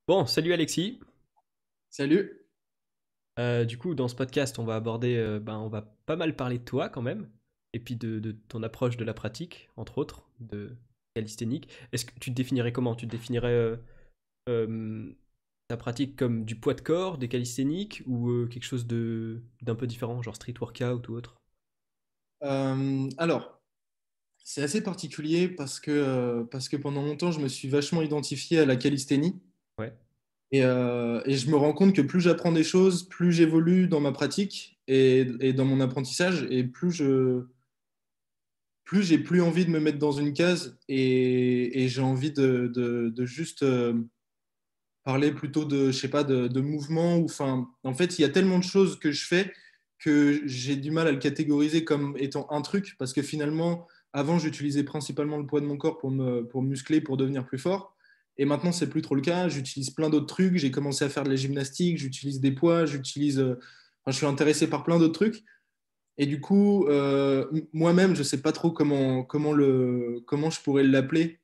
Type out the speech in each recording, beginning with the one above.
Bon, salut Alexis. Salut. Du coup, dans ce podcast, on va aborder, on va pas mal parler de toi quand même, et puis de ton approche de la pratique, entre autres, de calisthénique. Est-ce que tu te définirais comment? Tu te définirais euh, ta pratique comme du poids de corps, des calisthéniques, ou quelque chose d'un peu différent, genre street workout ou autre? Alors, c'est assez particulier parce que pendant longtemps, je me suis vachement identifié à la calisthénie Ouais. et je me rends compte que plus j'apprends des choses, plus j'évolue dans ma pratique et dans mon apprentissage et plus j'ai plus envie de me mettre dans une case et j'ai envie de juste parler plutôt de, je sais pas, de mouvement ou enfin, en fait, il y a tellement de choses que je fais que j'ai du mal à le catégoriser comme étant un truc parce que finalement, avant, j'utilisais principalement le poids de mon corps pour muscler, pour devenir plus fort. Et maintenant, c'est plus trop le cas. J'utilise plein d'autres trucs. J'ai commencé à faire de la gymnastique, j'utilise des poids, enfin, je suis intéressé par plein d'autres trucs. Et du coup, moi-même, je sais pas trop comment je pourrais l'appeler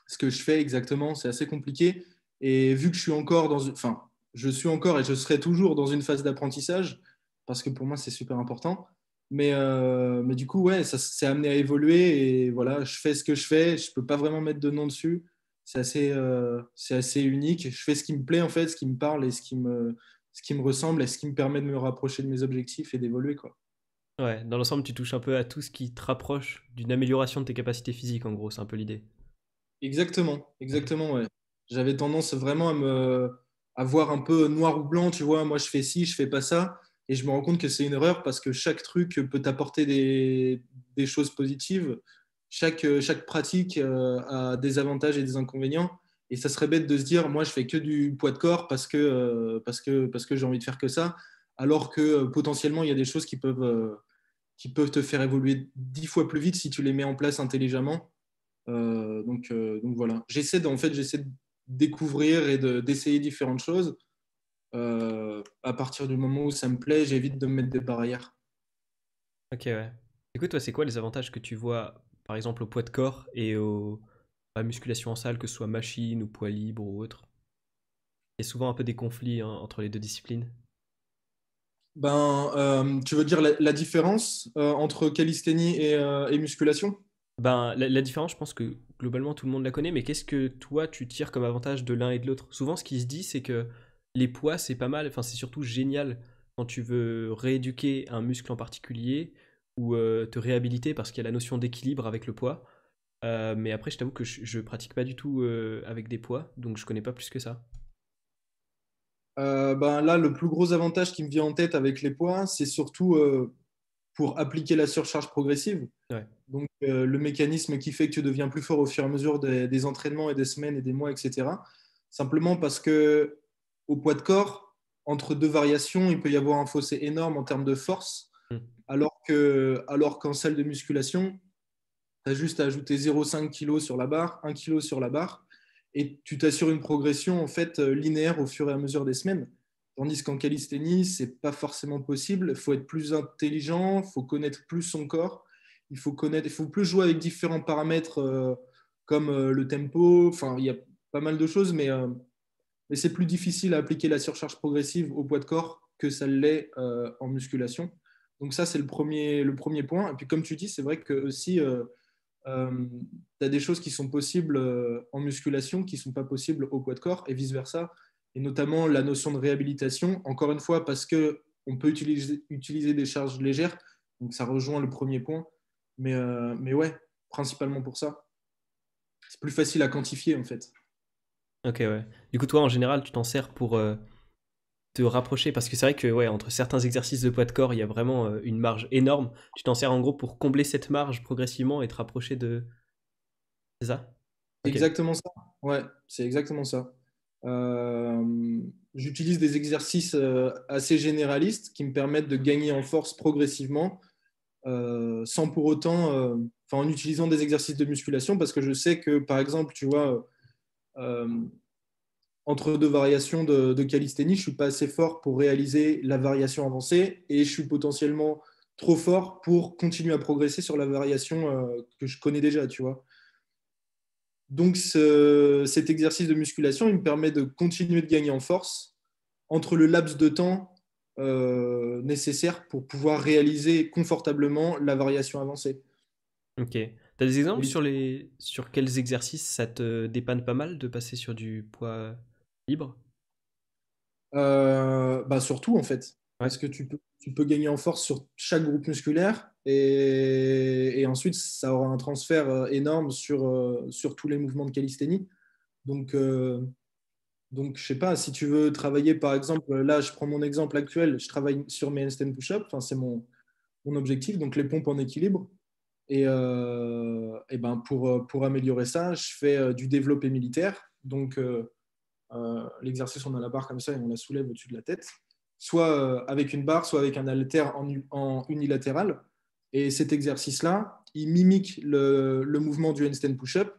ce que je fais exactement, c'est assez compliqué. Et vu que je suis encore enfin, je suis encore et je serai toujours dans une phase d'apprentissage, parce que pour moi, c'est super important. Mais du coup, ouais, ça s'est amené à évoluer et voilà, je fais ce que je fais. Je peux pas vraiment mettre de nom dessus. C'est assez unique. Je fais ce qui me plaît, en fait, ce qui me parle et ce qui me ressemble et ce qui me permet de me rapprocher de mes objectifs et d'évoluer, quoi. Ouais, dans l'ensemble, tu touches un peu à tout ce qui te rapproche d'une amélioration de tes capacités physiques, en gros, c'est un peu l'idée. Exactement, Ok. exactement, ouais. J'avais tendance vraiment à voir un peu noir ou blanc, tu vois, moi je fais ci, je fais pas ça, et je me rends compte que c'est une erreur parce que chaque truc peut t'apporter des choses positives, chaque pratique a des avantages et des inconvénients, et ça serait bête de se dire, moi je fais que du poids de corps parce que j'ai envie de faire que ça, alors que potentiellement il y a des choses qui peuvent te faire évoluer 10 fois plus vite si tu les mets en place intelligemment. Donc voilà, j'essaie de découvrir et d'essayer différentes choses. À partir du moment où ça me plaît, j'évite de me mettre des barrières. Ok, ouais. Écoute, toi, c'est quoi les avantages que tu vois, par exemple, au poids de corps et à la musculation en salle, que ce soit machine ou poids libre ou autre? Il y a souvent un peu des conflits hein, entre les deux disciplines. Tu veux dire la différence entre calisthénie et musculation? La différence, je pense que globalement tout le monde la connaît, mais qu'est-ce que toi tu tires comme avantage de l'un et de l'autre? Souvent, ce qui se dit, c'est que les poids, c'est pas mal, enfin, c'est surtout génial quand tu veux rééduquer un muscle en particulier ou te réhabiliter parce qu'il y a la notion d'équilibre avec le poids. Mais après, je t'avoue que je pratique pas du tout avec des poids, donc je connais pas plus que ça. Là, le plus gros avantage qui me vient en tête avec les poids, c'est surtout pour appliquer la surcharge progressive. Ouais. Donc, le mécanisme qui fait que tu deviens plus fort au fur et à mesure des entraînements et des semaines et des mois, etc. Simplement parce que au poids de corps, entre deux variations, il peut y avoir un fossé énorme en termes de force, Mm. alors qu'en salle de musculation, tu as juste à ajouter 0,5 kg sur la barre, 1 kg sur la barre, et tu t'assures une progression en fait linéaire au fur et à mesure des semaines. Tandis qu'en calisthénie, c'est pas forcément possible. Il faut être plus intelligent, il faut connaître plus son corps, il faut plus jouer avec différents paramètres comme le tempo. Enfin, il y a pas mal de choses, mais c'est plus difficile à appliquer la surcharge progressive au poids de corps que ça l'est en musculation. Donc ça, c'est le premier point. Et puis comme tu dis, c'est vrai que aussi tu as des choses qui sont possibles en musculation qui ne sont pas possibles au poids de corps et vice-versa. Et notamment la notion de réhabilitation, encore une fois, parce qu'on peut utiliser des charges légères, donc ça rejoint le premier point. Mais ouais, principalement pour ça. C'est plus facile à quantifier en fait. Ok, ouais. Du coup, toi, en général, tu t'en sers pour te rapprocher parce que c'est vrai que ouais, entre certains exercices de poids de corps, il y a vraiment une marge énorme. Tu t'en sers en gros pour combler cette marge progressivement et te rapprocher de. C'est ça? C'est Ok. exactement ça. Ouais, c'est exactement ça. J'utilise des exercices assez généralistes qui me permettent de gagner en force progressivement sans pour autant, en utilisant des exercices de musculation, parce que je sais que, par exemple, tu vois, euh, entre deux variations de calisthénie, je suis pas assez fort pour réaliser la variation avancée et je suis potentiellement trop fort pour continuer à progresser sur la variation que je connais déjà, tu vois. Donc, cet exercice de musculation, il me permet de continuer de gagner en force entre le laps de temps nécessaire pour pouvoir réaliser confortablement la variation avancée. Ok. T'as des exemples Et, sur quels exercices ça te dépanne pas mal de passer sur du poids libre? bah surtout, en fait, Ouais. parce que tu peux gagner en force sur chaque groupe musculaire et ensuite, ça aura un transfert énorme sur tous les mouvements de calisthénie. Donc, donc, je sais pas, si tu veux travailler, par exemple, là, je prends mon exemple actuel, je travaille sur mes handstand push-up, enfin, c'est mon objectif, donc les pompes en équilibre. Et ben pour améliorer ça, je fais du développé militaire. Donc, l'exercice, on a la barre comme ça et on la soulève au-dessus de la tête, soit avec une barre, soit avec un haltère en unilatéral. Et cet exercice-là, il mimique le mouvement du handstand push-up,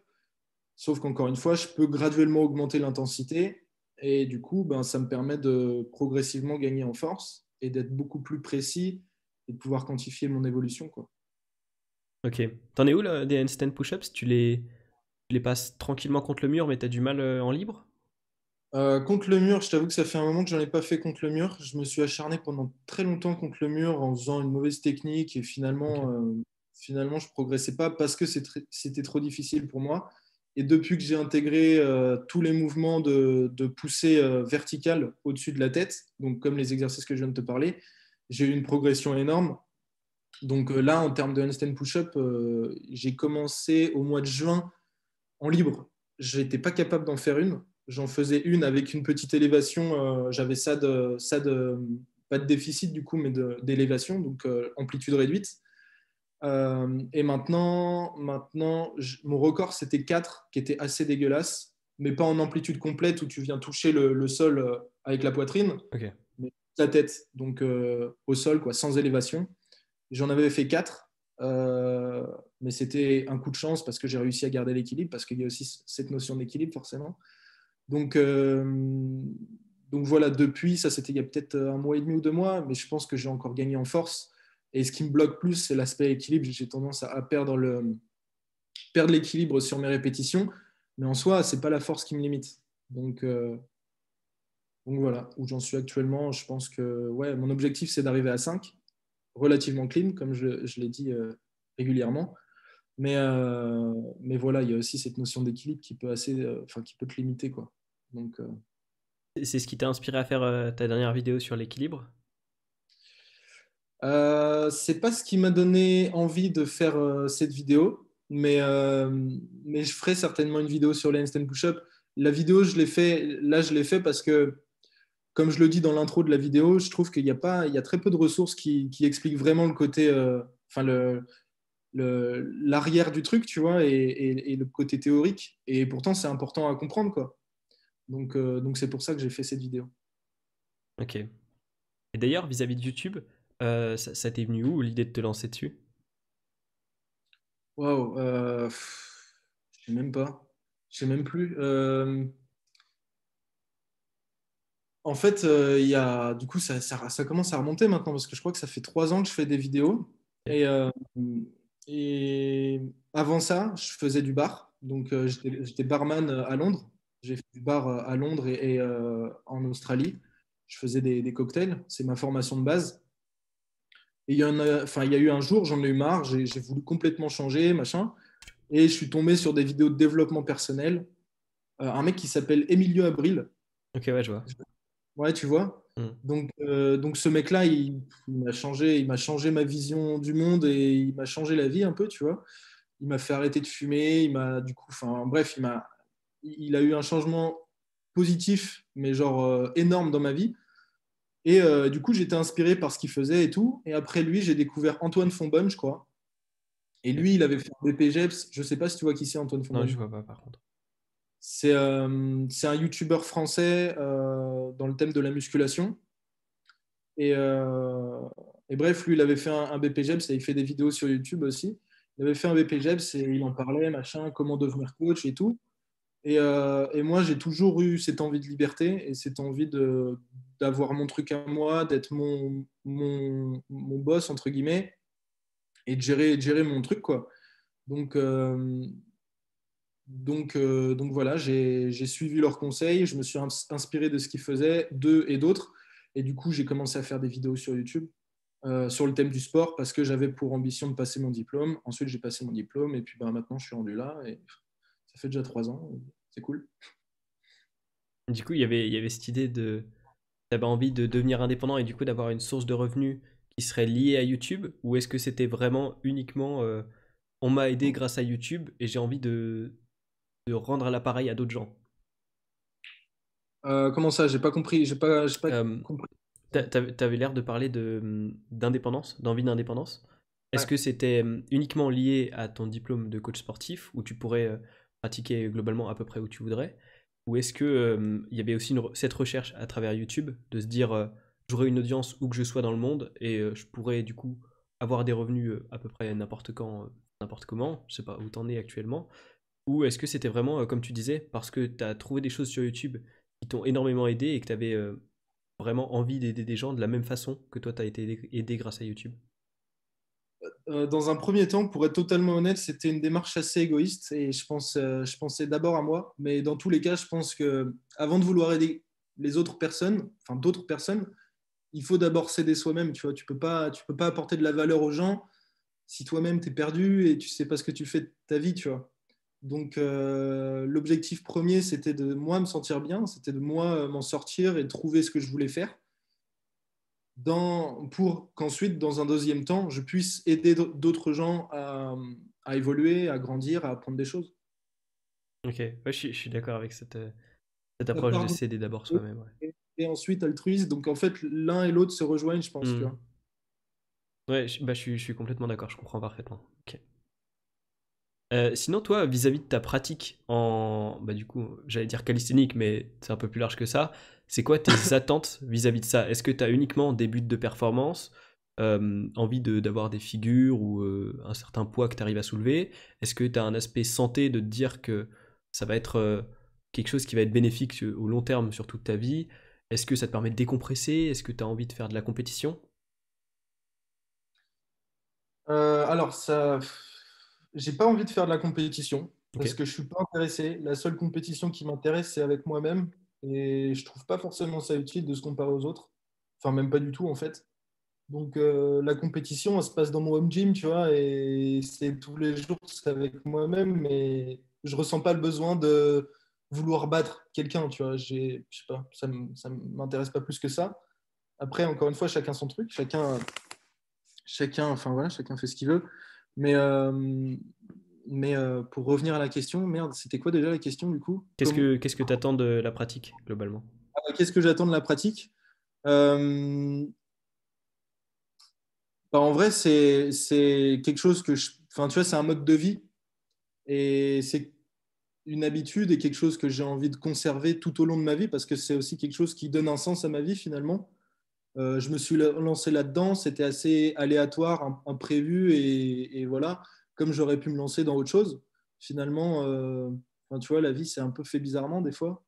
sauf qu'encore une fois, je peux graduellement augmenter l'intensité. Et du coup, ben, ça me permet de progressivement gagner en force et d'être beaucoup plus précis et de pouvoir quantifier mon évolution, quoi. Ok. T'en es où là, des handstand push-ups? Tu les passes tranquillement contre le mur, mais t'as du mal en libre? Contre le mur, je t'avoue que ça fait un moment que j'en ai pas fait contre le mur. Je me suis acharné pendant très longtemps contre le mur en faisant une mauvaise technique et Ok. finalement je progressais pas parce que c'était trop difficile pour moi. Et depuis que j'ai intégré tous les mouvements de poussée verticale au-dessus de la tête, donc comme les exercices que je viens de te parler, j'ai eu une progression énorme. Donc là, en termes de handstand push-up, j'ai commencé au mois de juin en libre. Je n'étais pas capable d'en faire une. J'en faisais une avec une petite élévation. J'avais pas de déficit du coup, mais d'élévation, donc amplitude réduite. Et maintenant mon record c'était 4, qui était assez dégueulasse, mais pas en amplitude complète où tu viens toucher le sol avec la poitrine, Ok. mais la tête, donc au sol, quoi, sans élévation. J'en avais fait 4, mais c'était un coup de chance parce que j'ai réussi à garder l'équilibre, parce qu'il y a aussi cette notion d'équilibre forcément. Donc, donc voilà, depuis, ça c'était il y a peut-être un mois et demi ou 2 mois, mais je pense que j'ai encore gagné en force. Et ce qui me bloque plus, c'est l'aspect équilibre. J'ai tendance à perdre l'équilibre sur mes répétitions, mais en soi, c'est pas la force qui me limite. Donc voilà, où j'en suis actuellement, je pense que ouais, mon objectif c'est d'arriver à 5 relativement clean, comme je l'ai dit régulièrement. Mais voilà, il y a aussi cette notion d'équilibre qui peut enfin, qui peut te limiter, quoi. Donc, C'est ce qui t'a inspiré à faire ta dernière vidéo sur l'équilibre? c'est pas ce qui m'a donné envie de faire cette vidéo, mais je ferai certainement une vidéo sur les handstand push-up. La vidéo, je l'ai fait parce que, comme je le dis dans l'intro de la vidéo, je trouve il y a très peu de ressources qui expliquent vraiment le côté, enfin l'arrière du truc, tu vois, et le côté théorique. Et pourtant, c'est important à comprendre, quoi. Donc c'est pour ça que j'ai fait cette vidéo. Ok. Et d'ailleurs, vis-à-vis de YouTube, ça t'est venu où l'idée de te lancer dessus? Waouh, je sais même pas. Je sais même plus. En fait, du coup, ça commence à remonter maintenant parce que je crois que ça fait 3 ans que je fais des vidéos. Ok. Et avant ça, je faisais du bar. Donc, j'étais barman à Londres. J'ai fait du bar à Londres et en Australie. Je faisais des cocktails. C'est ma formation de base. Et enfin, il y a eu un jour, j'en ai eu marre. J'ai voulu complètement changer, machin. Et je suis tombé sur des vidéos de développement personnel. Un mec qui s'appelle Emilio Abril. Ok, ouais, je vois. Ouais, tu vois. Hmm. Donc ce mec-là, il m'a changé ma vision du monde et il m'a changé la vie un peu, tu vois. Il m'a fait arrêter de fumer, il m'a, du coup, enfin, bref, il a eu un changement positif, mais genre énorme dans ma vie. Et du coup, j'étais inspiré par ce qu'il faisait et tout. Et après lui, j'ai découvert Antoine Fonbonne, je crois. Et Ok. lui, il avait fait un BPGEPS. Je sais pas si tu vois qui c'est, Antoine Non, je Fonbonne. vois pas par contre. C'est un youtubeur français dans le thème de la musculation. Et, euh, et bref, lui, il avait fait un BPGEPS et il fait des vidéos sur YouTube aussi. Il avait fait un BPGEPS et il en parlait, machin, comment devenir coach et tout. Et moi, j'ai toujours eu cette envie de liberté et cette envie d'avoir mon truc à moi, d'être mon boss, entre guillemets, et de gérer mon truc, quoi. Donc, Donc voilà, j'ai suivi leurs conseils, je me suis inspiré de ce qu'ils faisaient, d'eux et d'autres. Et du coup, j'ai commencé à faire des vidéos sur YouTube sur le thème du sport parce que j'avais pour ambition de passer mon diplôme. Ensuite, j'ai passé mon diplôme et puis maintenant, je suis rendu là et ça fait déjà 3 ans. C'est cool. Du coup, il y avait cette idée de. T'avais envie de devenir indépendant et du coup d'avoir une source de revenus qui serait liée à YouTube? Ou est-ce que c'était vraiment uniquement on m'a aidé grâce à YouTube et j'ai envie de rendre l'appareil à d'autres gens? Comment ça? J'ai pas compris. J'ai pas Euh, compris. T'avais l'air de parler d'indépendance, d'envie d'indépendance. Est-ce Ouais. que c'était uniquement lié à ton diplôme de coach sportif, où tu pourrais pratiquer globalement à peu près où tu voudrais? Ou est-ce que il y avait aussi cette recherche à travers YouTube de se dire j'aurai une audience où que je sois dans le monde et je pourrais du coup avoir des revenus à peu près n'importe quand, n'importe comment, je sais pas où t'en es actuellement? Ou est-ce que c'était vraiment, comme tu disais, parce que tu as trouvé des choses sur YouTube qui t'ont énormément aidé et que tu avais vraiment envie d'aider des gens de la même façon que toi, tu as été aidé grâce à YouTube? Dans un premier temps, pour être totalement honnête, c'était une démarche assez égoïste et je pensais d'abord à moi. Mais dans tous les cas, je pense que avant de vouloir aider les autres personnes, enfin d'autres personnes, il faut d'abord s'aider soi-même. Tu vois, tu peux pas apporter de la valeur aux gens si toi-même t'es perdu et tu sais pas ce que tu fais de ta vie. Tu vois. Donc l'objectif premier, c'était de moi me sentir bien, c'était de moi m'en sortir et trouver ce que je voulais faire pour qu'ensuite, dans un deuxième temps, je puisse aider d'autres gens à évoluer, à grandir, à apprendre des choses. Ok, ouais, je suis d'accord avec cette Ça approche part de de s'aider d'abord soi-même. Ouais. et ensuite altruiste. Donc en fait, l'un et l'autre se rejoignent, je pense, tu Hmm. vois. Ouais, je suis complètement d'accord, je comprends parfaitement. Ok. Sinon, toi, vis-à-vis de ta pratique en, bah, du coup, j'allais dire calisthénique, mais c'est un peu plus large que ça. C'est quoi tes attentes vis-à-vis de ça? Est-ce que tu as uniquement des buts de performance, envie d'avoir des figures ou un certain poids que tu arrives à soulever? Est-ce que tu as un aspect santé de te dire que ça va être quelque chose qui va être bénéfique au long terme sur toute ta vie? Est-ce que ça te permet de décompresser? Est-ce que tu as envie de faire de la compétition? Alors, j'ai pas envie de faire de la compétition Ok. parce que je suis pas intéressé. La seule compétition qui m'intéresse, c'est avec moi-même et je trouve pas forcément ça utile de se comparer aux autres. Enfin, même pas du tout en fait. Donc la compétition, elle se passe dans mon home gym, tu vois, et c'est tous les jours, c'est avec moi-même, mais je ressens pas le besoin de vouloir battre quelqu'un, tu vois. Je sais pas, ça m'intéresse pas plus que ça. Après, encore une fois, chacun son truc, enfin voilà, chacun fait ce qu'il veut. Mais, pour revenir à la question, merde, c'était quoi déjà la question du coup? Qu'est-ce que tu attends de la pratique, globalement? Qu'est-ce que j'attends de la pratique? Euh, en vrai, c'est quelque chose enfin, tu vois, c'est un mode de vie. Et c'est une habitude et quelque chose que j'ai envie de conserver tout au long de ma vie parce que c'est aussi quelque chose qui donne un sens à ma vie finalement. Je me suis lancé là-dedans, c'était assez aléatoire, imprévu et voilà, comme j'aurais pu me lancer dans autre chose. Finalement, enfin, tu vois, la vie c'est un peu fait bizarrement des fois.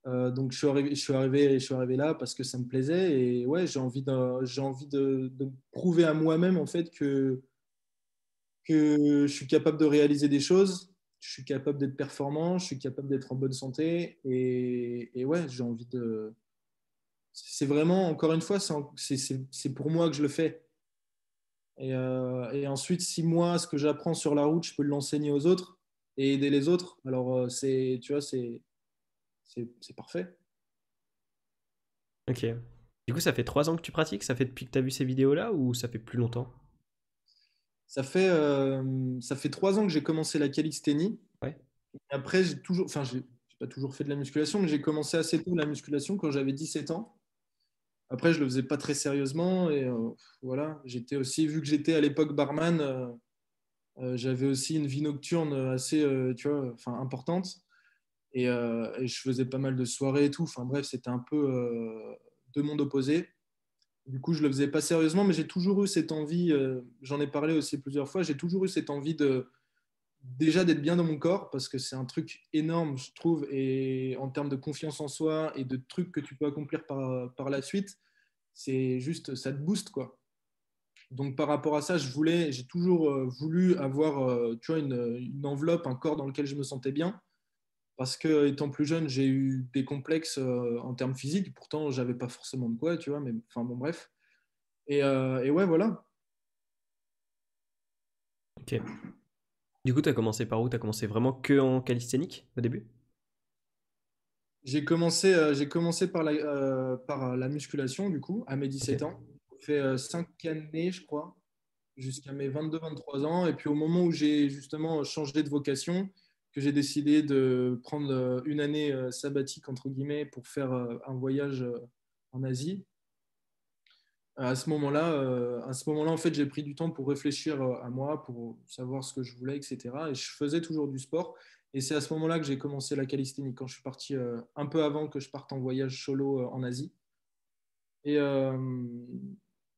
Donc je suis arrivé là parce que ça me plaisait et ouais, j'ai envie de prouver à moi-même en fait que je suis capable de réaliser des choses, je suis capable d'être performant, je suis capable d'être en bonne santé. Et ouais, j'ai envie de. C'est vraiment, encore une fois, c'est pour moi que je le fais. Et ensuite, si moi, ce que j'apprends sur la route, je peux l'enseigner aux autres et aider les autres, alors tu vois, c'est parfait. Ok. Du coup, ça fait 3 ans que tu pratiques? Ça fait depuis que tu as vu ces vidéos-là ou ça fait plus longtemps? Ça fait 3 ans que j'ai commencé la calisthénie. Ouais. Après, j'ai pas toujours fait de la musculation, mais j'ai commencé assez tôt la musculation quand j'avais 17 ans. Après, je le faisais pas très sérieusement et voilà. J'étais aussi, vu que j'étais à l'époque barman, j'avais aussi une vie nocturne assez, tu vois, enfin importante et je faisais pas mal de soirées et tout. Enfin bref, c'était un peu deux mondes opposés. Du coup, je le faisais pas sérieusement, mais j'ai toujours eu cette envie. J'en ai parlé aussi plusieurs fois. J'ai toujours eu cette envie de déjà d'être bien dans mon corps parce que c'est un truc énorme, je trouve, et en termes de confiance en soi et de trucs que tu peux accomplir par la suite, c'est juste, ça te booste, quoi. Donc par rapport à ça, j'ai toujours voulu avoir tu vois, une enveloppe, un corps dans lequel je me sentais bien. Parce que étant plus jeune, j'ai eu des complexes en termes physiques. Pourtant, j'avais pas forcément de quoi, tu vois. Mais enfin bon, bref. Et ouais, voilà. Ok. Du coup, t'as commencé par où? T'as commencé vraiment que en calisthénique au début? J'ai commencé par la musculation, du coup, à mes Ok. 17 ans. J'ai fait 5 années, je crois, jusqu'à mes 22 23 ans. Et puis au moment où j'ai justement changé de vocation, que j'ai décidé de prendre une année sabbatique, entre guillemets, pour faire un voyage en Asie, à ce moment-là, en fait, j'ai pris du temps pour réfléchir à moi, pour savoir ce que je voulais, etc. Et je faisais toujours du sport. Et c'est à ce moment-là que j'ai commencé la calisthénie, quand je suis parti un peu avant que je parte en voyage solo en Asie. Et, euh,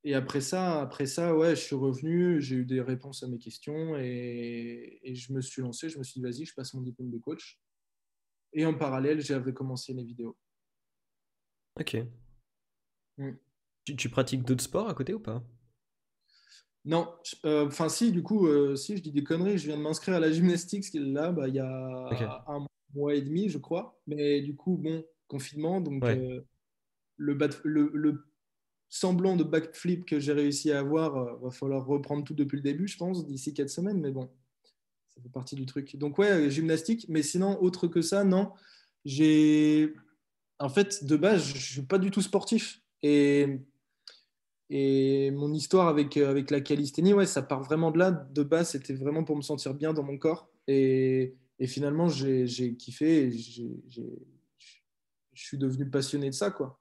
et après ça, ouais, je suis revenu, j'ai eu des réponses à mes questions et je me suis lancé. Je me suis dit, vas-y, je passe mon diplôme de coach. Et en parallèle, j'avais commencé les vidéos. Ok. Mm. Tu pratiques d'autres sports à côté ou pas? Non, enfin si, du coup, si je dis des conneries, je viens de m'inscrire à la gymnastique, ce qui est là, bah, il y Ok. a un mois et demi, je crois. Mais du coup, bon, confinement, donc Ouais. le semblant de backflip que j'ai réussi à avoir, va falloir reprendre tout depuis le début, je pense, d'ici 4 semaines, mais bon, ça fait partie du truc. Donc ouais, gymnastique, mais sinon, autre que ça, non. J'ai, en fait, de base, je suis pas du tout sportif. Et mon histoire avec la calisthénie, ouais, ça part vraiment de là. De base, c'était vraiment pour me sentir bien dans mon corps. Et finalement, j'ai kiffé et je suis devenu passionné de ça, quoi.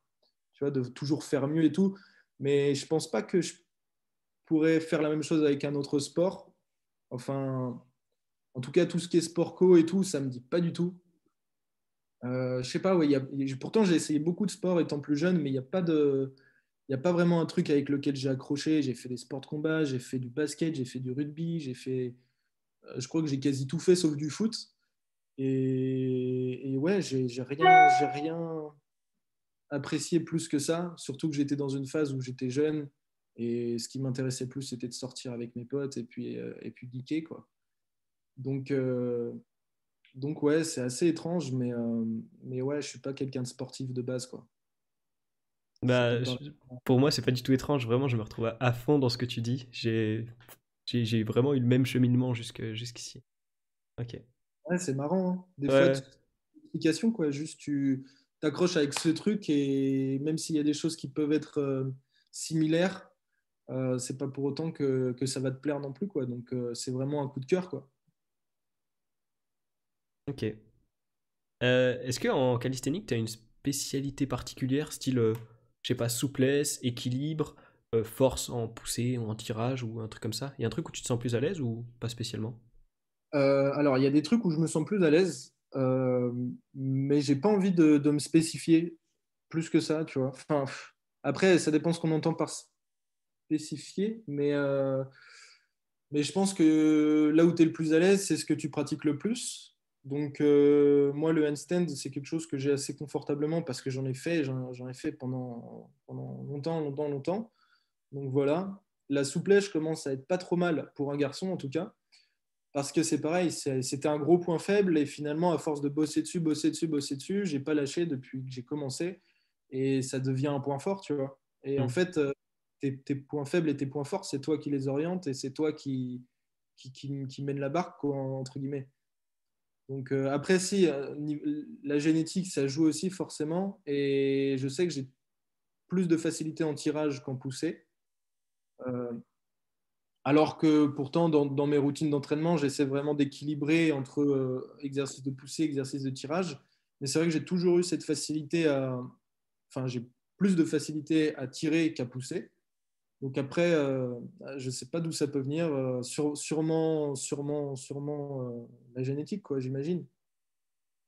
Tu vois, de toujours faire mieux et tout. Mais je pense pas que je pourrais faire la même chose avec un autre sport. Enfin, en tout cas, tout ce qui est sport co et tout, ça me dit pas du tout. Je sais pas, ouais, pourtant j'ai essayé beaucoup de sports étant plus jeune, mais il y a pas vraiment un truc avec lequel j'ai accroché. J'ai fait des sports de combat, j'ai fait du basket, j'ai fait du rugby, je crois que j'ai quasi tout fait sauf du foot. Et ouais, j'ai rien apprécié plus que ça. Surtout que j'étais dans une phase où j'étais jeune et ce qui m'intéressait plus, c'était de sortir avec mes potes et puis geeker, quoi. Donc, euh, donc ouais, c'est assez étrange, mais ouais, je suis pas quelqu'un de sportif de base, quoi. Si ça peut Bah, te parler. pour moi, c'est pas du tout étrange. Vraiment, je me retrouve à fond dans ce que tu dis. J'ai vraiment eu le même cheminement jusqu'ici. Ok. Ouais, c'est marrant, hein. Des fois, Ouais. explication, quoi. Juste, tu t'accroches avec ce truc et même s'il y a des choses qui peuvent être similaires, c'est pas pour autant que ça va te plaire non plus, quoi. Donc, c'est vraiment un coup de cœur, quoi. Ok. Est-ce que en calisthénique, tu as une spécialité particulière, style, je sais pas, souplesse, équilibre, force en poussée ou en tirage ou un truc comme ça? Il y a un truc où tu te sens plus à l'aise ou pas spécialement? Alors, il y a des trucs où je me sens plus à l'aise, mais j'ai pas envie de me spécifier plus que ça, tu vois. Enfin, après, ça dépend ce qu'on entend par spécifier, mais je pense que là où tu es le plus à l'aise, c'est ce que tu pratiques le plus. Donc, moi, le handstand, c'est quelque chose que j'ai assez confortablement parce que j'en ai fait pendant longtemps, longtemps, longtemps. Donc voilà. La souplesse, je commence à être pas trop mal pour un garçon, en tout cas, parce que c'est pareil, c'était un gros point faible et finalement, à force de bosser dessus, bosser dessus, bosser dessus, j'ai pas lâché depuis que j'ai commencé et ça devient un point fort, tu vois. Et en Hmm. fait, tes points faibles et tes points forts, c'est toi qui les orientes et c'est toi qui mène la barque, quoi, entre guillemets. Donc après, si, la génétique, ça joue aussi forcément et je sais que j'ai plus de facilité en tirage qu'en poussée. Euh, Alors que pourtant, dans mes routines d'entraînement, j'essaie vraiment d'équilibrer entre exercice de poussée, exercice de tirage. Mais c'est vrai que j'ai toujours eu cette facilité à. Enfin, j'ai plus de facilité à tirer qu'à pousser. Donc après, je ne sais pas d'où ça peut venir. Sûrement la génétique, quoi, j'imagine.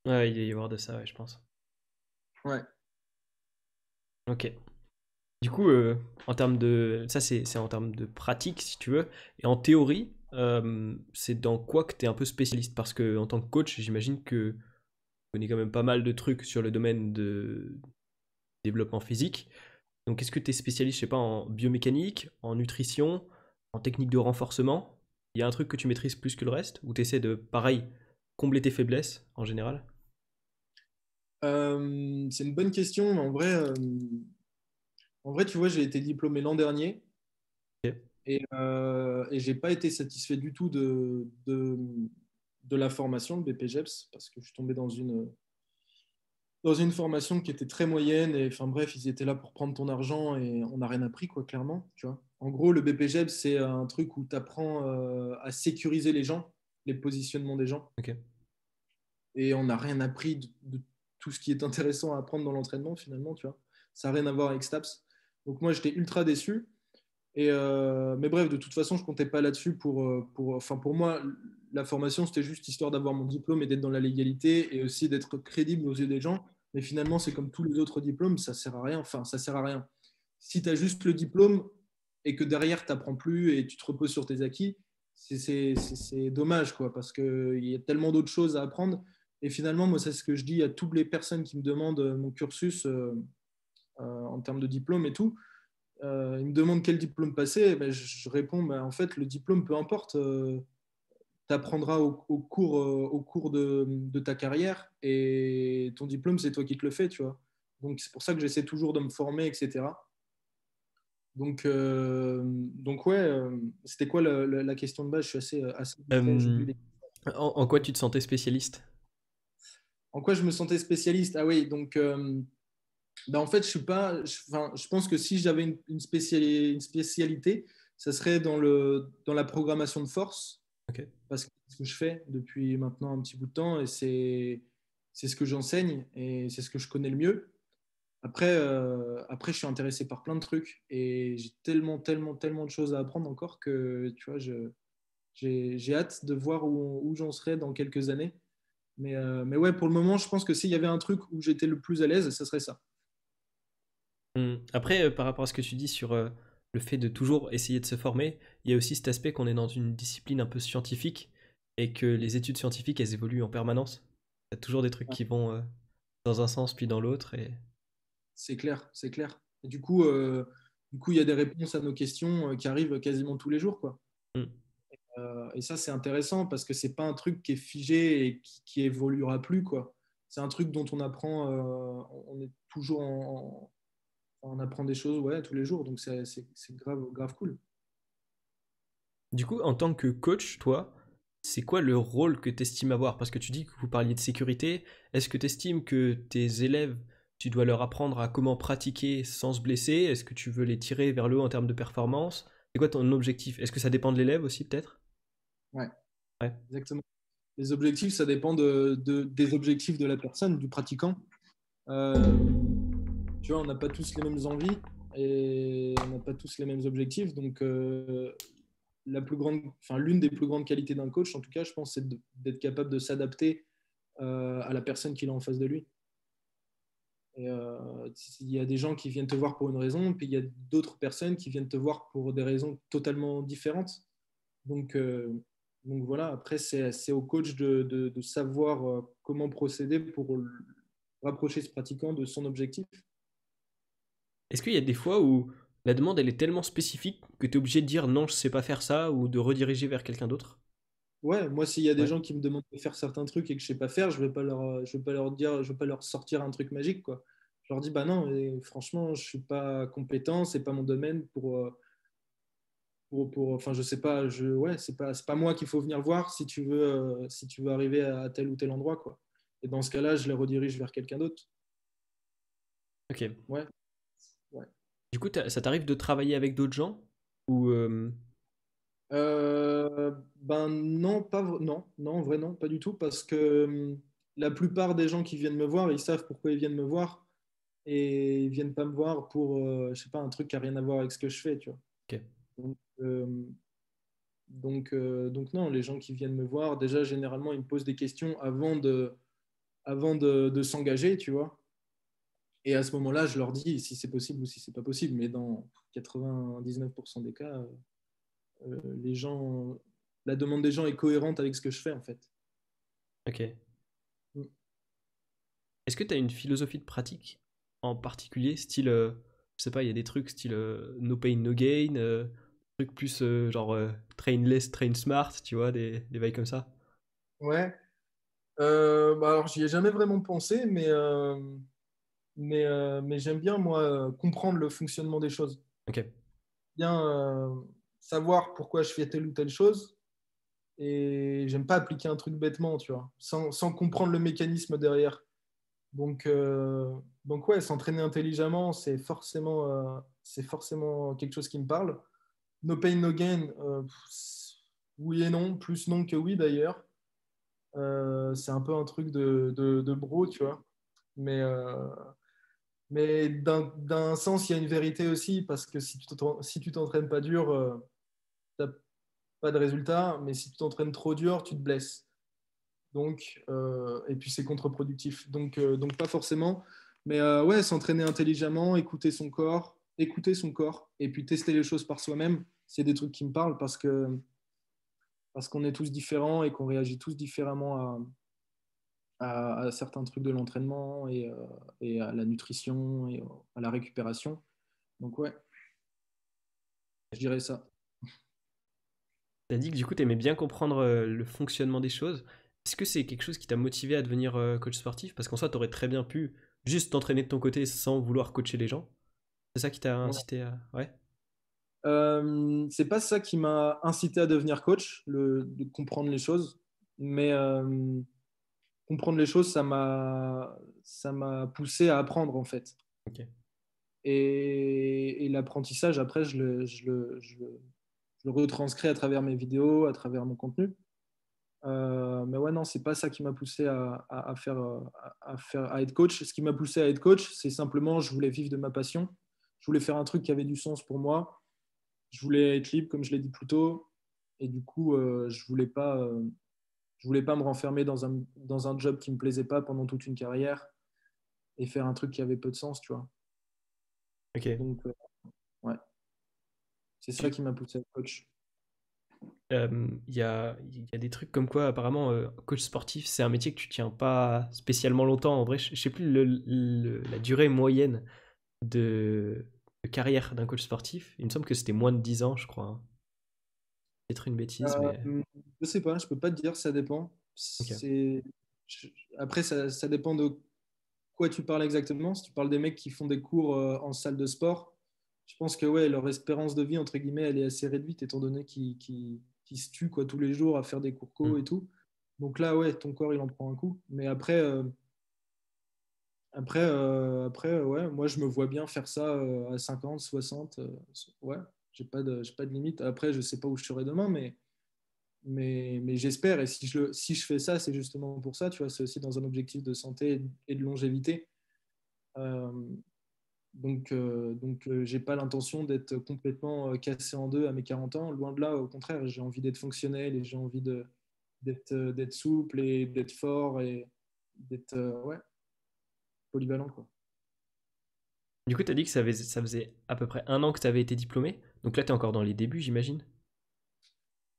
Ouais, il doit y avoir de ça, ouais, je pense. Ouais. Ok. Du coup, en termes de... Ça, c'est en termes de pratique, si tu veux. Et en théorie, c'est dans quoi que tu es un peu spécialiste? Parce que en tant que coach, j'imagine que tu connais quand même pas mal de trucs sur le domaine de développement physique. Donc, est-ce que tu es spécialiste, je sais pas, en biomécanique, en nutrition, en technique de renforcement, il y a un truc que tu maîtrises plus que le reste, ou tu essaies de, pareil, combler tes faiblesses en général? C'est une bonne question, mais en vrai, tu vois, j'ai été diplômé l'an dernier Ok. et j'ai pas été satisfait du tout de la formation, de BPGEPS, parce que je suis tombé dans une formation qui était très moyenne. Et enfin bref, ils étaient là pour prendre ton argent et on n'a rien appris, quoi, clairement. Tu vois. En gros, le BPGEPS, c'est un truc où tu apprends à sécuriser les gens, les positionnements des gens. Ok. Et on n'a rien appris de tout ce qui est intéressant à apprendre dans l'entraînement, finalement. Tu vois. Ça n'a rien à voir avec STAPS. Donc moi, j'étais ultra déçu. Mais bref, de toute façon, je comptais pas là-dessus enfin, pour moi, la formation, c'était juste histoire d'avoir mon diplôme et d'être dans la légalité et aussi d'être crédible aux yeux des gens. Mais finalement, c'est comme tous les autres diplômes, ça sert à rien. Enfin, ça sert à rien. Si tu as juste le diplôme et que derrière, tu n'apprends plus et tu te reposes sur tes acquis, c'est dommage, quoi, parce qu'il y a tellement d'autres choses à apprendre. Et finalement, moi, c'est ce que je dis à toutes les personnes qui me demandent mon cursus en termes de diplôme et tout. Ils me demandent quel diplôme passer, ben, je réponds, ben, en fait, le diplôme, peu importe, tu apprendras au cours de ta carrière et ton diplôme, c'est toi qui te le fais, tu vois. Donc, c'est pour ça que j'essaie toujours de me former, etc. Donc ouais, c'était quoi la question de base? Je suis assez distrait, Euh, j'oublie les... en quoi tu te sentais spécialiste? En quoi je me sentais spécialiste? Ah oui, donc ben, en fait, je suis pas. Enfin, je pense que si j'avais une spécialité, ça serait dans la programmation de force, Ok. parce que c'est ce que je fais depuis maintenant un petit bout de temps et c'est ce que j'enseigne et c'est ce que je connais le mieux. Après, je suis intéressé par plein de trucs et j'ai tellement de choses à apprendre encore que tu vois, j'ai hâte de voir où j'en serai dans quelques années. Mais ouais, pour le moment, je pense que s'il y avait un truc où j'étais le plus à l'aise, ça serait ça. Après, par rapport à ce que tu dis sur le fait de toujours essayer de se former, il y a aussi cet aspect qu'on est dans une discipline un peu scientifique et que les études scientifiques, elles évoluent en permanence. Il y a toujours des trucs qui vont dans un sens puis dans l'autre. Et... C'est clair, c'est clair. Et du coup, il y a des réponses à nos questions qui arrivent quasiment tous les jours, quoi. Mm. Et ça, c'est intéressant parce que c'est pas un truc qui est figé et qui évoluera plus, quoi. C'est un truc dont on apprend, on est toujours on apprend des choses, ouais, tous les jours. Donc c'est grave cool. Du coup, en tant que coach, toi, c'est quoi le rôle que tu estimes avoir? Parce que tu dis que vous parliez de sécurité. Est-ce que tu estimes que tes élèves, tu dois leur apprendre à comment pratiquer sans se blesser? Est-ce que tu veux les tirer vers le haut en termes de performance? C'est quoi ton objectif? Est-ce que ça dépend de l'élève aussi, peut-être? Ouais, Ouais. exactement. Les objectifs, ça dépend des objectifs de la personne, du pratiquant. Euh, Tu vois, on n'a pas tous les mêmes envies et on n'a pas tous les mêmes objectifs. Donc, l'une des plus grandes qualités d'un coach, en tout cas, je pense, c'est d'être capable de s'adapter à la personne qu'il a en face de lui. Et il y a des gens qui viennent te voir pour une raison, puis il y a d'autres personnes qui viennent te voir pour des raisons totalement différentes. Donc, euh, donc voilà, après, c'est au coach de savoir comment procéder pour rapprocher ce pratiquant de son objectif. Est-ce qu'il y a des fois où la demande elle est tellement spécifique que tu es obligé de dire non, je sais pas faire ça ou de rediriger vers quelqu'un d'autre? Ouais, moi, s'il y a des Ouais. gens qui me demandent de faire certains trucs et que je sais pas faire, je vais pas leur dire, je vais pas leur sortir un truc magique, quoi. Je leur dis, bah non, et franchement, je suis pas compétent, c'est pas mon domaine enfin, je sais pas, ouais, c'est pas moi qu'il faut venir voir si tu veux arriver à tel ou tel endroit, quoi. Et dans ce cas-là, je les redirige vers quelqu'un d'autre. Ok. Ouais, ouais. Du coup, ça t'arrive de travailler avec d'autres gens? Ou Ben non, non, en vrai non, pas du tout, parce que la plupart des gens qui viennent me voir, ils savent pourquoi ils viennent me voir et ils viennent pas me voir pour, je sais pas, un truc qui a rien à voir avec ce que je fais, tu vois. ok. Donc, donc non, les gens qui viennent me voir, déjà généralement ils me posent des questions avant de s'engager, tu vois. Et à ce moment-là, je leur dis si c'est possible ou si c'est pas possible. Mais dans 99% des cas, les gens, la demande des gens est cohérente avec ce que je fais en fait. Ok. Est-ce que tu as une philosophie de pratique en particulier, style, je sais pas, il y a des trucs style no pain, no gain, Truc plus genre train less, train smart, tu vois, des bails comme ça. Ouais. Bah alors, j'y ai jamais vraiment pensé, mais j'aime bien, moi, comprendre le fonctionnement des choses. Ok. Bien savoir pourquoi je fais telle ou telle chose. Et j'aime pas appliquer un truc bêtement, tu vois, sans comprendre le mécanisme derrière. Donc, euh, donc ouais, s'entraîner intelligemment, c'est forcément quelque chose qui me parle. No pain, no gain, oui et non, plus non que oui d'ailleurs. C'est un peu un truc de bro, tu vois. Mais d'un sens, il y a une vérité aussi, parce que si tu t'entraînes pas dur, t'as pas de résultat, mais si tu t'entraînes trop dur, tu te blesses. Donc, et puis c'est contre-productif. Donc pas forcément. Mais ouais, s'entraîner intelligemment, écouter son corps, et puis tester les choses par soi-même, c'est des trucs qui me parlent parce qu'on est tous différents et qu'on réagit tous différemment à certains trucs de l'entraînement et à la nutrition et à la récupération. Donc ouais, je dirais ça. T'as dit que du coup, t'aimais bien comprendre le fonctionnement des choses. Est-ce que c'est quelque chose qui t'a motivé à devenir coach sportif? Parce qu'en soi, t'aurais très bien pu juste t'entraîner de ton côté sans vouloir coacher les gens. C'est ça qui t'a Ouais. incité à... Ouais. C'est pas ça qui m'a incité à devenir coach, de comprendre les choses, mais comprendre les choses, ça m'a poussé à apprendre en fait. Ok. Et l'apprentissage, après, je le retranscris à travers mes vidéos, à travers mon contenu. Mais ouais, non, c'est pas ça qui m'a poussé à être coach. Ce qui m'a poussé à être coach, c'est simplement, je voulais vivre de ma passion. Je voulais faire un truc qui avait du sens pour moi. Je voulais être libre, comme je l'ai dit plus tôt. Et du coup, je voulais pas me renfermer dans un job qui me plaisait pas pendant toute une carrière et faire un truc qui avait peu de sens, tu vois. Ok. Donc, ouais, c'est ça Du- qui m'a poussé à être coach. Il y a des trucs comme quoi, apparemment, coach sportif, c'est un métier que tu tiens pas spécialement longtemps. En vrai, je sais plus la durée moyenne de carrière d'un coach sportif. Il me semble que c'était moins de 10 ans, je crois, hein. Peut-être une bêtise, mais... Je sais pas, je peux pas te dire, ça dépend. Ok. Je- Après, ça dépend de quoi tu parles exactement. Si tu parles des mecs qui font des cours en salle de sport, je pense que ouais, leur espérance de vie, entre guillemets, elle est assez réduite étant donné qu'ils se tuent quoi, tous les jours à faire des cours co et Hmm. tout. Donc là, ouais, ton corps, il en prend un coup. Mais après, ouais, moi, je me vois bien faire ça à 50, 60. Ouais, j'ai pas de limite. Après, je sais pas où je serai demain, mais j'espère. Et si je fais ça, c'est justement pour ça, tu vois, c'est aussi dans un objectif de santé et de longévité. Euh, j'ai pas l'intention d'être complètement cassé en deux à mes 40 ans. Loin de là, au contraire, j'ai envie d'être fonctionnel et j'ai envie d'être souple et d'être fort et d'être ouais, polyvalent, quoi. Du coup, tu as dit que ça faisait à peu près 1 an que tu avais été diplômé. Donc là, tu es encore dans les débuts, j'imagine.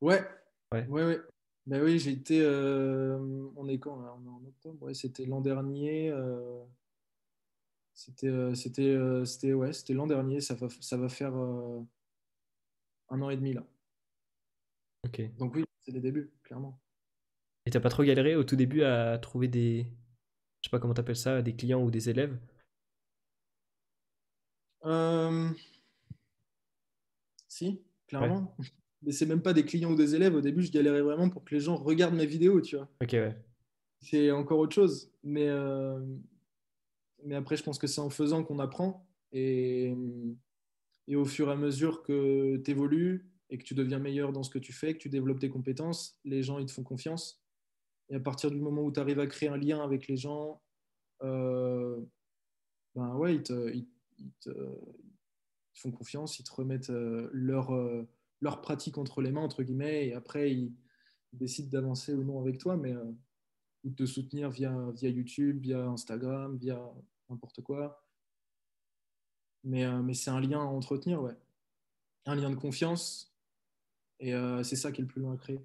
Ouais, Ouais. ouais. Ben oui, j'ai été. On est quand là? On est en octobre. Ouais, c'était l'an dernier. C'était l'an dernier. Ça va faire 1 an et demi là. Ok. Et Donc oui, c'est les débuts, clairement. t'as pas trop galéré au tout début à trouver je sais pas comment t'appelles ça, des clients ou des élèves? Euh, Si, Ouais. clairement. Mais c'est même pas des clients ou des élèves. Au début, je galérais vraiment pour que les gens regardent mes vidéos, tu vois. Ok, ouais. C'est encore autre chose. Mais après, je pense que c'est en faisant qu'on apprend. Et au fur et à mesure que tu évolues et que tu deviens meilleur dans ce que tu fais, que tu développes tes compétences, les gens, ils te font confiance. Et à partir du moment où tu arrives à créer un lien avec les gens, euh, ben ouais, ils te- ils font confiance, ils te remettent leur pratique entre les mains, entre guillemets, et après, ils décident d'avancer ou non avec toi, ou de te soutenir via YouTube, via Instagram, via n'importe quoi. Mais c'est un lien à entretenir, ouais. Un lien de confiance, et c'est ça qui est le plus long à créer.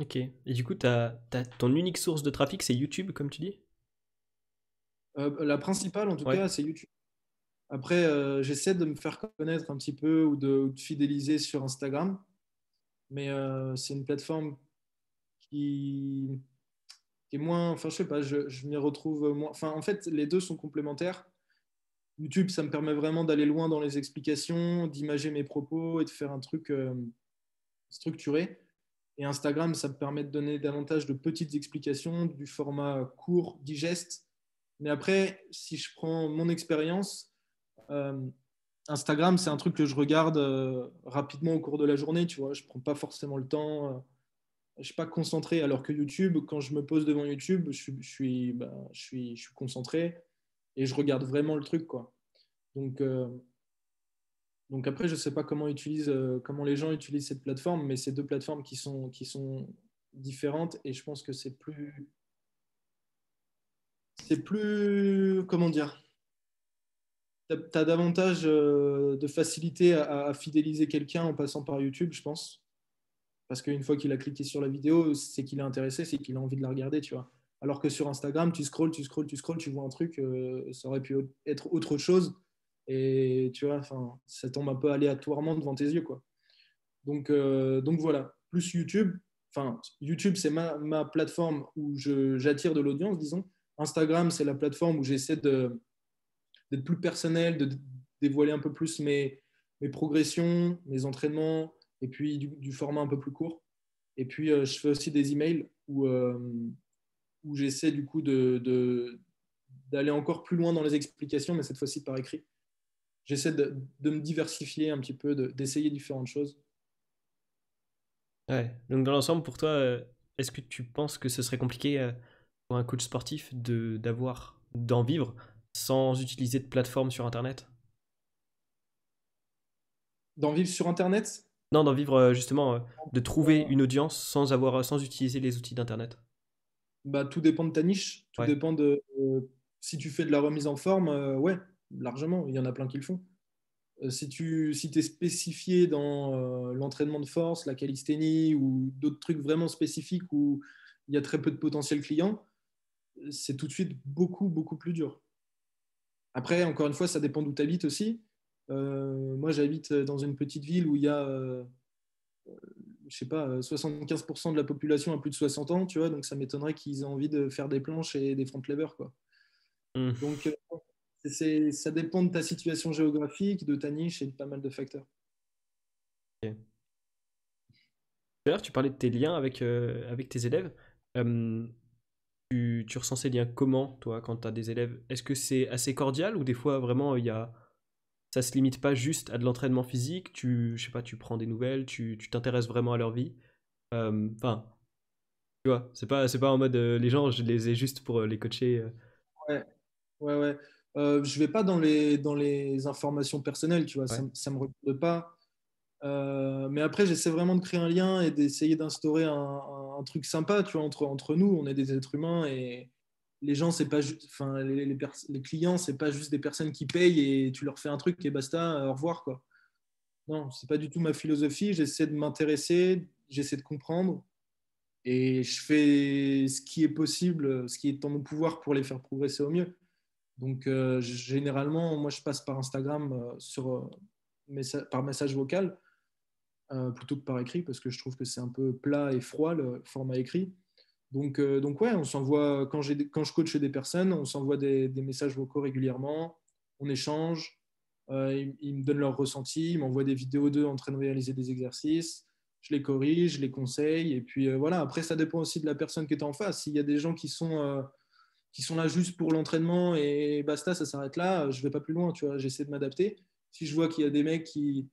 Ok. Et du coup, ton unique source de trafic, c'est YouTube, comme tu dis? La principale, en tout Ouais. cas, c'est YouTube. Après, j'essaie de me faire connaître un petit peu ou de fidéliser sur Instagram, mais c'est une plateforme qui, qui est moins, enfin je sais pas, je m'y retrouve moins. Enfin, en fait, les deux sont complémentaires. YouTube, ça me permet vraiment d'aller loin dans les explications, d'imager mes propos et de faire un truc structuré. Et Instagram, ça me permet de donner davantage de petites explications, du format court, digeste. Mais après, si je prends mon expérience, euh, Instagram, c'est un truc que je regarde rapidement au cours de la journée, tu vois. Je prends pas forcément le temps, je suis pas concentré. Alors que YouTube, quand je me pose devant YouTube, je suis concentré et je regarde vraiment le truc, quoi. Donc, euh, donc après, je sais pas comment les gens utilisent cette plateforme, mais c'est deux plateformes qui sont différentes et je pense que c'est plus, comment dire, tu as davantage de facilité à fidéliser quelqu'un en passant par YouTube, je pense. Parce qu'une fois qu'il a cliqué sur la vidéo, c'est qu'il est intéressé, c'est qu'il a envie de la regarder, tu vois. Alors que sur Instagram, tu scrolles, tu scrolles, tu scrolles, tu vois un truc, ça aurait pu être autre chose. Et tu vois, enfin, ça tombe un peu aléatoirement devant tes yeux, quoi. Donc voilà, plus YouTube. Enfin, YouTube, c'est ma plateforme où j'attire de l'audience, disons. Instagram, c'est la plateforme où j'essaie d'être plus personnel, de dévoiler un peu plus mes progressions, mes entraînements, et puis du format un peu plus court. Et puis, je fais aussi des emails où j'essaie du coup d'aller encore plus loin dans les explications, mais cette fois-ci par écrit. J'essaie de me diversifier un petit peu, d'essayer différentes choses. Ouais. Donc dans l'ensemble, pour toi, est-ce que tu penses que ce serait compliqué pour un coach sportif d'en vivre sans utiliser de plateforme sur Internet? D'en vivre sur Internet, Non, d'en vivre justement, de trouver une audience sans utiliser les outils d'Internet. bah, tout dépend de ta niche, tout Ouais. dépend de si tu fais de la remise en forme, ouais, largement, il y en a plein qui le font. Si tu es spécifié dans l'entraînement de force, la calisthénie ou d'autres trucs vraiment spécifiques où il y a très peu de potentiel client, c'est tout de suite beaucoup, beaucoup plus dur. Après, encore une fois, ça dépend d'où tu habites aussi. Moi, j'habite dans une petite ville où il y a, je sais pas, 75% de la population a plus de 60 ans, tu vois, donc ça m'étonnerait qu'ils aient envie de faire des planches et des front levers, quoi. Hmm. Donc, ça dépend de ta situation géographique, de ta niche et de pas mal de facteurs. Ok. D'ailleurs, tu parlais de tes liens avec tes élèves. Euh, tu ressens ces liens comment, toi, quand tu as des élèves? Est-ce que c'est assez cordial ou des fois vraiment ça se limite pas juste à de l'entraînement physique? Je sais pas, tu prends des nouvelles, tu t'intéresses vraiment à leur vie. Enfin, tu vois, c'est pas en mode les gens, je les ai juste pour les coacher. Ouais, ouais, ouais. Je vais pas dans les informations personnelles, tu vois, Ouais. ça me regarde pas. Mais après, j'essaie vraiment de créer un lien et d'essayer d'instaurer un truc sympa, tu vois, entre nous. On est des êtres humains et les gens, c'est pas juste, enfin, les clients, c'est pas juste des personnes qui payent et tu leur fais un truc et basta, au revoir, quoi. Non, c'est pas du tout ma philosophie. J'essaie de m'intéresser, j'essaie de comprendre et je fais ce qui est possible, ce qui est en mon pouvoir pour les faire progresser au mieux. Donc, généralement, moi, je passe par Instagram par message vocal plutôt que par écrit parce que je trouve que c'est un peu plat et froid le format écrit. Donc ouais, on s'envoie, quand je coach des personnes, on s'envoie des messages vocaux régulièrement, on échange, ils me donnent leur ressenti, ils m'envoient des vidéos d'eux en train de réaliser des exercices, je les corrige, je les conseille, et puis voilà, après ça dépend aussi de la personne qui est en face. S'il y a des gens qui sont là juste pour l'entraînement et basta, ça s'arrête là, je vais pas plus loin, tu vois, j'essaie de m'adapter. Si je vois qu'il y a des mecs qui,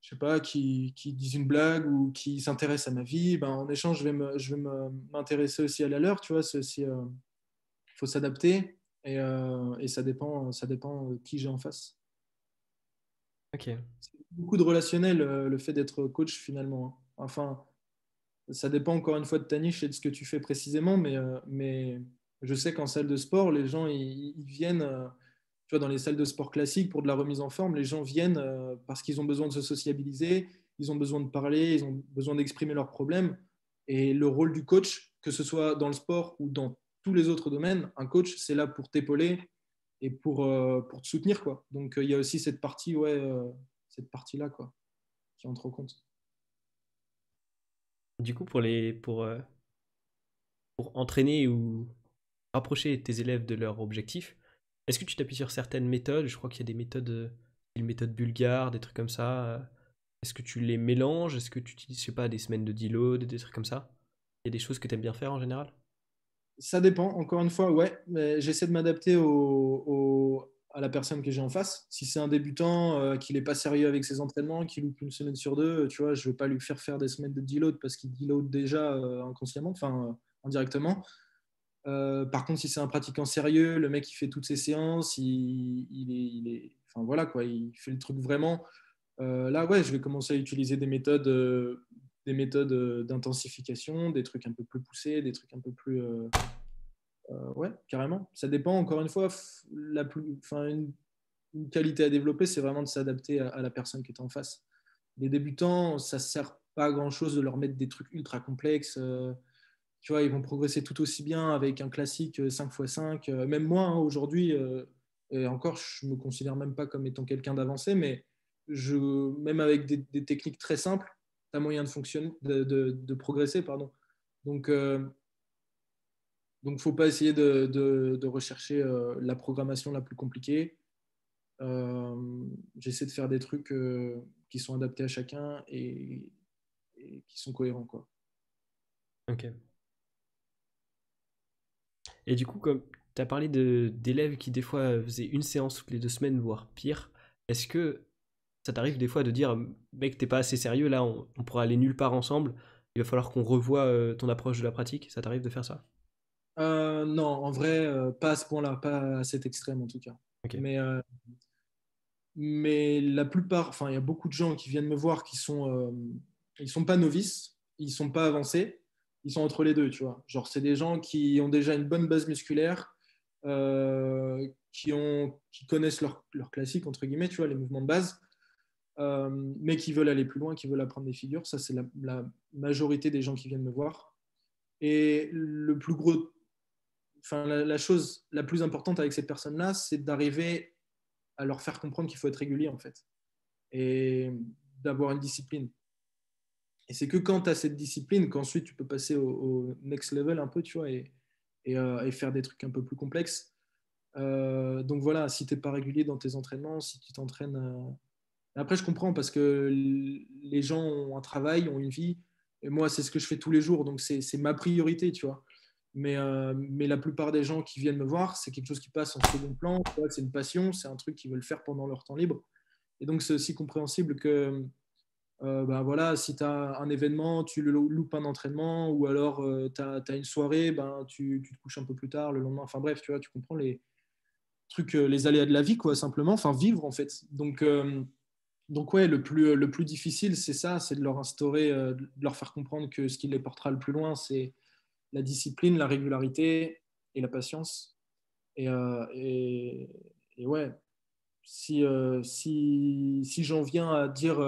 je sais pas, qui disent une blague ou qui s'intéressent à ma vie, ben, en échange, m'intéresser aussi à la leur, tu vois, c'est aussi, faut s'adapter et ça dépend de qui j'ai en face. Ok. C'est beaucoup de relationnel, le fait d'être coach finalement, hein. Enfin, ça dépend encore une fois de ta niche et de ce que tu fais précisément, mais je sais qu'en salle de sport, les gens, ils viennent, tu vois, dans les salles de sport classiques pour de la remise en forme, les gens viennent parce qu'ils ont besoin de se sociabiliser, ils ont besoin de parler, ils ont besoin d'exprimer leurs problèmes. Et le rôle du coach, que ce soit dans le sport ou dans tous les autres domaines, un coach, c'est là pour t'épauler, et pour te soutenir, quoi. Donc, il y a aussi cette partie, ouais, cette partie-là, quoi, qui entre en compte. Du coup, pour entraîner ou rapprocher tes élèves de leur objectif, est-ce que tu t'appuies sur certaines méthodes? Je crois qu'il y a des méthodes, une méthode bulgare, des trucs comme ça. Est-ce que tu les mélanges? Est-ce que tu utilises, je sais pas, des semaines de deload, des trucs comme ça? Il y a des choses que tu aimes bien faire en général? Ça dépend, encore une fois, ouais, mais j'essaie de m'adapter à la personne que j'ai en face. Si c'est un débutant, qu'il n'est pas sérieux avec ses entraînements, qu'il loupe une semaine sur deux, tu vois, je ne vais pas lui faire des semaines de deload parce qu'il deload déjà inconsciemment, enfin indirectement. Par contre, si c'est un pratiquant sérieux, le mec il fait toutes ses séances, enfin voilà quoi, il fait le truc vraiment. Là, ouais, je vais commencer à utiliser des méthodes d'intensification, des trucs un peu plus poussés, des trucs un peu plus, ouais, carrément. Ça dépend, encore une fois, enfin, une qualité à développer, c'est vraiment de s'adapter à la personne qui est en face. Les débutants, ça ne sert pas à grand-chose de leur mettre des trucs ultra complexes. Tu vois, ils vont progresser tout aussi bien avec un classique 5x5. Même moi, hein, aujourd'hui, et encore, je ne me considère même pas comme étant quelqu'un d'avancé, mais même avec des techniques très simples, tu as moyen de fonctionner, de progresser, pardon. Donc, donc, faut pas essayer de rechercher la programmation la plus compliquée. J'essaie de faire des trucs qui sont adaptés à chacun et qui sont cohérents, quoi. Ok. Et du coup, comme tu as parlé d'élèves qui des fois faisaient une séance toutes les 2 semaines, voire pire, est-ce que ça t'arrive des fois de dire, mec, t'es pas assez sérieux, là, on pourra aller nulle part ensemble, il va falloir qu'on revoie ton approche de la pratique? Ça t'arrive de faire ça? Non, en vrai, pas à ce point-là, pas à cet extrême en tout cas. Ok. Mais la plupart, enfin, il y a beaucoup de gens qui viennent me voir ils sont pas novices, ils sont pas avancés, ils sont entre les deux, tu vois. Genre, c'est des gens qui ont déjà une bonne base musculaire, qui connaissent leur classique, entre guillemets, tu vois, les mouvements de base, mais qui veulent aller plus loin, qui veulent apprendre des figures. Ça, c'est la majorité des gens qui viennent me voir. Et le plus gros, enfin, la chose la plus importante avec ces personnes-là, c'est d'arriver à leur faire comprendre qu'il faut être régulier, en fait, et d'avoir une discipline. Et c'est que quand tu as cette discipline qu'ensuite tu peux passer au next level un peu, tu vois, et faire des trucs un peu plus complexes. Donc voilà, si tu n'es pas régulier dans tes entraînements, si tu t'entraînes. Après, je comprends parce que les gens ont un travail, ont une vie. Et moi, c'est ce que je fais tous les jours. Donc c'est ma priorité, tu vois. Mais la plupart des gens qui viennent me voir, c'est quelque chose qui passe en second plan. C'est une passion, c'est un truc qu'ils veulent faire pendant leur temps libre. Et donc, c'est aussi compréhensible que ben voilà, si tu as un événement, tu le loupes un entraînement, ou alors tu as une soirée, ben, tu te couches un peu plus tard le lendemain. Enfin bref, tu vois, tu comprends les trucs, les aléas de la vie, quoi, simplement. Enfin, vivre, en fait. Donc ouais, le plus difficile, c'est ça, c'est de leur instaurer, de leur faire comprendre que ce qui les portera le plus loin, c'est la discipline, la régularité et la patience. Et, et ouais, si j'en viens à dire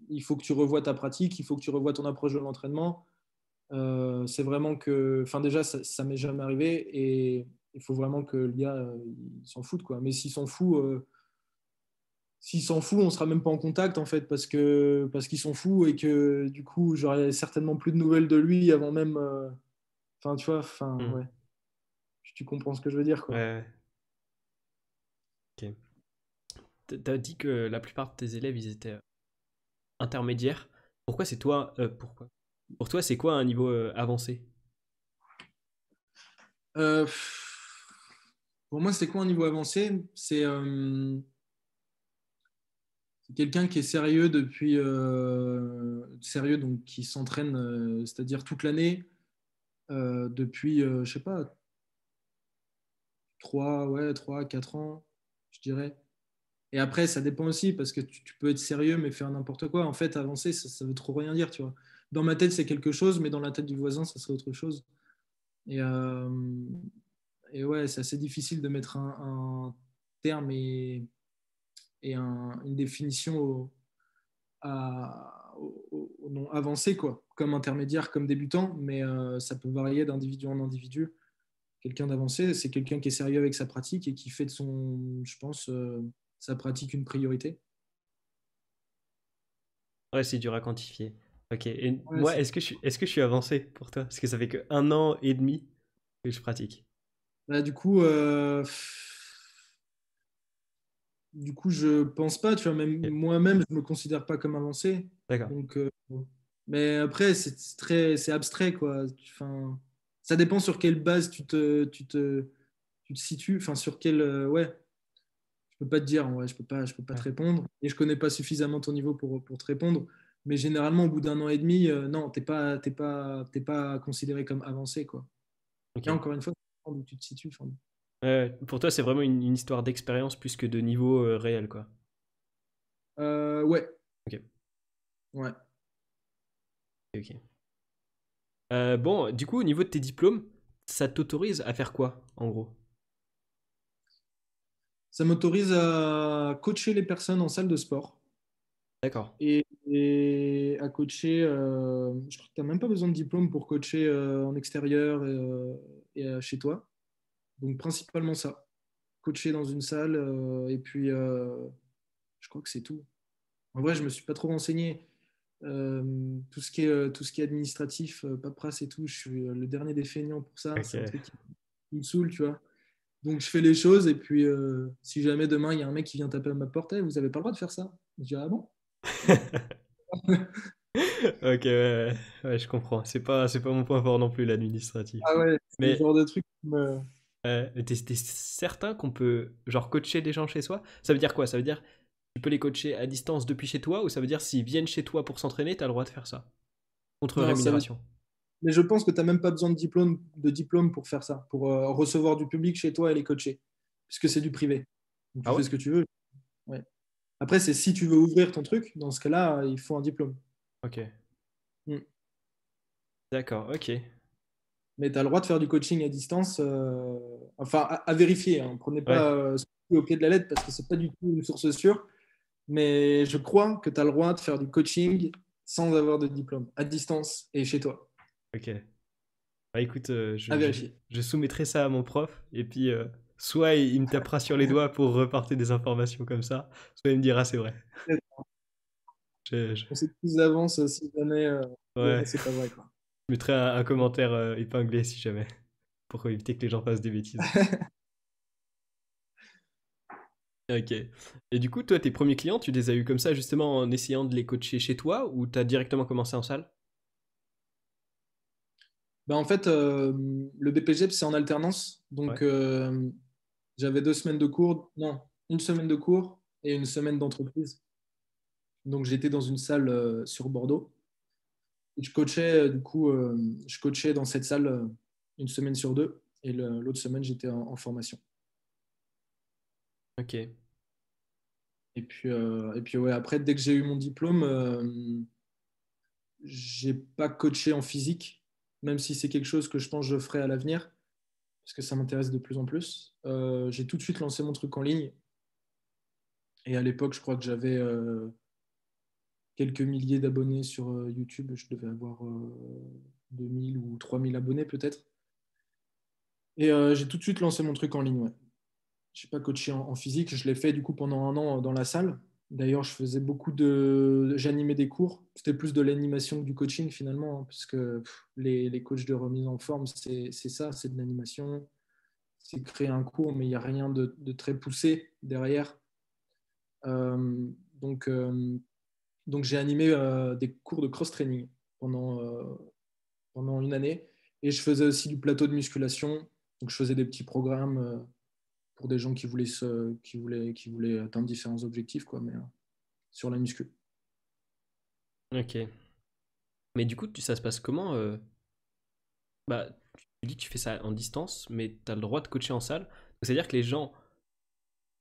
il faut que tu revoies ta pratique, il faut que tu revoies ton approche de l'entraînement, c'est vraiment que, enfin déjà, ça m'est jamais arrivé et il faut vraiment que l'IA il s'en foute quoi. Mais s'il s'en fout, on sera même pas en contact en fait parce qu'il s'en fout et que du coup j'aurai certainement plus de nouvelles de lui avant même. Enfin tu vois, enfin Hmm. ouais, tu comprends ce que je veux dire Ouais, quoi. ouais, ok. T'as dit que la plupart de tes élèves, ils étaient intermédiaires. Pourquoi c'est toi, pourquoi? Pour toi, c'est quoi un niveau avancé? Euh, pour moi, c'est quoi un niveau avancé? C'est quelqu'un qui est sérieux depuis sérieux donc qui s'entraîne, c'est-à-dire toute l'année depuis je sais pas 3 4 ans, je dirais. Et après, ça dépend aussi parce que tu peux être sérieux mais faire n'importe quoi. En fait, avancer, ça veut trop rien dire, tu vois. Dans ma tête, c'est quelque chose, mais dans la tête du voisin, ça serait autre chose. Et, euh, et ouais, c'est assez difficile de mettre un terme et une définition au nom avancé, quoi, comme intermédiaire, comme débutant, mais ça peut varier d'individu en individu. Quelqu'un d'avancé, c'est quelqu'un qui est sérieux avec sa pratique et qui fait de je pense, sa pratique une priorité. Ouais, c'est dur à quantifier. Ok. Et Ouais, moi, est-ce que je suis avancé pour toi? Parce que ça fait que 1 an et demi que je pratique. bah, du coup, je pense pas, tu vois, même Ok. moi-même, je me considère pas comme avancé. D'accord. Donc, mais après, c'est abstrait, quoi. Enfin, ça dépend sur quelle base tu te situes. Enfin, sur quelle, ouais, je peux pas te dire, ouais, je peux pas te Ouais. répondre. Et je connais pas suffisamment ton niveau pour te répondre. Mais généralement, au bout d'un an et demi, non, t'es pas considéré comme avancé, quoi. Ok. Et encore une fois, ça dépend d'où tu te situes. Enfin, Ouais, pour toi, c'est vraiment une histoire d'expérience plus que de niveau réel, quoi. ouais, Ok. ouais. Ok. Bon, du coup, au niveau de tes diplômes, ça t'autorise à faire quoi, en gros? Ça m'autorise à coacher les personnes en salle de sport D'accord. et à coacher. Je crois que tu n'as même pas besoin de diplôme pour coacher en extérieur et chez toi. Donc, principalement ça. Coacher dans une salle et puis je crois que c'est tout. En vrai, je ne me suis pas trop renseigné. Tout ce qui est administratif, paperasse et tout, je suis le dernier des feignants pour ça. C'est un Ok. truc qui me saoule, tu vois. Donc je fais les choses et puis si jamais demain il y a un mec qui vient taper à ma porte, eh, vous n'avez pas le droit de faire ça. Je dis ah bon? Ok, ouais, ouais, ouais, je comprends. C'est pas mon point fort non plus, l'administratif. Ah ouais, c'est le Mais genre de truc t'es certain qu'on peut, genre, coacher des gens chez soi? Ça veut dire quoi? Ça veut dire tu peux les coacher à distance depuis chez toi ou ça veut dire s'ils viennent chez toi pour s'entraîner, t'as le droit de faire ça? Contre Non, rémunération. mais je pense que tu n'as même pas besoin de diplôme pour faire ça, pour recevoir du public chez toi et les coacher, puisque c'est du privé. Donc tu Ah fais ouais? ce que tu veux. Ouais. Après, c'est si tu veux ouvrir ton truc, dans ce cas-là, il faut un diplôme. Ok. Mm. D'accord, ok. Mais tu as le droit de faire du coaching à distance, enfin à vérifier. Hein. Prenez Ouais. pas au pied de la lettre parce que c'est pas du tout une source sûre. Mais je crois que tu as le droit de faire du coaching sans avoir de diplôme, à distance et chez toi. Ok. Bah écoute, À vérifier. je soumettrai ça à mon prof, et puis soit il me tapera sur les doigts pour reporter des informations comme ça, soit il me dira c'est vrai. Je- On sait plus d'avance si ouais, jamais c'est pas vrai, quoi. je mettrai un commentaire épinglé si jamais, pour éviter que les gens fassent des bêtises. Ok. Et du coup, toi, tes premiers clients, tu les as eu comme ça justement en essayant de les coacher chez toi ou t'as directement commencé en salle? Ben, en fait, le BPGEP, c'est en alternance. Ouais. Donc, j'avais 2 semaines de cours, non, une semaine de cours et une semaine d'entreprise. Donc, j'étais dans une salle sur Bordeaux. Et je coachais dans cette salle une semaine sur deux. Et l'autre semaine, j'étais en formation. Ok. Et puis ouais, après, dès que j'ai eu mon diplôme, j'ai pas coaché en physique, même si c'est quelque chose que je pense que je ferai à l'avenir, parce que ça m'intéresse de plus en plus. J'ai tout de suite lancé mon truc en ligne. Et à l'époque, je crois que j'avais quelques milliers d'abonnés sur YouTube. Je devais avoir 2000 ou 3000 abonnés peut-être. Et j'ai tout de suite lancé mon truc en ligne. Ouais. Je n'ai pas coaché en physique. Je l'ai fait du coup pendant un an dans la salle. D'ailleurs, je faisais j'animais des cours. C'était plus de l'animation que du coaching finalement, hein, parce que les coachs de remise en forme, c'est ça, c'est de l'animation. C'est créer un cours, mais il n'y a rien de très poussé derrière. Euh, donc, euh, donc j'ai animé des cours de cross-training pendant une année. Et je faisais aussi du plateau de musculation. Donc, je faisais des petits programmes pour des gens qui voulaient atteindre différents objectifs, quoi, mais sur la muscu. Ok. Mais du coup, ça se passe comment bah, tu dis que tu fais ça en distance, mais tu as le droit de coacher en salle. C'est-à-dire que les gens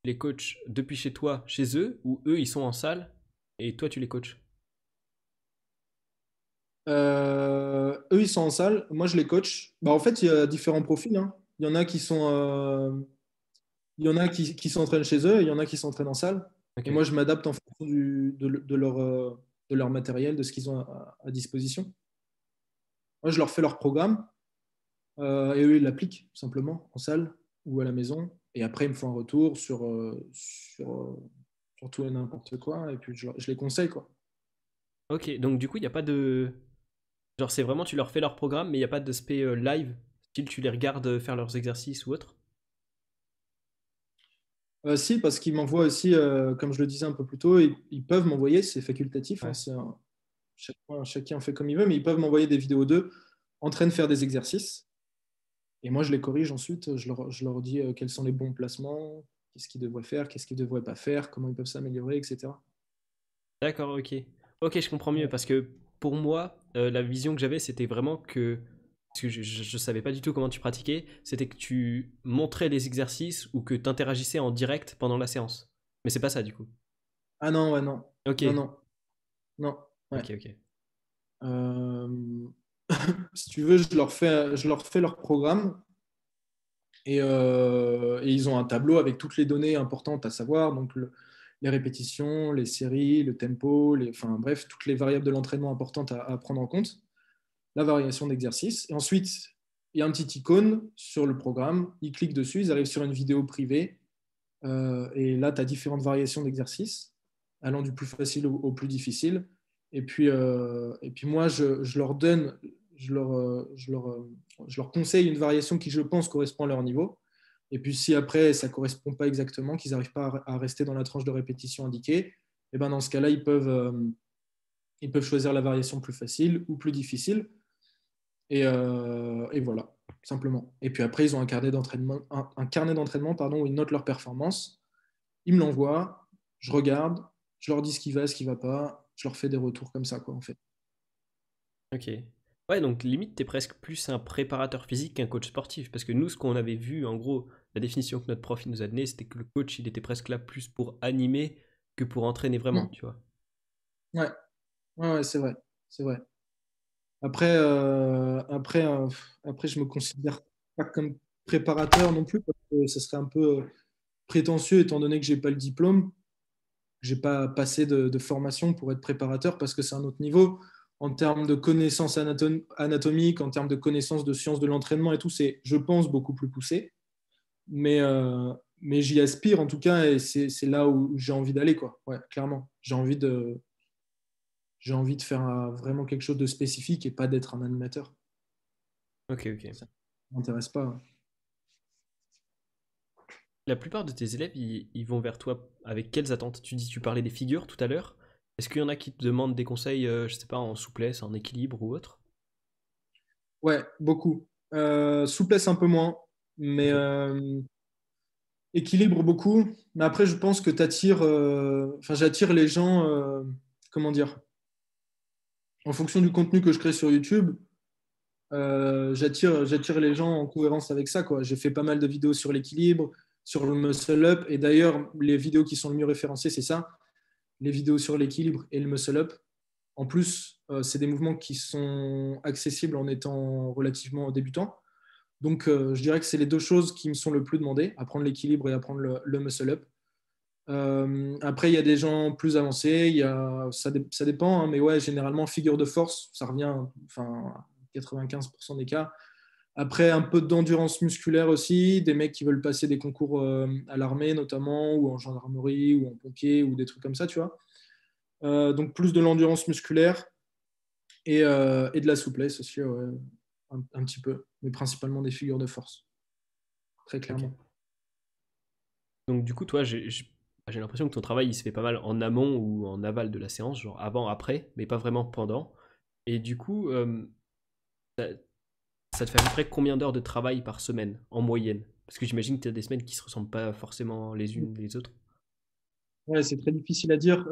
les coachent depuis chez toi, chez eux, ou eux, ils sont en salle et toi, tu les coaches. Eux, ils sont en salle. Moi, je les coach. Bah, en fait, il y a différents profils. Hein. Il y en a qui s'entraînent chez eux et il y en a qui s'entraînent en salle. Ok. Et moi, je m'adapte en fonction de leur matériel, de ce qu'ils ont à disposition. Moi, je leur fais leur programme Et eux, ils l'appliquent tout simplement en salle ou à la maison. Et après, ils me font un retour sur tout et n'importe quoi. Et puis, je les conseille, quoi. Ok, donc du coup, il n'y a pas de. Genre, c'est vraiment, tu leur fais leur programme, mais il n'y a pas d'aspect live, style tu les regardes faire leurs exercices ou autre. Si, parce qu'ils m'envoient aussi, comme je le disais un peu plus tôt, ils peuvent m'envoyer, c'est facultatif, hein, Ouais. chacun fait comme il veut, mais ils peuvent m'envoyer des vidéos d'eux en train de faire des exercices. Et moi, je les corrige ensuite, je leur dis quels sont les bons placements, qu'est-ce qu'ils devraient faire, qu'est-ce qu'ils ne devraient pas faire, comment ils peuvent s'améliorer, etc. D'accord, ok. Ok, je comprends mieux, parce que pour moi, la vision que j'avais, c'était vraiment que. Parce que je savais pas du tout comment tu pratiquais, c'était que tu montrais les exercices ou que tu interagissais en direct pendant la séance. Mais c'est pas ça, du coup. Ah non, ouais, non, Ok, non, non, non, ouais. ok, ok. Euh, Si tu veux, je leur fais leur programme et ils ont un tableau avec toutes les données importantes à savoir, donc les répétitions, les séries, le tempo, enfin bref, toutes les variables de l'entraînement importantes à prendre en compte, la variation d'exercice. Et ensuite, il y a un petit icône sur le programme, ils cliquent dessus, ils arrivent sur une vidéo privée et là, tu as différentes variations d'exercices, allant du plus facile au plus difficile. Et puis moi, je leur donne, je leur conseille une variation qui, je pense, correspond à leur niveau. Et puis si après, ça ne correspond pas exactement, qu'ils n'arrivent pas à rester dans la tranche de répétition indiquée, et ben dans ce cas-là, ils peuvent choisir la variation plus facile ou plus difficile. Et voilà, simplement. Et puis après, ils ont un carnet d'entraînement pardon, où ils notent leur performance. Ils me l'envoient, je regarde, je leur dis ce qui va pas, je leur fais des retours comme ça, quoi, en fait. Ok. Ouais, donc limite, t'es presque plus un préparateur physique qu'un coach sportif. Parce que nous, ce qu'on avait vu, en gros, la définition que notre prof il nous a donnée, c'était que le coach, il était presque là plus pour animer que pour entraîner vraiment, Mm. tu vois. Ouais, ouais, ouais, c'est vrai, c'est vrai. Après, je me considère pas comme préparateur non plus, parce que ce serait un peu prétentieux étant donné que j'ai pas le diplôme, j'ai pas passé de formation pour être préparateur, parce que c'est un autre niveau. En termes de connaissances anatomiques, en termes de connaissances de sciences de l'entraînement et tout, c'est, je pense, beaucoup plus poussé. Mais, euh, mais j'y aspire en tout cas, et c'est là où j'ai envie d'aller, quoi. Ouais, clairement. J'ai envie de faire vraiment quelque chose de spécifique et pas d'être un animateur. Ok, ok. Ça ne m'intéresse pas. Ouais. La plupart de tes élèves, ils vont vers toi avec quelles attentes? Tu parlais des figures tout à l'heure. Est-ce qu'il y en a qui te demandent des conseils, je sais pas, en souplesse, en équilibre ou autre? Ouais, beaucoup. Souplesse un peu moins, mais Ok. équilibre beaucoup. Mais après, je pense que enfin, j'attire les gens, comment dire, en fonction du contenu que je crée sur YouTube, j'attire les gens en cohérence avec ça, quoi. J'ai fait pas mal de vidéos sur l'équilibre, sur le muscle up, et d'ailleurs, les vidéos qui sont le mieux référencées, c'est ça, les vidéos sur l'équilibre et le muscle up. En plus, c'est des mouvements qui sont accessibles en étant relativement débutant. Donc, je dirais que c'est les deux choses qui me sont le plus demandées, apprendre l'équilibre et apprendre le muscle up. Après, il y a des gens plus avancés, ça dépend, hein, mais ouais, généralement, figure de force, ça revient enfin, à 95% des cas. Après, un peu d'endurance musculaire aussi, des mecs qui veulent passer des concours à l'armée notamment, ou en gendarmerie, ou en pompier, ou des trucs comme ça, tu vois. Donc, plus de l'endurance musculaire et de la souplesse aussi, ouais, un petit peu, mais principalement des figures de force, très Ok. clairement. Donc du coup, toi, j'ai l'impression que ton travail, il se fait pas mal en amont ou en aval de la séance, genre avant, après, mais pas vraiment pendant. Et du coup, ça, ça te fait à peu près combien d'heures de travail par semaine, en moyenne? Parce que j'imagine que tu as des semaines qui se ressemblent pas forcément les unes les autres. Ouais, c'est très difficile à dire.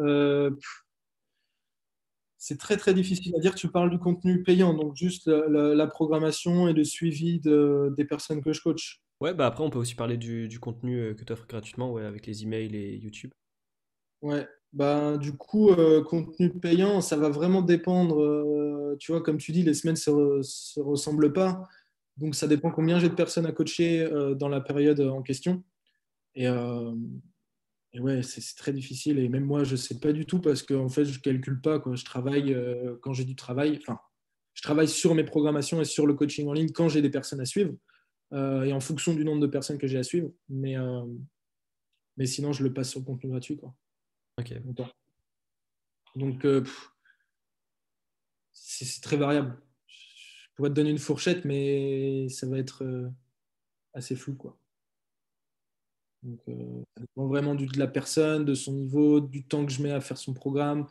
C'est très très difficile à dire. Tu parles du contenu payant, donc juste la programmation et le suivi des personnes que je coach. Ouais, bah après, on peut aussi parler du contenu que tu offres gratuitement, ouais, avec les emails et YouTube. Ouais. Ben, du coup, contenu payant, ça va vraiment dépendre. Tu vois, comme tu dis, les semaines se ressemblent pas. Donc, ça dépend combien j'ai de personnes à coacher dans la période en question. Et, euh, et ouais, c'est très difficile. Et même moi, je sais pas du tout parce que en fait, je calcule pas, quoi. Je travaille quand j'ai du travail. Enfin, je travaille sur mes programmations et sur le coaching en ligne quand j'ai des personnes à suivre et en fonction du nombre de personnes que j'ai à suivre. Mais sinon, je le passe sur le contenu gratuit, quoi. Ok. Donc, c'est très variable. Je pourrais te donner une fourchette, mais ça va être assez flou, quoi. Donc, ça dépend vraiment de la personne, de son niveau, du temps que je mets à faire son programme,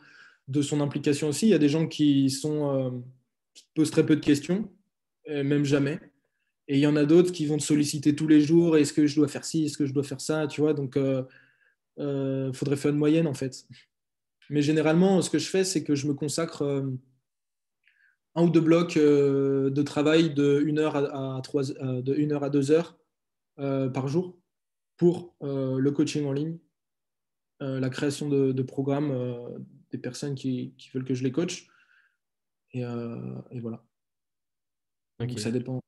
de son implication aussi. Il y a des gens qui posent très peu de questions, même jamais. Et il y en a d'autres qui vont te solliciter tous les jours. Est-ce que je dois faire ci? Est-ce que je dois faire ça? Tu vois, donc faudrait faire une moyenne en fait. Mais généralement, ce que je fais, c'est que je me consacre un ou deux blocs de travail de 1 heure de 1 heure à 2 heures par jour pour le coaching en ligne, la création de programmes des personnes qui veulent que je les coach. Et voilà. Donc Ok. ça dépend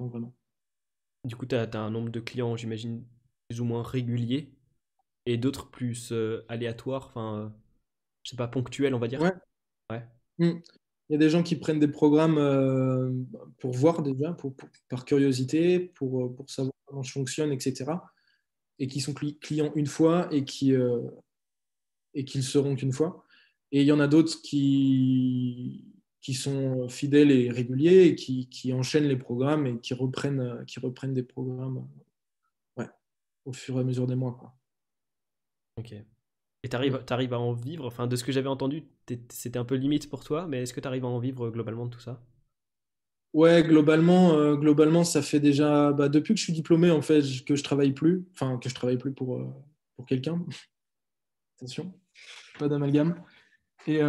vraiment. Du coup, tu as un nombre de clients, j'imagine, plus ou moins réguliers et d'autres plus aléatoires, enfin, je sais pas, ponctuels, on va dire. Ouais. Ouais. Mm. Il y a des gens qui prennent des programmes pour voir déjà, par curiosité, pour savoir comment je fonctionne, etc. Et qui sont clients une fois et qui le seront qu'une fois. Et il y en a d'autres qui sont fidèles et réguliers et qui enchaînent les programmes et qui reprennent des programmes ouais, au fur et à mesure des mois, quoi. Ok. Et Mm. t'arrives à en vivre, enfin, de ce que j'avais entendu, c'était un peu limite pour toi, mais est-ce que tu arrives à en vivre globalement de tout ça? Ouais, globalement, ça fait déjà depuis que je suis diplômé en fait que je travaille plus, enfin que je travaille plus pour quelqu'un. Attention, pas d'amalgame. Et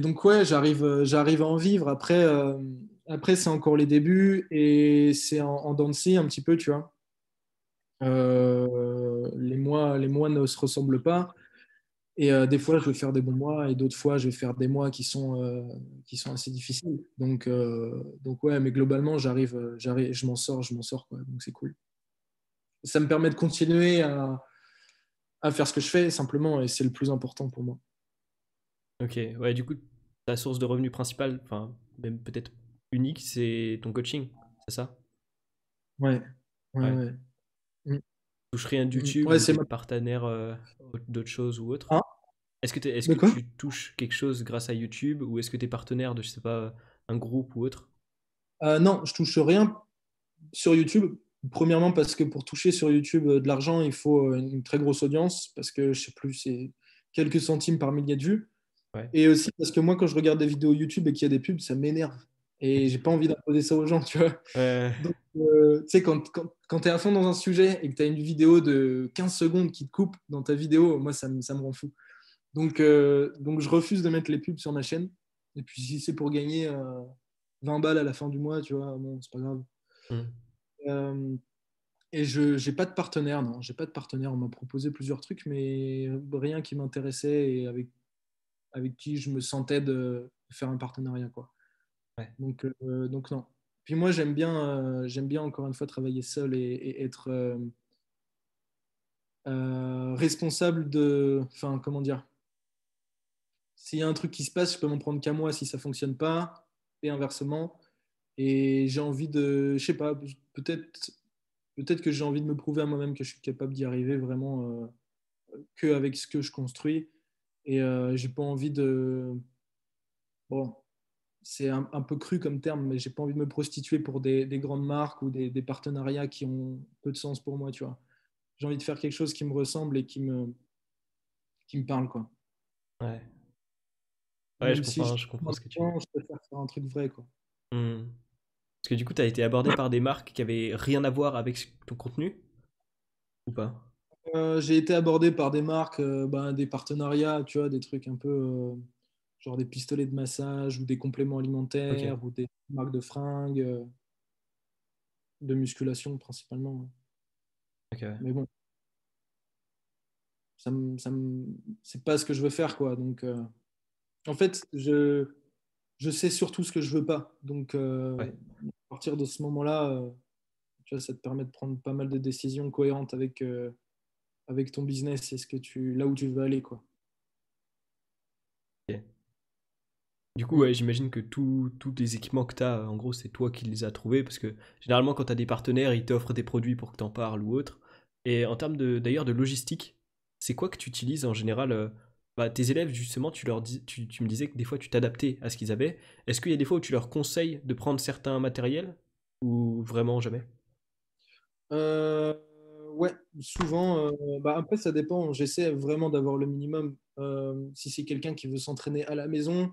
donc ouais, j'arrive à en vivre. Après c'est encore les débuts et c'est en dents de scie un petit peu, tu vois. Les mois ne se ressemblent pas. Et des fois, je vais faire des bons mois et d'autres fois, je vais faire des mois qui sont assez difficiles. Donc ouais, mais globalement, je m'en sors, quoi. Donc c'est cool. Ça me permet de continuer à faire ce que je fais simplement et c'est le plus important pour moi. Ok, ouais, du coup, ta source de revenus principale, enfin, même peut-être unique, c'est ton coaching, c'est ça? Ouais, ouais, Ouais. ouais. Mm, Tu touches rien de mm. YouTube Ouais, ou c'est t'es ma... partenaire d'autres choses ou autres? Ah, Est-ce de que quoi? tu touches quelque chose grâce à YouTube ou est-ce que t'es partenaire de, je sais pas, un groupe ou autre? Non, je touche rien sur YouTube. Premièrement, parce que pour toucher sur YouTube de l'argent, il faut une très grosse audience, parce que je sais plus, c'est quelques centimes par millier de vues. Ouais. Et aussi parce que moi, quand je regarde des vidéos YouTube et qu'il y a des pubs, ça m'énerve. Et j'ai pas envie d'imposer ça aux gens, tu vois. Ouais. Donc, tu sais, quand tu es à fond dans un sujet et que tu as une vidéo de 15 secondes qui te coupe dans ta vidéo, moi, ça me rend fou. Donc, je refuse de mettre les pubs sur ma chaîne. Et puis, si c'est pour gagner 20 balles à la fin du mois, tu vois, bon, c'est pas grave. Hmm. Euh, et je j'ai pas de partenaire, non. J'ai pas de partenaire. On m'a proposé plusieurs trucs, mais rien qui m'intéressait et avec qui je me sentais de faire un partenariat, quoi. Ouais. Donc non. Puis moi, j'aime bien encore une fois travailler seul et être responsable enfin, comment dire, s'il y a un truc qui se passe, je peux m'en prendre qu'à moi si ça fonctionne pas, et inversement. Et j'ai envie je sais pas, peut-être que j'ai envie de me prouver à moi-même que je suis capable d'y arriver vraiment qu'avec ce que je construis. Et j'ai pas envie bon, c'est un peu cru comme terme, mais j'ai pas envie de me prostituer pour des grandes marques ou des partenariats qui ont peu de sens pour moi, tu vois. J'ai envie de faire quelque chose qui me ressemble et qui me parle, quoi. Ouais. Ouais, Même si je je comprends dans ce que tu veux dire. je préfère faire un truc vrai, quoi. Hmm. Parce que du coup, t'as été abordé par des marques qui avaient rien à voir avec ton contenu ou pas? J'ai été abordé par des marques, des partenariats, tu vois, des trucs un peu genre des pistolets de massage ou des compléments Ok. alimentaires ou des marques de fringues, de musculation principalement. Ok, ouais. Mais bon, c'est pas ce que je veux faire, quoi. Donc, en fait, je sais surtout ce que je veux pas. Donc, Ouais. à partir de ce moment-là, tu vois, ça te permet de prendre pas mal de décisions cohérentes avec ton business et là où tu veux aller, quoi. Ok. Du coup, Mm. ouais, j'imagine que tous les équipements que tu as, en gros, c'est toi qui les as trouvés, parce que généralement, quand tu as des partenaires, ils t'offrent des produits pour que tu en parles ou autre. Et en termes d'ailleurs de logistique, c'est quoi que tu utilises en général bah, tes élèves, justement, tu me disais que des fois, tu t'adaptais à ce qu'ils avaient. Est-ce qu'il y a des fois où tu leur conseilles de prendre certains matériels ou vraiment jamais? Euh, ouais, souvent. Bah après, ça dépend. J'essaie vraiment d'avoir le minimum. Si c'est quelqu'un qui veut s'entraîner à la maison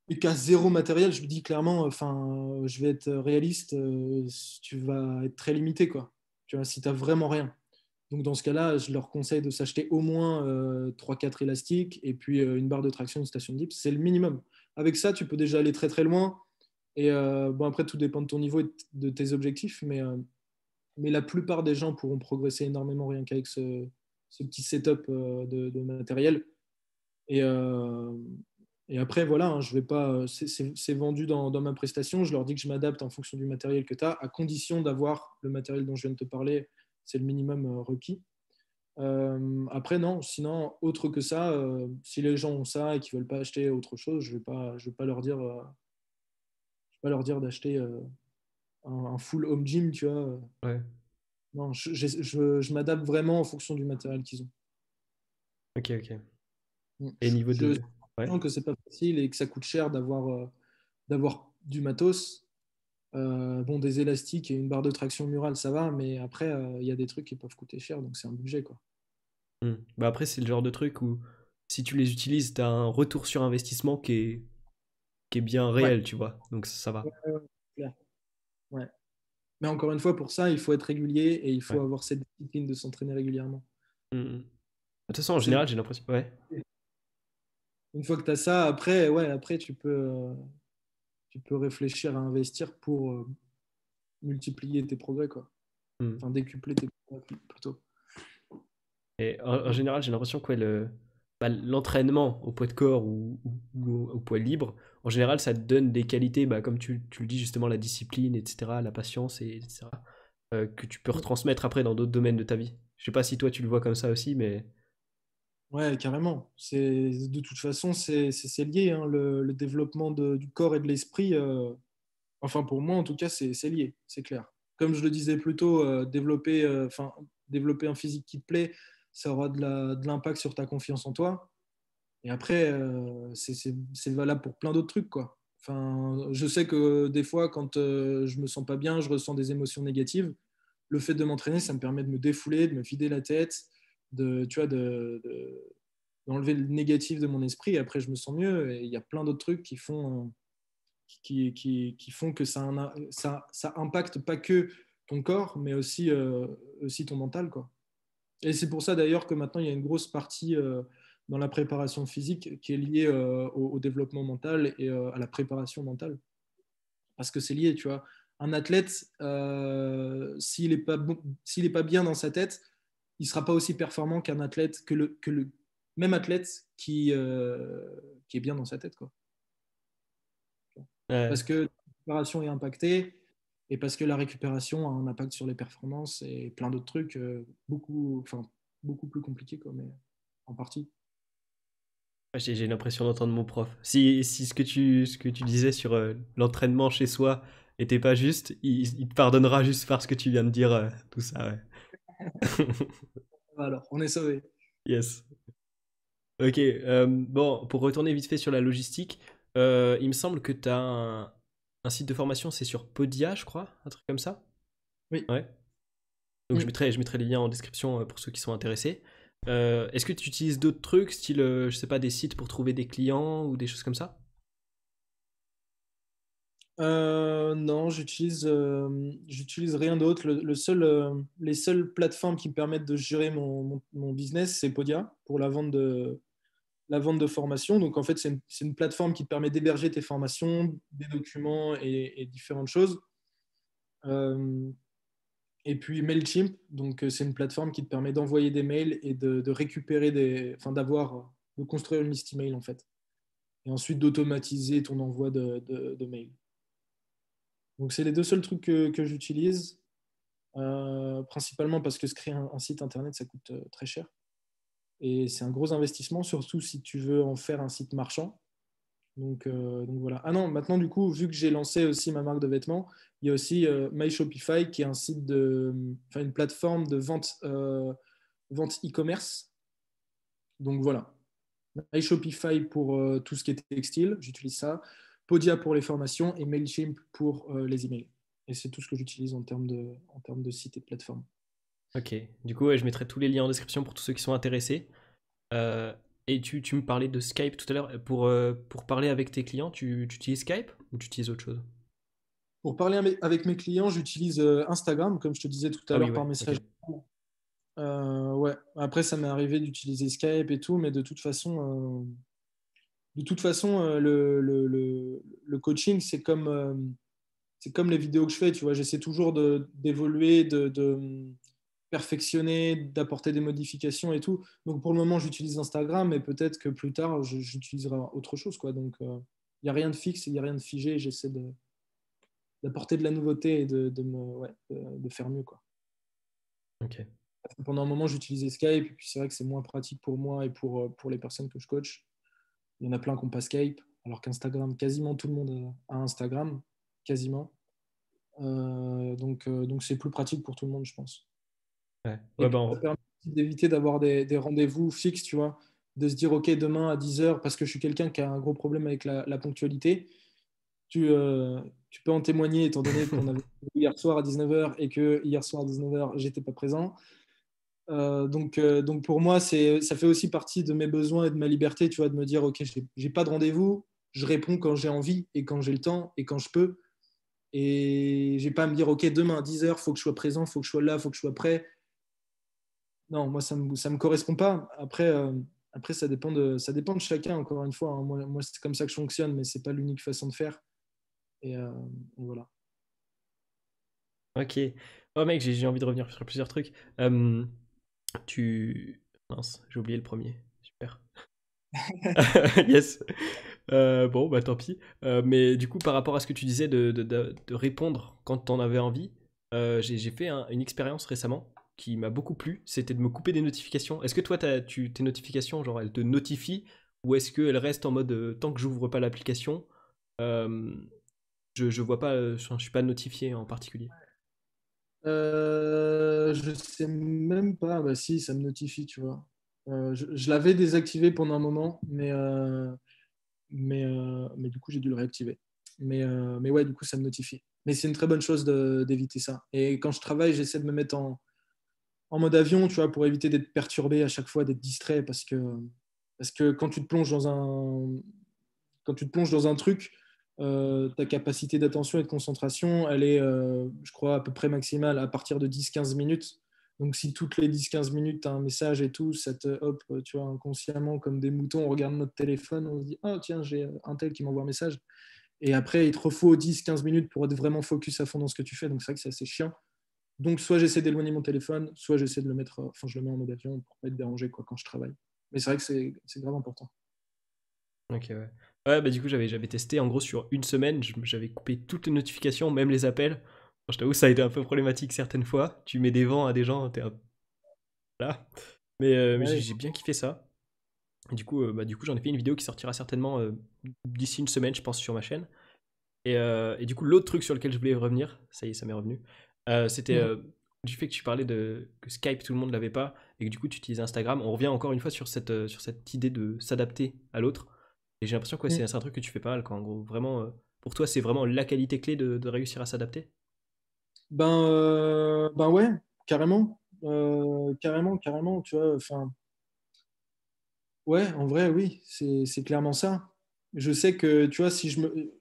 et qui a zéro matériel, je lui dis clairement, enfin, je vais être réaliste, tu vas être très limité, quoi. Tu vois, si tu n'as vraiment rien. Donc dans ce cas-là, je leur conseille de s'acheter au moins 3-4 élastiques et puis une barre de traction, une station de dips. C'est le minimum. Avec ça, tu peux déjà aller très très loin. Et bon, après, tout dépend de ton niveau et de tes objectifs, mais la plupart des gens pourront progresser énormément rien qu'avec ce petit setup de matériel. Et, euh, et après, voilà, hein, je vais pas, c'est vendu dans ma prestation. Je leur dis que je m'adapte en fonction du matériel que tu as, à condition d'avoir le matériel dont je viens de te parler. C'est le minimum requis. Après, non, sinon, autre que ça, si les gens ont ça et qu'ils veulent pas acheter autre chose, je vais pas leur dire, je vais pas leur dire d'acheter un full home gym, tu vois. Ouais, Non, je m'adapte vraiment en fonction du matériel qu'ils ont. ok, ok. Mm. Et niveau Je de... Ouais. sens que c'est pas facile et que ça coûte cher d'avoir du matos. Bon, des élastiques et une barre de traction murale, ça va, mais après, il y a des trucs qui peuvent coûter cher, donc c'est un budget, quoi. Hmm. Bah après, c'est le genre de truc où si tu les utilises, tu as un retour sur investissement qui est bien Ouais, réel, tu vois. Donc ça va. ouais, ouais, clair. Ouais. Mais encore une fois, pour ça, il faut être régulier et il faut Ouais. avoir cette discipline de s'entraîner régulièrement. Hmm, hmm. De toute façon, en C'est le- général, j'ai l'impression. Ouais. Une fois que tu as ça, après, ouais, après tu peux réfléchir à investir pour multiplier tes progrès, quoi. Hmm. Enfin, décupler tes progrès plutôt. Et en général, j'ai l'impression que ouais, bah, l'entraînement au poids de corps ou au poids libre, en général, ça te donne des qualités, bah, comme tu le dis justement, la discipline, etc., la patience, etc., que tu peux retransmettre après dans d'autres domaines de ta vie. Je sais pas si toi tu le vois comme ça aussi, mais Ouais, carrément. De toute façon, c'est lié, hein, le développement du corps et de l'esprit. Enfin, pour moi, en tout cas, c'est lié, c'est clair. Comme je le disais plus tôt, développer un physique qui te plaît, ça aura de l'impact sur ta confiance en toi. Et après, c'est valable pour plein d'autres trucs, quoi. Enfin, je sais que des fois, quand je me sens pas bien, je ressens des émotions négatives. Le fait de m'entraîner, ça me permet de me défouler, de me vider la tête, tu vois, d'enlever le négatif de mon esprit. Et après, je me sens mieux. Et il y a plein d'autres trucs qui font que ça impacte pas que ton corps, mais aussi ton mental, quoi. Et c'est pour ça d'ailleurs que maintenant il y a une grosse partie dans la préparation physique qui est liée au développement mental et à la préparation mentale. Parce que c'est lié, tu vois. Un athlète, s'il n'est pas, s'il est pas bien dans sa tête, il ne sera pas aussi performant qu'un athlète, que le même athlète qui est bien dans sa tête, quoi. ouais. Parce que la récupération est impactée et parce que la récupération a un impact sur les performances et plein d'autres trucs beaucoup plus compliqués, quoi, mais en partie. J'ai l'impression d'entendre mon prof. Si ce que tu disais sur l'entraînement chez soi était pas juste, il te pardonnera juste par ce que tu viens de dire, tout ça, ouais. Alors, on est sauvé. Yes. Ok, bon, pour retourner vite fait sur la logistique, il me semble que tu as un site de formation, c'est sur Podia, je crois, un truc comme ça. Oui. Ouais. Donc Mm. je mettrai les liens en description pour ceux qui sont intéressés. Est-ce que tu utilises d'autres trucs, style, je sais pas, des sites pour trouver des clients ou des choses comme ça? Non, j'utilise rien d'autre. Les seules plateformes qui me permettent de gérer mon business, c'est Podia pour la vente de formation. Donc, en fait, c'est une plateforme qui te permet d'héberger tes formations, des documents et différentes choses. Euh, et puis Mailchimp, donc c'est une plateforme qui te permet d'envoyer des mails et de récupérer enfin de construire une liste email en fait. Et ensuite d'automatiser ton envoi de mails. Donc c'est les deux seuls trucs que j'utilise, principalement parce que se créer un site internet, ça coûte très cher. Et c'est un gros investissement, surtout si tu veux en faire un site marchand. Donc voilà. Ah non, maintenant, du coup, vu que j'ai lancé aussi ma marque de vêtements, il y a aussi My Shopify qui est un site enfin, une plateforme de vente e-commerce. Donc voilà. My Shopify pour tout ce qui est textile, j'utilise ça. Podia pour les formations et Mailchimp pour les emails. Et c'est tout ce que j'utilise en termes de site et de plateforme. Ok. Du coup, ouais, je mettrai tous les liens en description pour tous ceux qui sont intéressés. Euh, et tu me parlais de Skype tout à l'heure. Pour parler avec tes clients, tu utilises Skype ou tu utilises autre chose? Pour parler avec mes clients, j'utilise Instagram, comme je te disais tout à Ah oui, l'heure ouais, par ok. message. Ouais. Après, ça m'est arrivé d'utiliser Skype et tout, mais de toute façon, le coaching, c'est comme les vidéos que je fais, tu vois. J'essaie toujours d'évoluer, de perfectionner, d'apporter des modifications et tout. Donc pour le moment, j'utilise Instagram, mais peut-être que plus tard, j'utiliserai autre chose, quoi. Donc il n'y a rien de fixe, il n'y a rien de figé. J'essaie d'apporter de la nouveauté et de faire mieux, quoi. Ok. Pendant un moment, j'utilisais Skype, et puis c'est vrai que c'est moins pratique pour moi et pour les personnes que je coach. Il y en a plein qui n'ont pas Skype, alors qu'Instagram, quasiment tout le monde a Instagram, quasiment. Donc c'est plus pratique pour tout le monde, je pense. Ouais. Et Ouais, puis ben, ça permet aussi d'éviter d'avoir des rendez-vous fixes, tu vois, de se dire, OK, demain à 10h, parce que je suis quelqu'un qui a un gros problème avec la ponctualité. Tu peux en témoigner, étant donné qu'on avait hier soir à 19h et que hier soir à 19h, j'étais pas présent. Donc pour moi, ça fait aussi partie de mes besoins et de ma liberté, tu vois, de me dire, OK, j'ai pas de rendez-vous, je réponds quand j'ai envie et quand j'ai le temps et quand je peux. Et j'ai pas à me dire, OK, demain à 10h, il faut que je sois présent, il faut que je sois là, il faut que je sois prêt. Non, moi, ça me correspond pas. Après ça dépend de chacun, encore une fois, hein. Moi, c'est comme ça que je fonctionne, mais c'est pas l'unique façon de faire. Et voilà. ok. Oh mec, j'ai envie de revenir sur plusieurs trucs. Euh, Mince, j'ai oublié le premier. Super. Yes. Bon, bah tant pis. Mais du coup, par rapport à ce que tu disais de répondre quand t'en avais envie, j'ai fait une expérience récemment qui m'a beaucoup plu. C'était de me couper des notifications. Est-ce que toi, tes notifications, genre, elles te notifient ou est-ce qu'elles restent en mode tant que j'ouvre pas l'application, euh, je vois pas, je suis pas notifié en particulier. Je sais même pas. Bah si, ça me notifie, tu vois. Je l'avais désactivé pendant un moment, mais du coup, j'ai dû le réactiver. Mais ouais, du coup, ça me notifie. Mais c'est une très bonne chose d'éviter ça. Et quand je travaille, j'essaie de me mettre en mode avion, tu vois, pour éviter d'être perturbé à chaque fois, d'être distrait, parce que quand tu te plonges dans un truc, ta capacité d'attention et de concentration, elle est, je crois, à peu près maximale à partir de 10-15 minutes. Donc, si toutes les 10-15 minutes, tu as un message et tout, hop, tu vois, inconsciemment, comme des moutons, on regarde notre téléphone, on se dit, oh tiens, j'ai un tel qui m'envoie un message. Et après, il te refaut 10-15 minutes pour être vraiment focus à fond dans ce que tu fais. Donc, c'est vrai que c'est assez chiant. Donc, soit j'essaie d'éloigner mon téléphone, soit j'essaie de le mettre, enfin, je le mets en mode avion pour pas être dérangé, quoi, quand je travaille. Mais c'est vrai que c'est grave important. Ok, ouais. Ouais, bah du coup, j'avais testé. En gros, sur une semaine, j'avais coupé toutes les notifications, même les appels. Bon, je t'avoue, ça a été un peu problématique certaines fois. Tu mets des vents à des gens, là. Mais Ouais. j'ai bien kiffé ça. Et du coup, j'en ai fait une vidéo qui sortira certainement d'ici une semaine, je pense, sur ma chaîne. Et du coup, l'autre truc sur lequel je voulais revenir, ça y est, ça m'est revenu, c'était Mhm. du fait que tu parlais que Skype, tout le monde l'avait pas, et que du coup, tu utilisais Instagram. On revient encore une fois sur cette idée de s'adapter à l'autre. Et j'ai l'impression que ouais, Mhm. c'est un truc que tu fais pas mal, quoi. En gros, vraiment, pour toi, c'est vraiment la qualité clé de réussir à s'adapter. Ben ouais, carrément. Carrément, carrément, tu vois. Enfin, ouais, en vrai, oui, c'est clairement ça. Je sais que, tu vois, si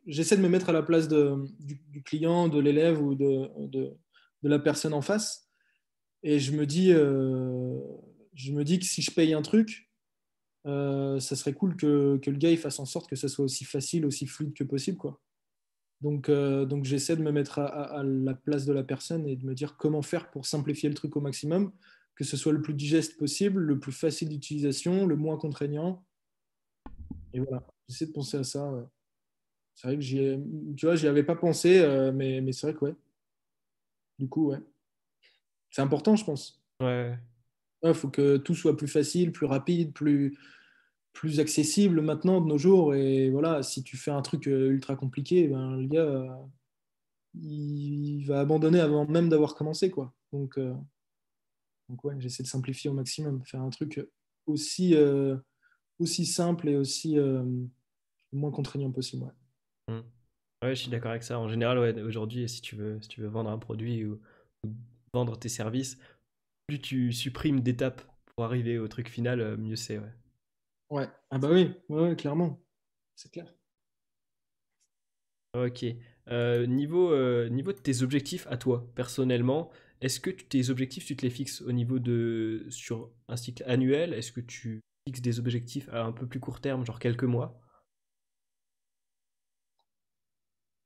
j'essaie de me mettre à la place du client, de l'élève ou de la personne en face, et je me dis que si je paye un truc, ça serait cool que le gars il fasse en sorte que ça soit aussi facile, aussi fluide que possible, quoi. Donc j'essaie de me mettre à la place de la personne et de me dire comment faire pour simplifier le truc au maximum, que ce soit le plus digeste possible, le plus facile d'utilisation, le moins contraignant. Et voilà, j'essaie de penser à ça. Ouais. C'est vrai que tu vois, j'y avais pas pensé, mais c'est vrai que ouais. Du coup, ouais. C'est important, je pense. Ouais. Il faut que tout soit plus facile, plus rapide, plus accessible maintenant de nos jours. Et voilà, si tu fais un truc ultra compliqué, ben, le gars, il va abandonner avant même d'avoir commencé, quoi. Donc ouais, j'essaie de simplifier au maximum, faire un truc aussi, aussi simple et aussi le moins contraignant possible. Ouais. Mm. Ouais, je suis d'accord avec ça. En général, ouais, aujourd'hui, si tu veux vendre un produit ou vendre tes services, plus tu supprimes d'étapes pour arriver au truc final, mieux c'est. Ouais. Ouais. Ah bah oui, ouais, ouais, clairement, c'est clair. Ok. Niveau de tes objectifs à toi, personnellement, est-ce que tes objectifs, tu te les fixes au niveau de sur un cycle annuel? Est-ce que tu fixes des objectifs à un peu plus court terme, genre quelques mois?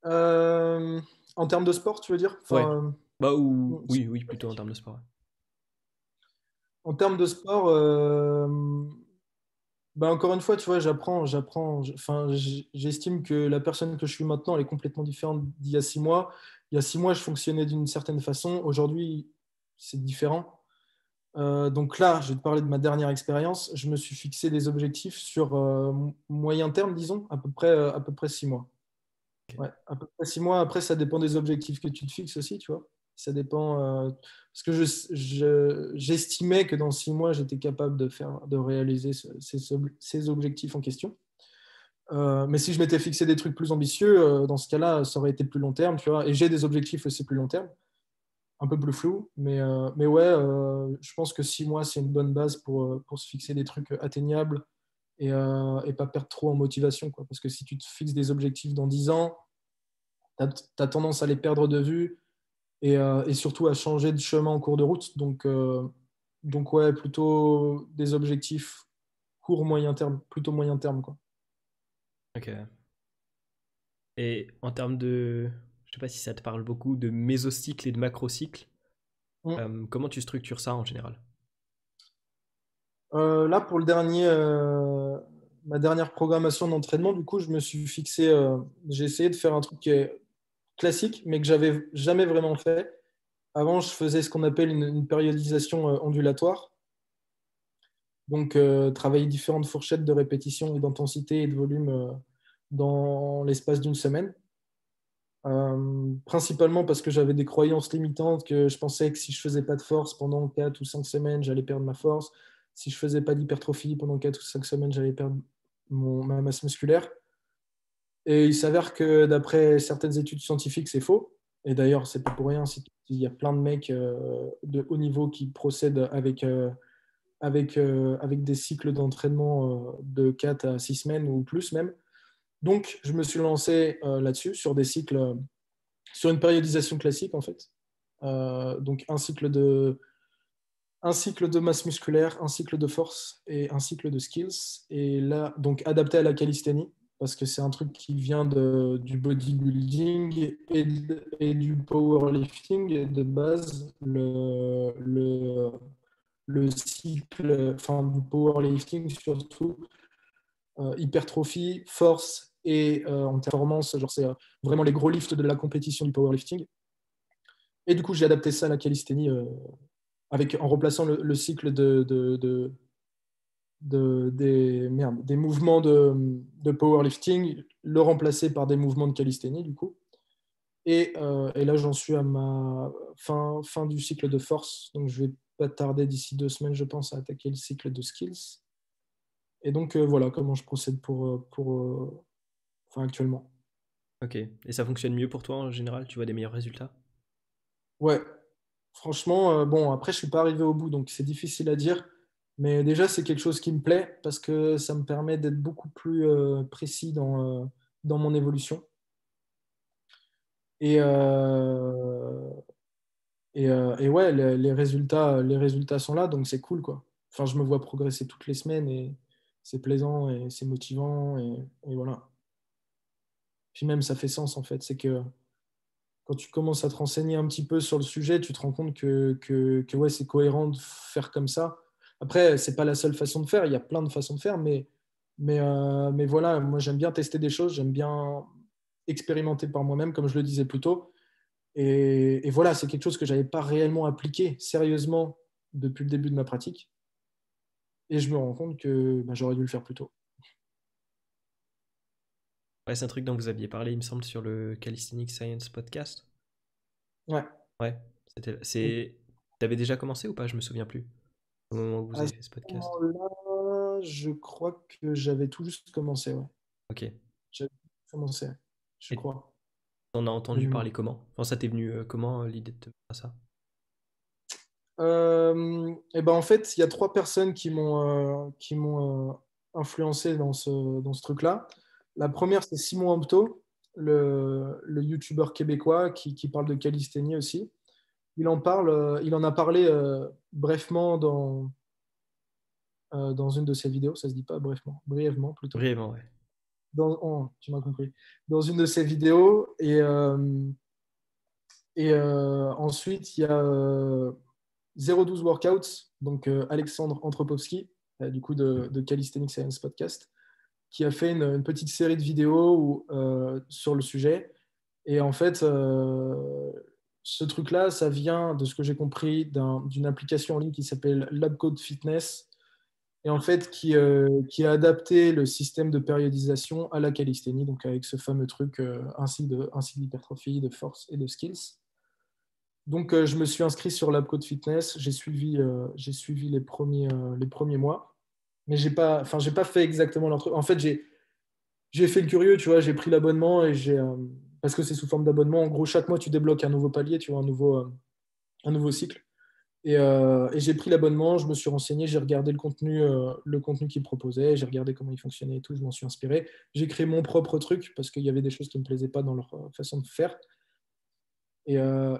Euh, En termes de sport, tu veux dire? Ouais. Bah ou Bon, oui, oui, plutôt en termes de sport. en termes de sport, bah encore une fois, tu vois, enfin, j'estime que la personne que je suis maintenant, elle est complètement différente d'il y a 6 mois. Il y a 6 mois, je fonctionnais d'une certaine façon. Aujourd'hui, c'est différent. Donc là, je vais te parler de ma dernière expérience. Je me suis fixé des objectifs sur moyen terme, disons, à peu près 6 mois. Ok. Ouais, à peu près 6 mois. Après, ça dépend des objectifs que tu te fixes aussi, tu vois. Ça dépend. Parce que j'estimais que dans 6 mois, j'étais capable de réaliser ces objectifs en question. Mais si je m'étais fixé des trucs plus ambitieux, dans ce cas-là, ça aurait été plus long terme, tu vois. Et j'ai des objectifs aussi plus long terme, un peu plus flous. Mais ouais, je pense que 6 mois, c'est une bonne base pour se fixer des trucs atteignables et pas perdre trop en motivation, quoi. Parce que si tu te fixes des objectifs dans 10 ans, tu as tendance à les perdre de vue et surtout à changer de chemin en cours de route. Donc ouais, plutôt des objectifs court, moyen terme, plutôt moyen terme, quoi. Ok. Et en termes de, je sais pas si ça te parle beaucoup, de mésocycle et de macrocycle, Mm. comment tu structures ça en général? Là, pour ma dernière programmation d'entraînement, du coup, je me suis fixé, j'ai essayé de faire un truc qui est classique, mais que j'avais jamais vraiment fait. Avant, je faisais ce qu'on appelle une périodisation ondulatoire. Donc, travailler différentes fourchettes de répétition et d'intensité et de volume dans l'espace d'une semaine. Principalement parce que j'avais des croyances limitantes, que je pensais que si je faisais pas de force pendant 4 ou 5 semaines, j'allais perdre ma force. Si je faisais pas d'hypertrophie pendant 4 ou 5 semaines, j'allais perdre ma masse musculaire. Et il s'avère que d'après certaines études scientifiques, c'est faux. Et d'ailleurs, c'est pas pour rien. Il y a plein de mecs de haut niveau qui procèdent avec des cycles d'entraînement de 4 à 6 semaines ou plus même. Donc, je me suis lancé là-dessus, sur des cycles, sur une périodisation classique en fait. Donc, un cycle de masse musculaire, un cycle de force et un cycle de skills. Et là, donc adapté à la calisthénie, parce que c'est un truc qui vient du bodybuilding et du powerlifting. Et de base, le cycle, enfin du powerlifting surtout, hypertrophie, force et en performance, genre c'est vraiment les gros lifts de la compétition du powerlifting. Et du coup, j'ai adapté ça à la calisthénie en remplaçant le cycle des mouvements de powerlifting, le remplacer par des mouvements de calisthénie, du coup. Et là, j'en suis à ma fin du cycle de force. Donc, je vais pas tarder d'ici 2 semaines, je pense, à attaquer le cycle de skills. Et donc, voilà comment je procède enfin, actuellement. Ok. Et ça fonctionne mieux pour toi en général? Tu vois des meilleurs résultats? Ouais, franchement, bon, après, je suis pas arrivé au bout, donc c'est difficile à dire. Mais déjà, c'est quelque chose qui me plaît parce que ça me permet d'être beaucoup plus précis dans mon évolution. Et, et ouais, les résultats sont là, donc c'est cool, quoi. Enfin, je me vois progresser toutes les semaines et c'est plaisant et c'est motivant et voilà. Puis même, ça fait sens, en fait. C'est que quand tu commences à te renseigner un petit peu sur le sujet, tu te rends compte que ouais, c'est cohérent de faire comme ça. Après, c'est pas la seule façon de faire, il y a plein de façons de faire, mais voilà, moi j'aime bien tester des choses, j'aime bien expérimenter par moi-même, comme je le disais plus tôt. Et voilà, c'est quelque chose que je n'avais pas réellement appliqué sérieusement depuis le début de ma pratique. Et je me rends compte que bah, j'aurais dû le faire plus tôt. Ouais, c'est un truc dont vous aviez parlé, il me semble, sur le Calisthenics Science podcast. Ouais. Ouais, t'avais déjà commencé ou pas? Je me souviens plus. Au moment où vous À avez ce fait ce podcast. moment-là, je crois que j'avais tout juste commencé, ouais. Ok. J'avais commencé, je Et crois, t'en as de entendu mémoire. parler comment? Enfin, ça t'est venu comment l'idée de te mettre à ça? Et ben en fait, il y a trois personnes qui m'ont influencé dans ce truc-là. La première, c'est Simon Ampto, le youtubeur québécois qui parle de calisthénie aussi. Il en a parlé brièvement dans une de ses vidéos. Ça se dit pas brièvement, brièvement plutôt. Brièvement, ouais. Tu m'as compris. Dans une de ses vidéos. Et ensuite, il y a 012 Workouts, donc Alexandre Anthropovski, du coup de Calisthenics Science Podcast, qui a fait une petite série de vidéos sur le sujet. Et en fait, ce truc-là, ça vient de ce que j'ai compris d'une application en ligne qui s'appelle LabCode Fitness, et en fait qui a adapté le système de périodisation à la calisthénie, donc avec ce fameux truc, ainsi d'hypertrophie, de force et de skills. Donc, je me suis inscrit sur l'AppCode Fitness. J'ai suivi les premiers mois. Mais j'ai pas fait exactement leur truc. En fait, j'ai fait le curieux, tu vois. J'ai pris l'abonnement parce que c'est sous forme d'abonnement. En gros, chaque mois, tu débloques un nouveau palier, tu vois, un nouveau cycle. Et j'ai pris l'abonnement, je me suis renseigné, j'ai regardé le contenu qu'ils proposaient, j'ai regardé comment il fonctionnait et tout, je m'en suis inspiré. J'ai créé mon propre truc parce qu'il y avait des choses qui ne me plaisaient pas dans leur façon de faire. Et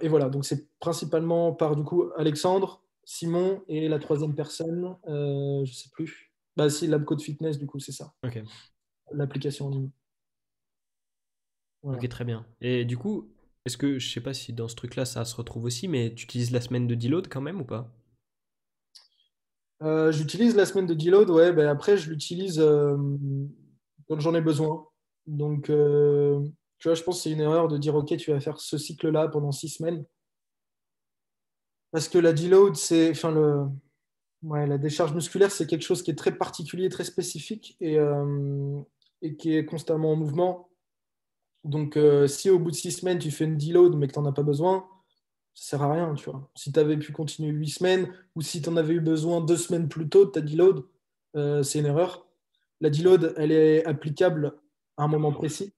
voilà, donc c'est principalement par du coup Alexandre, Simon et la troisième personne, je sais plus. Bah si, LabCode Fitness, du coup, c'est ça, Ok. l'application en ligne. Ok, Voilà. très bien. Et du coup, est-ce que, je sais pas si dans ce truc-là ça se retrouve aussi, mais tu utilises la semaine de deload quand même ou pas? J'utilise la semaine de deload, ouais, bah après je l'utilise quand j'en ai besoin. Donc, tu vois, je pense que c'est une erreur de dire, ok, tu vas faire ce cycle-là pendant 6 semaines. Parce que la deload, ouais, la décharge musculaire, c'est quelque chose qui est très particulier, très spécifique et qui est constamment en mouvement. Donc, si au bout de 6 semaines, tu fais une deload mais que tu n'en as pas besoin, ça sert à rien, tu vois. Si tu avais pu continuer 8 semaines ou si tu en avais eu besoin 2 semaines plus tôt de ta deload, c'est une erreur. La deload, elle est applicable à un moment précis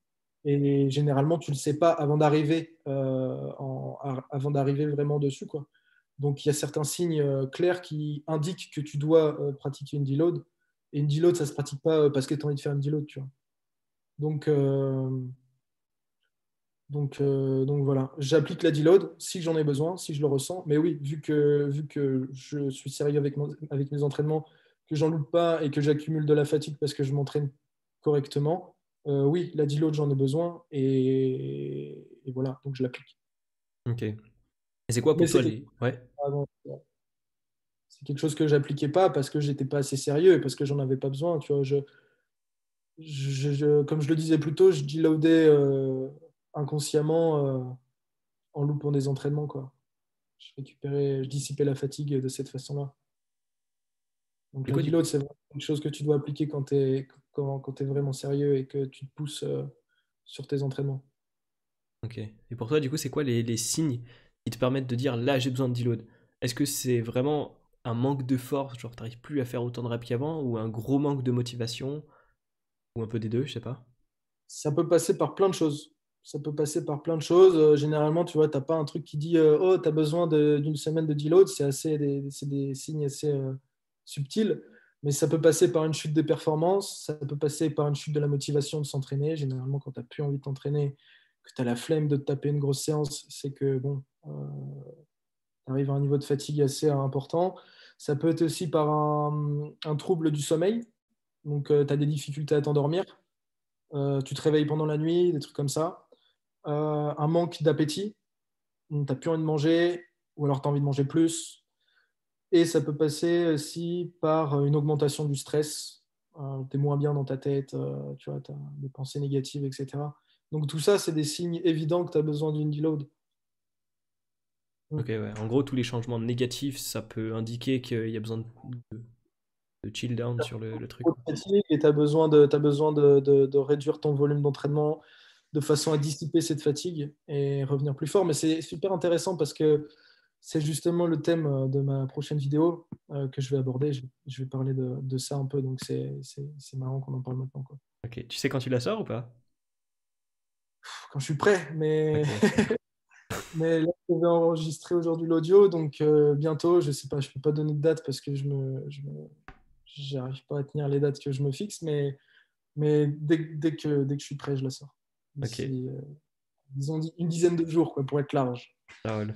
et généralement, tu ne le sais pas avant d'arriver vraiment dessus, quoi. Donc, il y a certains signes clairs qui indiquent que tu dois pratiquer une deload. Et une deload, ça ne se pratique pas parce que tu as envie de faire une deload, tu vois. Donc, donc voilà, j'applique la deload si j'en ai besoin, si je le ressens. Mais oui, vu que je suis sérieux avec mes entraînements, que j'en loupe pas et que j'accumule de la fatigue parce que je m'entraîne correctement, oui, la deload, j'en ai besoin et voilà, donc je l'applique. Ok. Et c'est quoi Mais pour c'est toi quelque, les... Ouais. c'est quelque chose que j'appliquais pas parce que j'étais pas assez sérieux et parce que j'en avais pas besoin. Tu vois, comme je le disais plus tôt, je deloadais inconsciemment en loupant des entraînements, quoi. Je dissipais la fatigue de cette façon-là. Donc C'est la quoi du deload, coup? c'est vraiment quelque chose que tu dois appliquer quand tu es vraiment sérieux et que tu te pousses sur tes entraînements. Ok. Et pour toi, du coup, c'est quoi les signes qui te permettent de dire là, j'ai besoin de deload? Est-ce que c'est vraiment un manque de force, genre t'arrives plus à faire autant de reps qu'avant, ou un gros manque de motivation, ou un peu des deux, je sais pas. Ça peut passer par plein de choses. Ça peut passer par plein de choses. Généralement, tu vois, tu n'as pas un truc qui dit oh, tu as besoin d'une semaine de deload. C'est des signes assez subtils. Mais ça peut passer par une chute des performances. Ça peut passer par une chute de la motivation de s'entraîner. Généralement, quand tu n'as plus envie de t'entraîner, que tu as la flemme de te taper une grosse séance, c'est que bon, tu arrives à un niveau de fatigue assez important. Ça peut être aussi par un trouble du sommeil. Donc, tu as des difficultés à t'endormir. Tu te réveilles pendant la nuit, des trucs comme ça. Un manque d'appétit, tu n'as plus envie de manger, ou alors tu as envie de manger plus. Et ça peut passer aussi par une augmentation du stress. Tu es moins bien dans ta tête, tu vois, tu as des pensées négatives, etc. Donc tout ça, c'est des signes évidents que tu as besoin d'une deload. Ok, ouais. En gros, tous les changements négatifs, ça peut indiquer qu'il y a besoin de chill down sur le truc, Trop quoi. de fatigue et t'as besoin de réduire ton volume d'entraînement de façon à dissiper cette fatigue et revenir plus fort. Mais c'est super intéressant parce que c'est justement le thème de ma prochaine vidéo que je vais aborder. Je vais parler de ça un peu, donc c'est marrant qu'on en parle maintenant, quoi. Ok, tu sais quand tu la sors ou pas? Quand je suis prêt, Ok. mais là, je vais enregistrer aujourd'hui l'audio, donc bientôt, je sais pas, je peux pas donner de date parce que j'arrive pas à tenir les dates que je me fixe, mais dès que je suis prêt, je la sors. Ok, D'ici, disons, une dizaine de jours, quoi, pour être large. ça roule.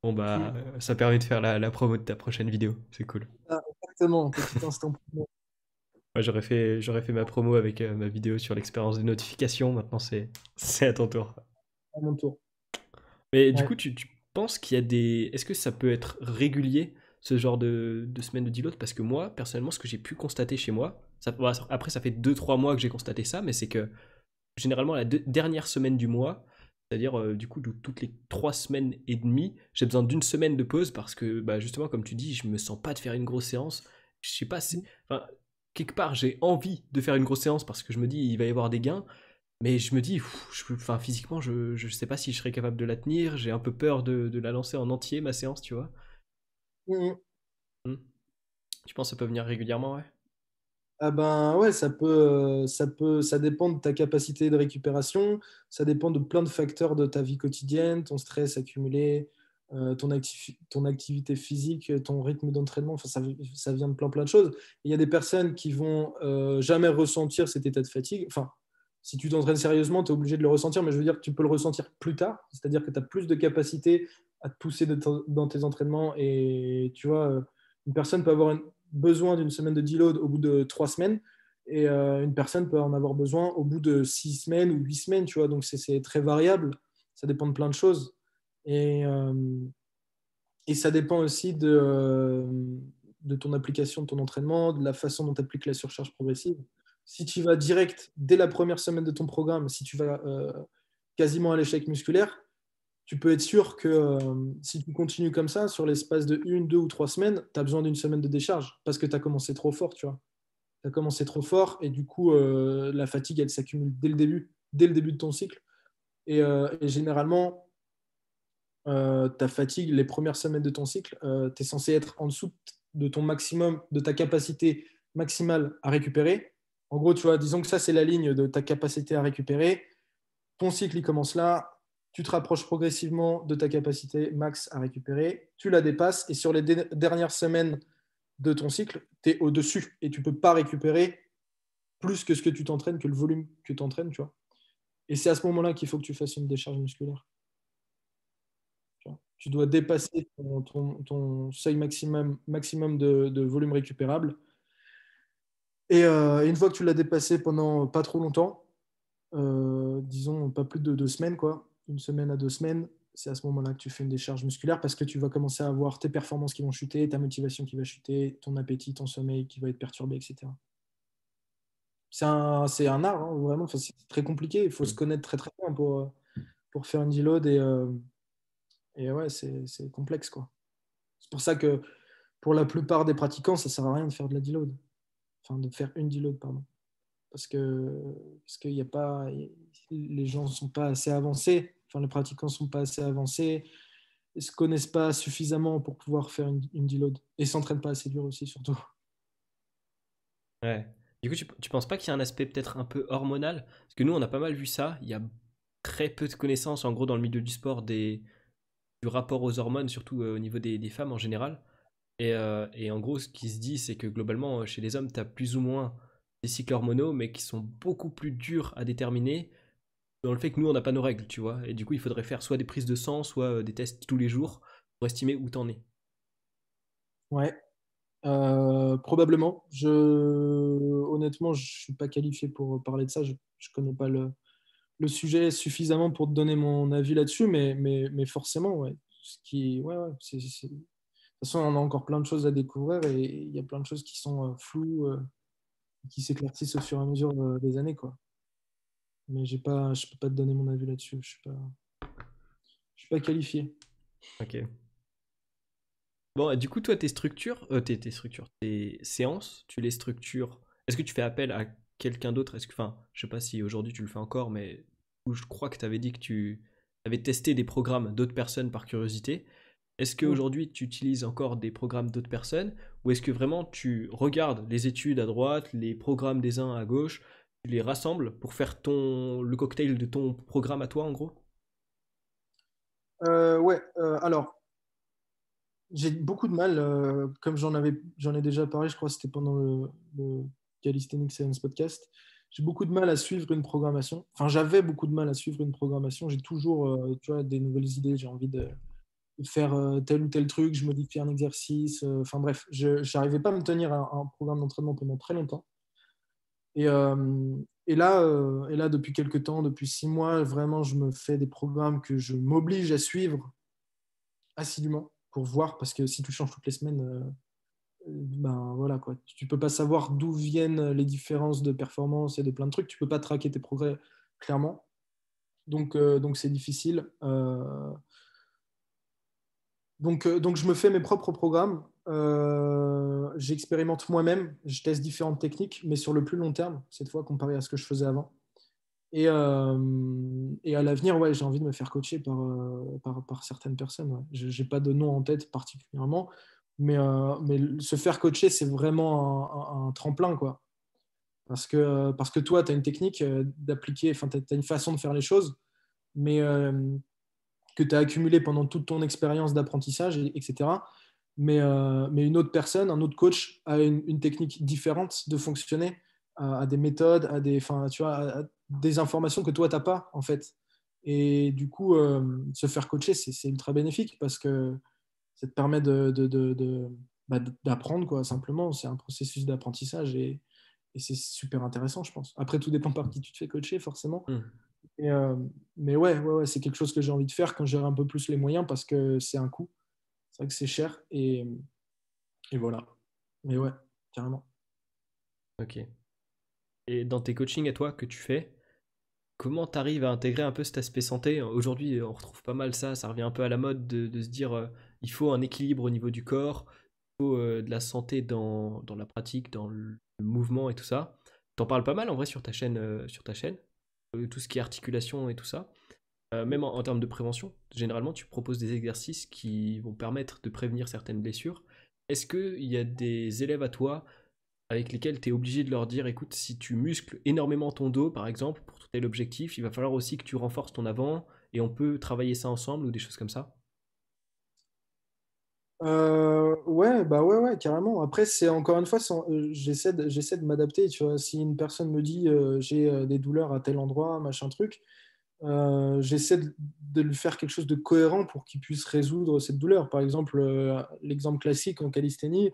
Bon bah, Mm. ça permet de faire la promo de ta prochaine vidéo, c'est cool. Ah, exactement, petit instant pour moi. Moi j'aurais fait ma promo avec ma vidéo sur l'expérience des notifications, maintenant c'est à ton tour. À mon tour. Mais du Ouais. coup, tu penses qu'il y a des... Est-ce que ça peut être régulier, ce genre de semaine de deload? Parce que moi, personnellement, ce que j'ai pu constater chez moi, bon, après ça fait 2 3 mois que j'ai constaté ça, mais c'est que généralement la dernière semaine du mois, c'est-à-dire du coup toutes les 3 semaines et demie, j'ai besoin d'une semaine de pause parce que bah, justement, comme tu dis, je me sens pas de faire une grosse séance. Je sais pas, enfin, quelque part j'ai envie de faire une grosse séance parce que je me dis il va y avoir des gains, mais je me dis, enfin, physiquement, je sais pas si je serais capable de la tenir. J'ai un peu peur de la lancer en entier, ma séance, tu vois. Mm. Hmm. Tu penses que ça peut venir régulièrement, ouais? Ah ben ouais, ça dépend de ta capacité de récupération, ça dépend de plein de facteurs de ta vie quotidienne, ton stress accumulé, ton activité physique, ton rythme d'entraînement, enfin, ça vient de plein de choses. Il y a des personnes qui vont jamais ressentir cet état de fatigue. Enfin, si tu t'entraînes sérieusement, tu es obligé de le ressentir, mais je veux dire que tu peux le ressentir plus tard, c'est-à-dire que tu as plus de capacité à te pousser dans tes entraînements et tu vois, une personne peut avoir besoin d'une semaine de deload au bout de 3 semaines et une personne peut en avoir besoin au bout de 6 semaines ou 8 semaines, tu vois. Donc c'est très variable, ça dépend de plein de choses. Et, euh, et ça dépend aussi de ton application de ton entraînement, de la façon dont tu appliques la surcharge progressive. Si tu vas direct dès la première semaine de ton programme, si tu vas quasiment à l'échec musculaire, tu peux être sûr que si tu continues comme ça, sur l'espace de 1, 2 ou 3 semaines, tu as besoin d'une semaine de décharge parce que tu as commencé trop fort, tu vois. Tu as commencé trop fort et du coup, la fatigue, elle s'accumule dès le début de ton cycle. Et généralement, ta fatigue, les premières semaines de ton cycle, tu es censé être en dessous de ton maximum, de ta capacité maximale à récupérer. En gros, tu vois, disons que ça, c'est la ligne de ta capacité à récupérer. Ton cycle, il commence là. Tu te rapproches progressivement de ta capacité max à récupérer. Tu la dépasses et sur les dernières semaines de ton cycle, tu es au-dessus et tu ne peux pas récupérer plus que ce que tu t'entraînes, que le volume que tu entraînes, tu vois. Et c'est à ce moment-là qu'il faut que tu fasses une décharge musculaire. Tu vois. Tu dois dépasser ton seuil maximum de volume récupérable. Et une fois que tu l'as dépassé pendant pas trop longtemps, disons pas plus de 2 semaines, quoi, 1 semaine à 2 semaines, c'est à ce moment-là que tu fais une décharge musculaire parce que tu vas commencer à avoir tes performances qui vont chuter, ta motivation qui va chuter, ton appétit, ton sommeil qui va être perturbé, etc. C'est un art, hein, vraiment, enfin, c'est très compliqué, il faut se Hmm. connaître très très bien pour faire une deload et ouais, c'est complexe, quoi. C'est pour ça que pour la plupart des pratiquants, ça sert à rien de faire de la deload, enfin de faire une deload, pardon. Parce qu'il y a pas, les gens ne sont pas assez avancés, enfin les pratiquants ne sont pas assez avancés, ils ne se connaissent pas suffisamment pour pouvoir faire une deload et ne s'entraînent pas assez dur aussi, surtout. Ouais. Du coup, tu penses pas qu'il y a un aspect peut-être un peu hormonal? Parce que nous, on a pas mal vu ça. Il y a très peu de connaissances, en gros, dans le milieu du sport, du rapport aux hormones, surtout au niveau des femmes en général. Et en gros, ce qui se dit, c'est que globalement, chez les hommes, tu as plus ou moins des cycles hormonaux, mais qui sont beaucoup plus durs à déterminer dans le fait que nous, on n'a pas nos règles, tu vois. Et du coup, il faudrait faire soit des prises de sang, soit des tests tous les jours pour estimer où t'en es. Ouais, probablement. Honnêtement, je ne suis pas qualifié pour parler de ça. Je ne connais pas le sujet suffisamment pour te donner mon avis là-dessus, mais forcément, ouais. Ouais, ouais, de toute façon, on a encore plein de choses à découvrir et il y a plein de choses qui sont floues, qui s'éclaircissent au fur et à mesure des années, quoi. Mais je peux pas te donner mon avis là-dessus. Je suis pas qualifié. Ok. Bon, et du coup, toi, tes séances, tu les structures. Est-ce que tu fais appel à quelqu'un d'autre? Enfin, je sais pas si aujourd'hui tu le fais encore, mais où je crois que tu avais dit que tu avais testé des programmes d'autres personnes par curiosité. Est-ce Mm. qu'aujourd'hui tu utilises encore des programmes d'autres personnes ou est-ce que vraiment tu regardes les études à droite, les programmes des uns à gauche, tu les rassembles pour faire le cocktail de ton programme à toi en gros? Ouais, alors, j'ai beaucoup de mal, comme j'en ai déjà parlé, je crois que c'était pendant le Calisthenics Science podcast. J'ai beaucoup de mal à suivre une programmation. Enfin, j'avais beaucoup de mal à suivre une programmation. J'ai toujours, tu vois, des nouvelles idées. J'ai envie de faire tel ou tel truc. Je modifie un exercice. Enfin bref, je n'arrivais pas à me tenir à un programme d'entraînement pendant très longtemps. Et, euh, et là, depuis quelques temps, depuis 6 mois, vraiment, je me fais des programmes que je m'oblige à suivre assidûment pour voir, parce que si tu changes toutes les semaines, ben voilà quoi. Tu peux pas savoir d'où viennent les différences de performance et de plein de trucs. Tu peux pas traquer tes progrès clairement. Donc c'est difficile. Donc je me fais mes propres programmes. J'expérimente moi-même. Je teste différentes techniques, mais sur le plus long terme, cette fois comparé à ce que je faisais avant. Et à l'avenir, ouais, j'ai envie de me faire coacher par certaines personnes. Ouais. Je n'ai pas de nom en tête particulièrement, mais se faire coacher, c'est vraiment un tremplin, quoi. Parce que toi, tu as une technique d'appliquer, enfin, tu as une façon de faire les choses, mais que tu as accumulée pendant toute ton expérience d'apprentissage, etc. Mais une autre personne, un autre coach a une technique différente de fonctionner, a des méthodes, enfin, tu vois, a des informations que toi, tu n'as pas, en fait. Et du coup, se faire coacher, c'est ultra bénéfique parce que ça te permet bah, d'apprendre, quoi, simplement. C'est un processus d'apprentissage et c'est super intéressant, je pense. Après, tout dépend par qui tu te fais coacher, forcément. Hmm. Et, mais ouais, c'est quelque chose que j'ai envie de faire quand j'ai un peu plus les moyens parce que c'est un coût. C'est vrai que c'est cher et voilà. Mais ouais, carrément. Ok. Et dans tes coachings à toi que tu fais, comment tu arrives à intégrer un peu cet aspect santé? Aujourd'hui, on retrouve pas mal ça, ça revient un peu à la mode de se dire il faut un équilibre au niveau du corps, il faut de la santé dans la pratique, dans le mouvement et tout ça. T'en parles pas mal en vrai sur ta chaîne, tout ce qui est articulation et tout ça. Même en termes de prévention, généralement tu proposes des exercices qui vont permettre de prévenir certaines blessures. Est-ce qu'il y a des élèves à toi avec lesquels tu es obligé de leur dire, écoute, si tu muscles énormément ton dos, par exemple, pour tout tel objectif, il va falloir aussi que tu renforces ton avant, et on peut travailler ça ensemble ou des choses comme ça? Ouais, bah ouais, carrément. Après, c'est encore une fois, j'essaie de m'adapter. Tu vois, si une personne me dit j'ai des douleurs à tel endroit, machin truc, j'essaie de lui faire quelque chose de cohérent pour qu'il puisse résoudre cette douleur. Par exemple, l'exemple classique en calisthénie,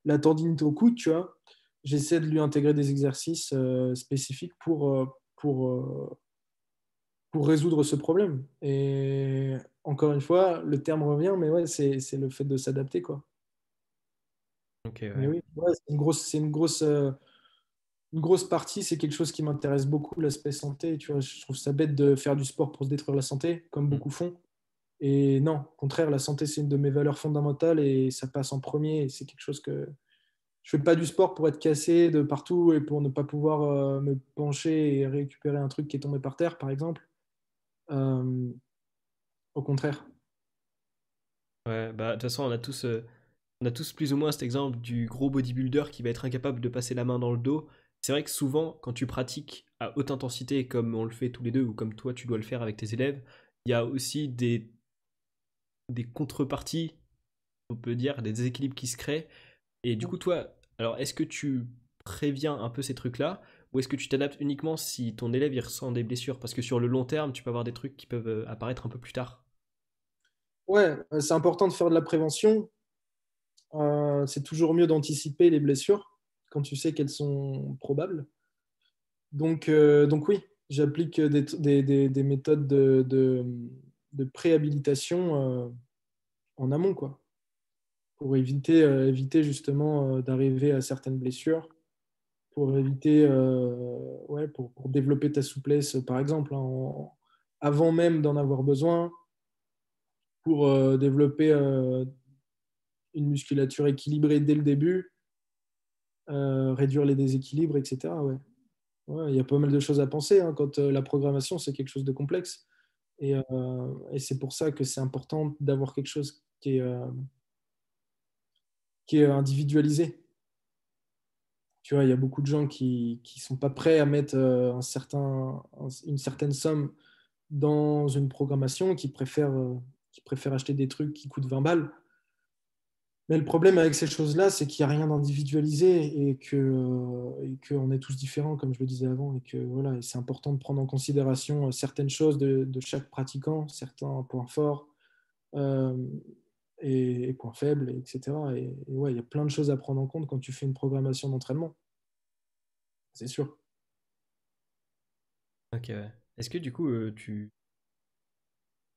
la tendinite au coude, tu vois, j'essaie de lui intégrer des exercices spécifiques pour résoudre ce problème. Et encore une fois, le terme revient, mais ouais, c'est le fait de s'adapter, quoi. Ok, Mais ouais. oui, ouais, une grosse partie, c'est quelque chose qui m'intéresse beaucoup, l'aspect santé. Tu vois, je trouve ça bête de faire du sport pour se détruire la santé, comme Hmm. beaucoup font. Et non, au contraire, la santé, c'est une de mes valeurs fondamentales et ça passe en premier. Et c'est quelque chose que je fais pas du sport pour être cassé de partout et pour ne pas pouvoir me pencher et récupérer un truc qui est tombé par terre, par exemple. Euh, Au contraire. Ouais, bah de toute façon, on a tous plus ou moins cet exemple du gros bodybuilder qui va être incapable de passer la main dans le dos. C'est vrai que souvent, quand tu pratiques à haute intensité, comme on le fait tous les deux, ou comme toi tu dois le faire avec tes élèves, il y a aussi des contreparties, on peut dire, des déséquilibres qui se créent. Et du coup, toi, alors est-ce que tu préviens un peu ces trucs-là ou est-ce que tu t'adaptes uniquement si ton élève il ressent des blessures? Parce que sur le long terme, tu peux avoir des trucs qui peuvent apparaître un peu plus tard. Ouais, c'est important de faire de la prévention. C'est toujours mieux d'anticiper les blessures quand tu sais qu'elles sont probables. Donc oui, j'applique des méthodes de préhabilitation en amont, quoi, pour éviter justement d'arriver à certaines blessures, pour éviter, ouais, pour développer ta souplesse, par exemple, hein, avant même d'en avoir besoin, pour développer une musculature équilibrée dès le début, réduire les déséquilibres, etc. Ouais. Ouais, il y a pas mal de choses à penser hein, quand la programmation, c'est quelque chose de complexe. Et c'est pour ça que c'est important d'avoir quelque chose qui est individualisé. Tu vois, il y a beaucoup de gens qui ne sont pas prêts à mettre une certaine somme dans une programmation, qui préfèrent acheter des trucs qui coûtent 20 balles. Mais le problème avec ces choses-là, c'est qu'il n'y a rien d'individualisé et qu'on est tous différents, comme je le disais avant. Et que voilà, et c'est important de prendre en considération certaines choses de chaque pratiquant, certains points forts euh, et points faibles, etc. Et ouais, il y a plein de choses à prendre en compte quand tu fais une programmation d'entraînement, c'est sûr. Ok, ouais. Est-ce que du coup,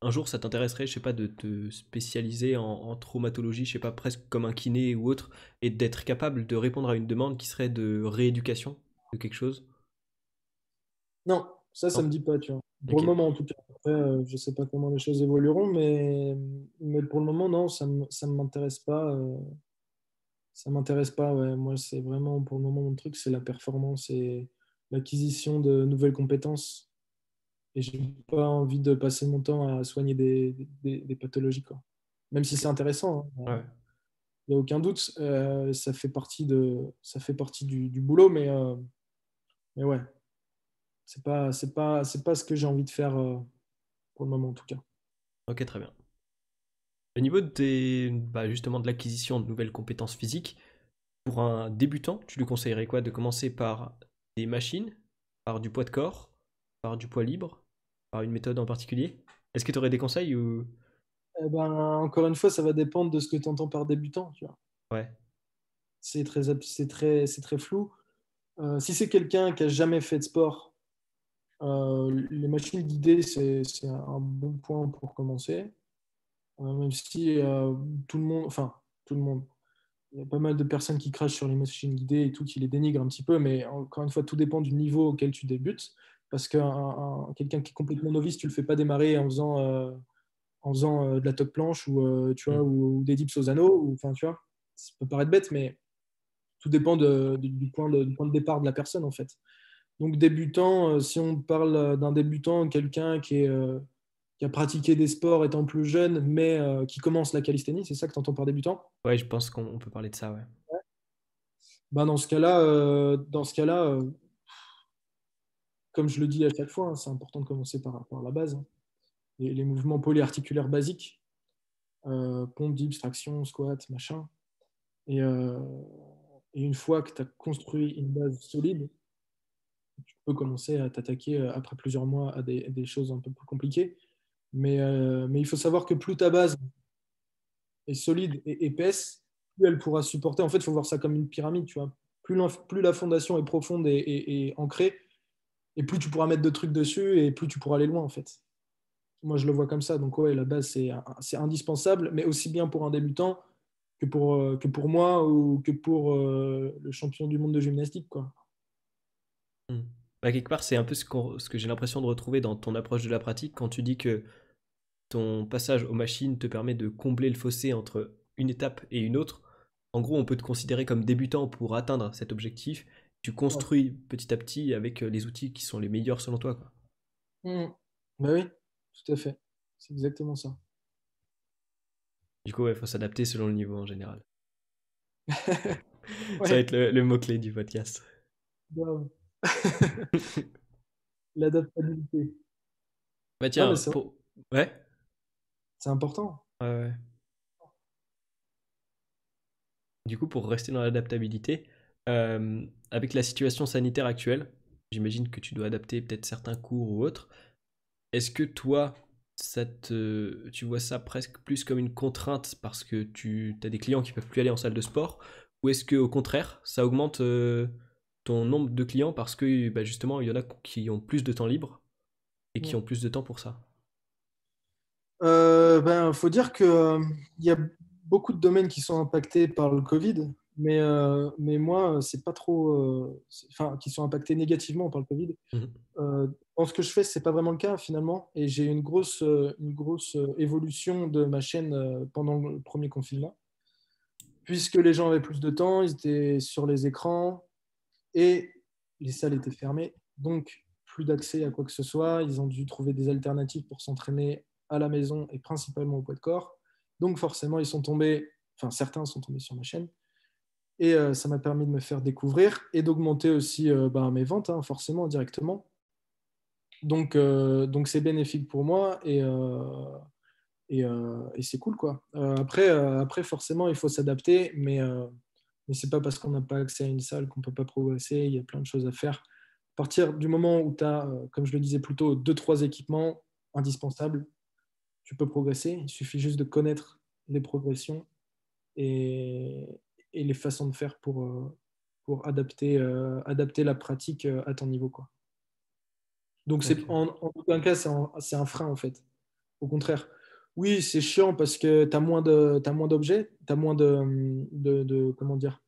un jour, ça t'intéresserait, je sais pas, de te spécialiser en traumatologie, je sais pas, presque comme un kiné ou autre, et d'être capable de répondre à une demande qui serait de rééducation de quelque chose? Non, ça Non? me dit pas, tu vois. Pour Ok. le moment, en tout cas. Après, je sais pas comment les choses évolueront, mais pour le moment, non, ça m'intéresse pas. Ça m'intéresse pas, ouais. Moi, c'est vraiment, pour le moment, mon truc, c'est la performance et l'acquisition de nouvelles compétences. Et j'ai pas envie de passer mon temps à soigner des pathologies, quoi. Même si Ok. c'est intéressant, hein. Ouais. Il n'y a aucun doute. Ça fait partie du boulot, mais ouais, c'est pas ce que j'ai envie de faire pour le moment, en tout cas. Ok, très bien. Au niveau bah, justement de l'acquisition de nouvelles compétences physiques, pour un débutant, tu lui conseillerais quoi? De commencer par des machines, par du poids de corps, par du poids libre, par une méthode en particulier? Est-ce que tu aurais des conseils ou... Eh ben, encore une fois, ça va dépendre de ce que tu entends par débutant, tu vois. Ouais. C'est très flou. Si c'est quelqu'un qui a jamais fait de sport, les machines guidées, c'est un bon point pour commencer. Même si tout le monde, enfin, tout le monde, il y a pas mal de personnes qui crachent sur les machines guidées et tout, qui les dénigrent un petit peu, mais encore une fois, tout dépend du niveau auquel tu débutes. Parce que quelqu'un qui est complètement novice, tu le fais pas démarrer en faisant de la top planche ou, tu vois, Hmm. ou des dips aux anneaux. Enfin, tu vois, ça peut paraître bête, mais tout dépend du point de départ de la personne, en fait. Donc, débutant, si on parle d'un débutant, quelqu'un qui a pratiqué des sports étant plus jeune, mais qui commence la calisthénie, c'est ça que tu entends par débutant? Ouais, je pense qu'on peut parler de ça, ouais. Ben, dans ce cas-là comme je le dis à chaque fois, hein, c'est important de commencer par la base, hein. Les mouvements polyarticulaires basiques, pompe, dips, traction, squat, machin. Et, euh, et une fois que tu as construit une base solide, tu peux commencer à t'attaquer après plusieurs mois à des choses un peu plus compliquées. Mais il faut savoir que plus ta base est solide et épaisse, plus elle pourra supporter. En fait, il faut voir ça comme une pyramide, tu vois. Plus la fondation est profonde et ancrée, et plus tu pourras mettre de trucs dessus, et plus tu pourras aller loin, en fait. Moi, je le vois comme ça. Donc, ouais, la base, c'est indispensable, mais aussi bien pour un débutant que pour moi ou que pour le champion du monde de gymnastique, quoi. Hmm. Bah, quelque part, c'est un peu ce que j'ai l'impression de retrouver dans ton approche de la pratique quand tu dis que ton passage aux machines te permet de combler le fossé entre une étape et une autre. En gros, on peut te considérer comme débutant pour atteindre cet objectif. Tu Ouais. construis petit à petit avec les outils qui sont les meilleurs selon toi, quoi. Mmh. Bah oui, tout à fait. C'est exactement ça. Du coup, il faut s'adapter selon le niveau en général. Ça va Ouais, être le mot-clé du podcast. grave. L'adaptabilité. Bah Non, mais tiens, c'est vrai, Ouais, c'est important. ouais, ouais. Du coup, pour rester dans l'adaptabilité, avec la situation sanitaire actuelle, j'imagine que tu dois adapter peut-être certains cours ou autres. Est-ce que toi, tu vois ça presque plus comme une contrainte parce que tu as des clients qui peuvent plus aller en salle de sport, ou est-ce que au contraire, ça augmente ton nombre de clients parce que bah, justement, il y en a qui ont plus de temps libre et qui Mmh. ont plus de temps pour ça? Ben, faut dire que il y a beaucoup de domaines qui sont impactés par le Covid, mais moi, c'est pas trop, enfin, qui sont impactés négativement par le Covid. Mhm. Dans ce que je fais, c'est pas vraiment le cas finalement, et j'ai une grosse évolution de ma chaîne pendant le premier confinement. puisque les gens avaient plus de temps, ils étaient sur les écrans et les salles étaient fermées. Donc, plus d'accès à quoi que ce soit. Ils ont dû trouver des alternatives pour s'entraîner à la maison et principalement au poids de corps. Donc, forcément, certains sont tombés sur ma chaîne. Et ça m'a permis de me faire découvrir et d'augmenter aussi mes ventes, hein, forcément, directement. Donc c'est bénéfique pour moi et c'est cool, quoi. Après, forcément, il faut s'adapter, mais c'est pas parce qu'on n'a pas accès à une salle qu'on peut pas progresser. Il y a plein de choses à faire. À partir du moment où tu as, comme je le disais plus tôt, 2-3 équipements indispensables, tu peux progresser. Il suffit juste de connaître les progressions et, et les façons de faire pour adapter la pratique à ton niveau, quoi. Donc, Ok. en aucun cas, c'est un frein, en fait. Au contraire. Oui, c'est chiant parce que tu as t'as moins d'objets, tu as moins comment dire,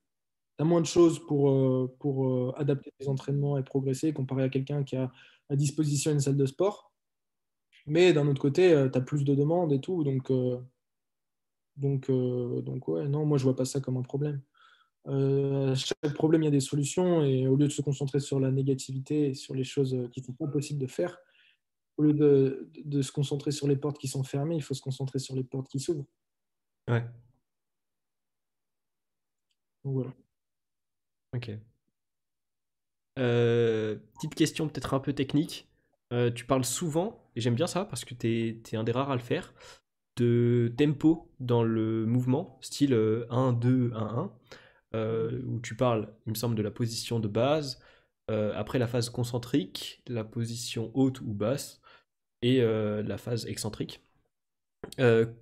t'as moins de choses pour adapter tes entraînements et progresser comparé à quelqu'un qui a à disposition une salle de sport. Mais d'un autre côté, tu as plus de demandes et tout. Donc ouais, non, moi, je vois pas ça comme un problème. À chaque problème, il y a des solutions et au lieu de se concentrer sur la négativité et sur les choses qui ne sont pas possibles de faire, au lieu de se concentrer sur les portes qui sont fermées, il faut se concentrer sur les portes qui s'ouvrent. Ouais. Donc voilà. Ok. Petite question peut-être un peu technique. Tu parles souvent, et j'aime bien ça parce que t'es un des rares à le faire, de tempo dans le mouvement, style 1, 2, 1, 1, où tu parles, il me semble, de la position de base, après la phase concentrique, la position haute ou basse, et la phase excentrique.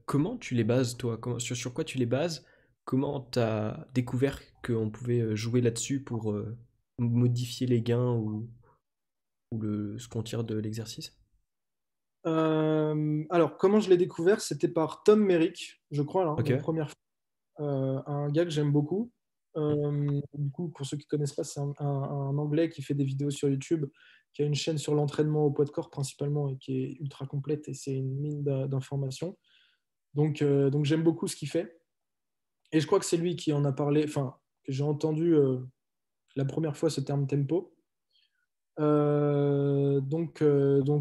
Comment tu les bases, toi? Sur quoi tu les bases? Comment t'as découvert qu'on pouvait jouer là-dessus pour modifier les gains ou ce qu'on tire de l'exercice? Alors, comment je l'ai découvert? C'était par Tom Merrick, je crois, là, Ok. la première fois. Un gars que j'aime beaucoup. Du coup, pour ceux qui ne connaissent pas, c'est un Anglais qui fait des vidéos sur YouTube, qui a une chaîne sur l'entraînement au poids de corps principalement et qui est ultra complète et c'est une mine d'informations. Donc j'aime beaucoup ce qu'il fait. Et je crois que c'est lui qui en a parlé, enfin, que j'ai entendu la première fois ce terme tempo. Donc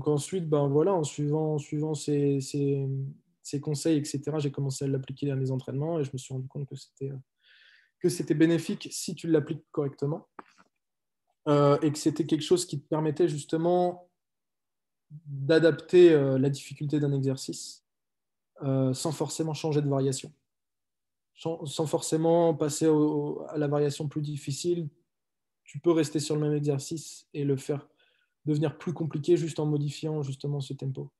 ensuite, ben voilà, en suivant ses conseils, etc., j'ai commencé à l'appliquer à mes entraînements et je me suis rendu compte que c'était bénéfique si tu l'appliques correctement et que c'était quelque chose qui te permettait justement d'adapter la difficulté d'un exercice sans forcément changer de variation, sans forcément passer à la variation plus difficile. Tu peux rester sur le même exercice et le faire devenir plus compliqué juste en modifiant justement ce tempo.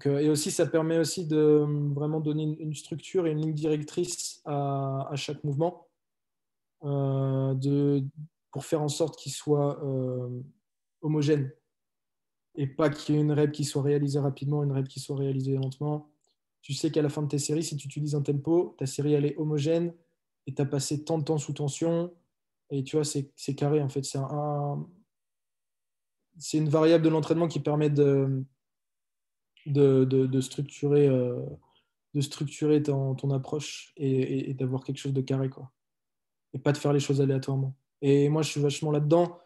Et aussi, ça permet aussi de vraiment donner une structure et une ligne directrice à chaque mouvement pour faire en sorte qu'il soit homogène et pas qu'il y ait une rep qui soit réalisée rapidement, une rep qui soit réalisée lentement. Tu sais qu'à la fin de tes séries, si tu utilises un tempo, ta série elle est homogène et tu as passé tant de temps sous tension et tu vois, c'est carré en fait. C'est une variable de l'entraînement qui permet de structurer, ton approche et d'avoir quelque chose de carré, quoi. Et pas de faire les choses aléatoirement. Et moi, je suis vachement là-dedans,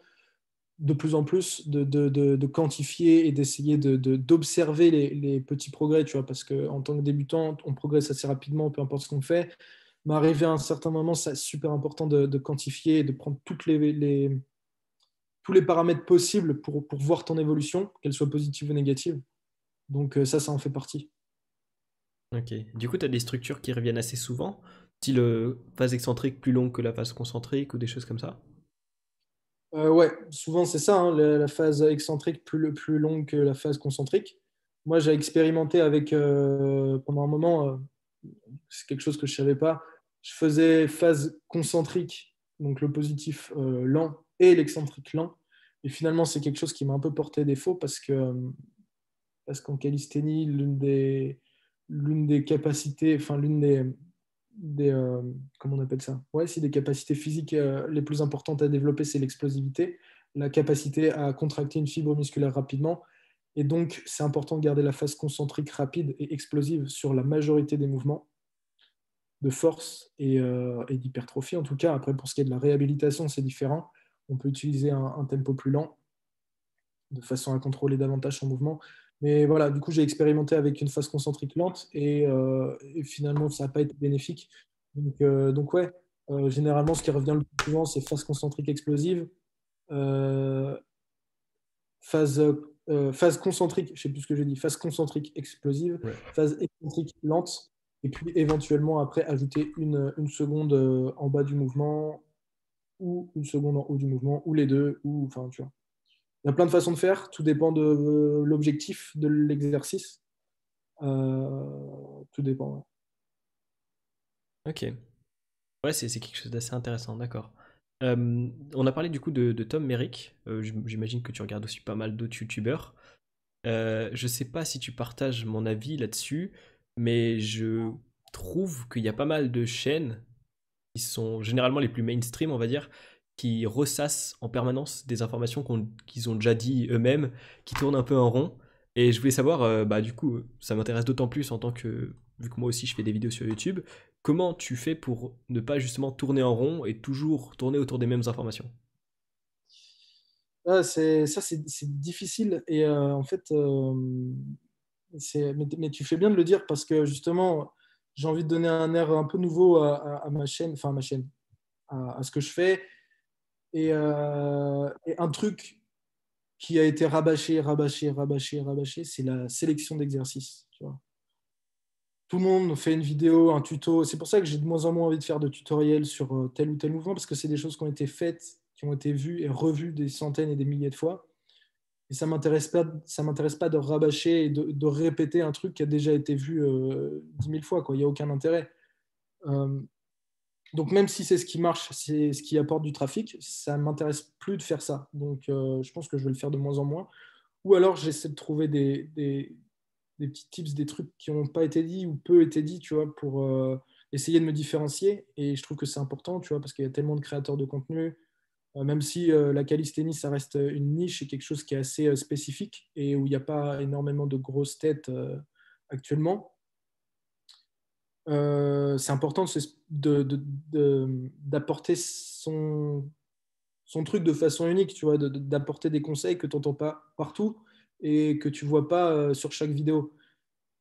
de plus en plus, de quantifier et d'essayer d'observer les petits progrès, tu vois, parce qu'en tant que débutant, on progresse assez rapidement, peu importe ce qu'on fait. Mais arrivé à un certain moment, c'est super important de quantifier et de prendre tous les paramètres possibles pour voir ton évolution, qu'elle soit positive ou négative. Donc ça en fait partie. Ok. Du coup, tu as des structures qui reviennent assez souvent, style phase excentrique plus longue que la phase concentrique ou des choses comme ça. Ouais, souvent c'est ça, hein, la phase excentrique plus longue que la phase concentrique. Moi, j'ai expérimenté avec, pendant un moment, c'est quelque chose que je ne savais pas. Je faisais phase concentrique, donc le positif lent et l'excentrique lent. Et finalement, c'est quelque chose qui m'a un peu porté défaut parce qu'en calisthénie, l'une des capacités, enfin l'une des comment on appelle ça? Ouais, si des capacités physiques les plus importantes à développer, c'est l'explosivité, la capacité à contracter une fibre musculaire rapidement. Et donc, c'est important de garder la phase concentrique rapide et explosive sur la majorité des mouvements. de force et d'hypertrophie en tout cas. Après, pour ce qui est de la réhabilitation, c'est différent. On peut utiliser un tempo plus lent de façon à contrôler davantage son mouvement. Mais voilà, du coup, j'ai expérimenté avec une phase concentrique lente et finalement, ça n'a pas été bénéfique. Donc ouais, généralement, ce qui revient le plus souvent, c'est phase concentrique explosive, euh, phase concentrique, je ne sais plus ce que j'ai dit, phase concentrique explosive, Ouais. phase excentrique lente, et puis éventuellement après ajouter une seconde en bas du mouvement ou une seconde en haut du mouvement, ou les deux, ou enfin, tu vois. Il y a plein de façons de faire, tout dépend de l'objectif de l'exercice. Tout dépend. Ouais. Ok. Ouais, c'est quelque chose d'assez intéressant, d'accord. On a parlé du coup de Tom Merrick. J'imagine que tu regardes aussi pas mal d'autres youtubeurs. Je sais pas si tu partages mon avis là-dessus, mais je trouve qu'il y a pas mal de chaînes qui sont généralement les plus mainstream, on va dire, qui ressassent en permanence des informations qu'ils ont déjà dit eux-mêmes, qui tournent un peu en rond. Et je voulais savoir, bah du coup, ça m'intéresse d'autant plus en tant que, vu que moi aussi je fais des vidéos sur YouTube, comment tu fais pour ne pas justement tourner en rond et toujours tourner autour des mêmes informations? C'est difficile et en fait, mais tu fais bien de le dire parce que justement, j'ai envie de donner un air un peu nouveau à ma chaîne, enfin à ma chaîne, à ce que je fais et un truc qui a été rabâché, c'est la sélection d'exercices. Tu vois. Tout le monde fait une vidéo, un tuto. C'est pour ça que j'ai de moins en moins envie de faire de tutoriels sur tel ou tel mouvement parce que c'est des choses qui ont été faites, qui ont été vues et revues des centaines et des milliers de fois. Et ça m'intéresse pas de rabâcher et de répéter un truc qui a déjà été vu 10 000 fois. Quoi. Il n'y a aucun intérêt. Euh, donc même si c'est ce qui marche, c'est ce qui apporte du trafic, ça ne m'intéresse plus de faire ça. Donc je pense que je vais le faire de moins en moins. Ou alors j'essaie de trouver des petits tips, des trucs qui n'ont pas été dits ou peu été dits, tu vois, pour essayer de me différencier. Et je trouve que c'est important, tu vois, parce qu'il y a tellement de créateurs de contenu. Même si la calisthénie, ça reste une niche et quelque chose qui est assez spécifique et où il n'y a pas énormément de grosses têtes actuellement. C'est important d'apporter son truc de façon unique, tu vois, d'apporter des conseils que tu n'entends pas partout et que tu ne vois pas sur chaque vidéo.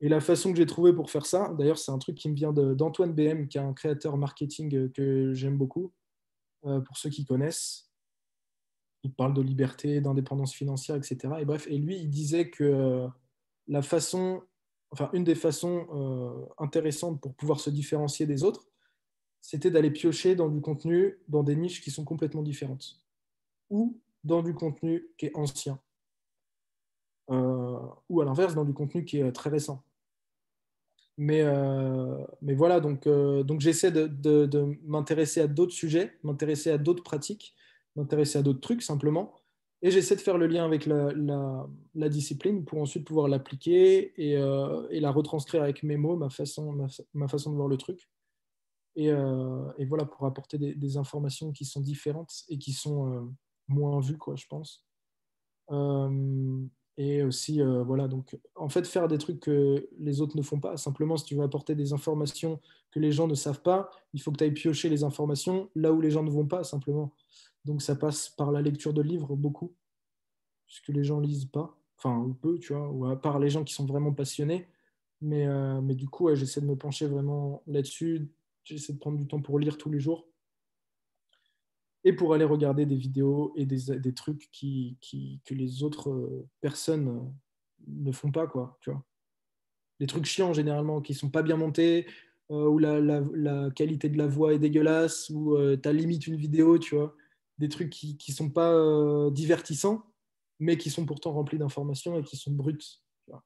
Et la façon que j'ai trouvée pour faire ça, d'ailleurs, c'est un truc qui me vient d'Antoine BM, qui est un créateur marketing que j'aime beaucoup, pour ceux qui connaissent. Il parle de liberté, d'indépendance financière, etc. Et bref, et lui, il disait que la façon, enfin, une des façons intéressantes pour pouvoir se différencier des autres, c'était d'aller piocher dans du contenu, dans des niches qui sont complètement différentes, ou dans du contenu qui est ancien, ou à l'inverse, dans du contenu qui est très récent. Mais voilà, donc j'essaie de m'intéresser à d'autres sujets, m'intéresser à d'autres pratiques, m'intéresser à d'autres trucs simplement. Et j'essaie de faire le lien avec la discipline pour ensuite pouvoir l'appliquer et la retranscrire avec mes mots, ma façon de voir le truc. Et voilà, pour apporter des informations qui sont différentes et qui sont moins vues, quoi, je pense. Euh, et aussi, voilà, donc en fait, faire des trucs que les autres ne font pas. Simplement, si tu veux apporter des informations que les gens ne savent pas, il faut que tu ailles piocher les informations là où les gens ne vont pas, simplement. Donc, ça passe par la lecture de livres, beaucoup, puisque les gens lisent pas, enfin, ou peu, tu vois, ou à part les gens qui sont vraiment passionnés. Mais du coup, ouais, j'essaie de me pencher vraiment là-dessus. J'essaie de prendre du temps pour lire tous les jours et pour aller regarder des vidéos et des trucs que les autres personnes ne font pas, quoi, tu vois. Des trucs chiants, généralement, qui sont pas bien montés, où la qualité de la voix est dégueulasse, où tu as limite une vidéo, tu vois. Des trucs qui sont pas divertissants, mais qui sont pourtant remplis d'informations et qui sont bruts. Tu vois.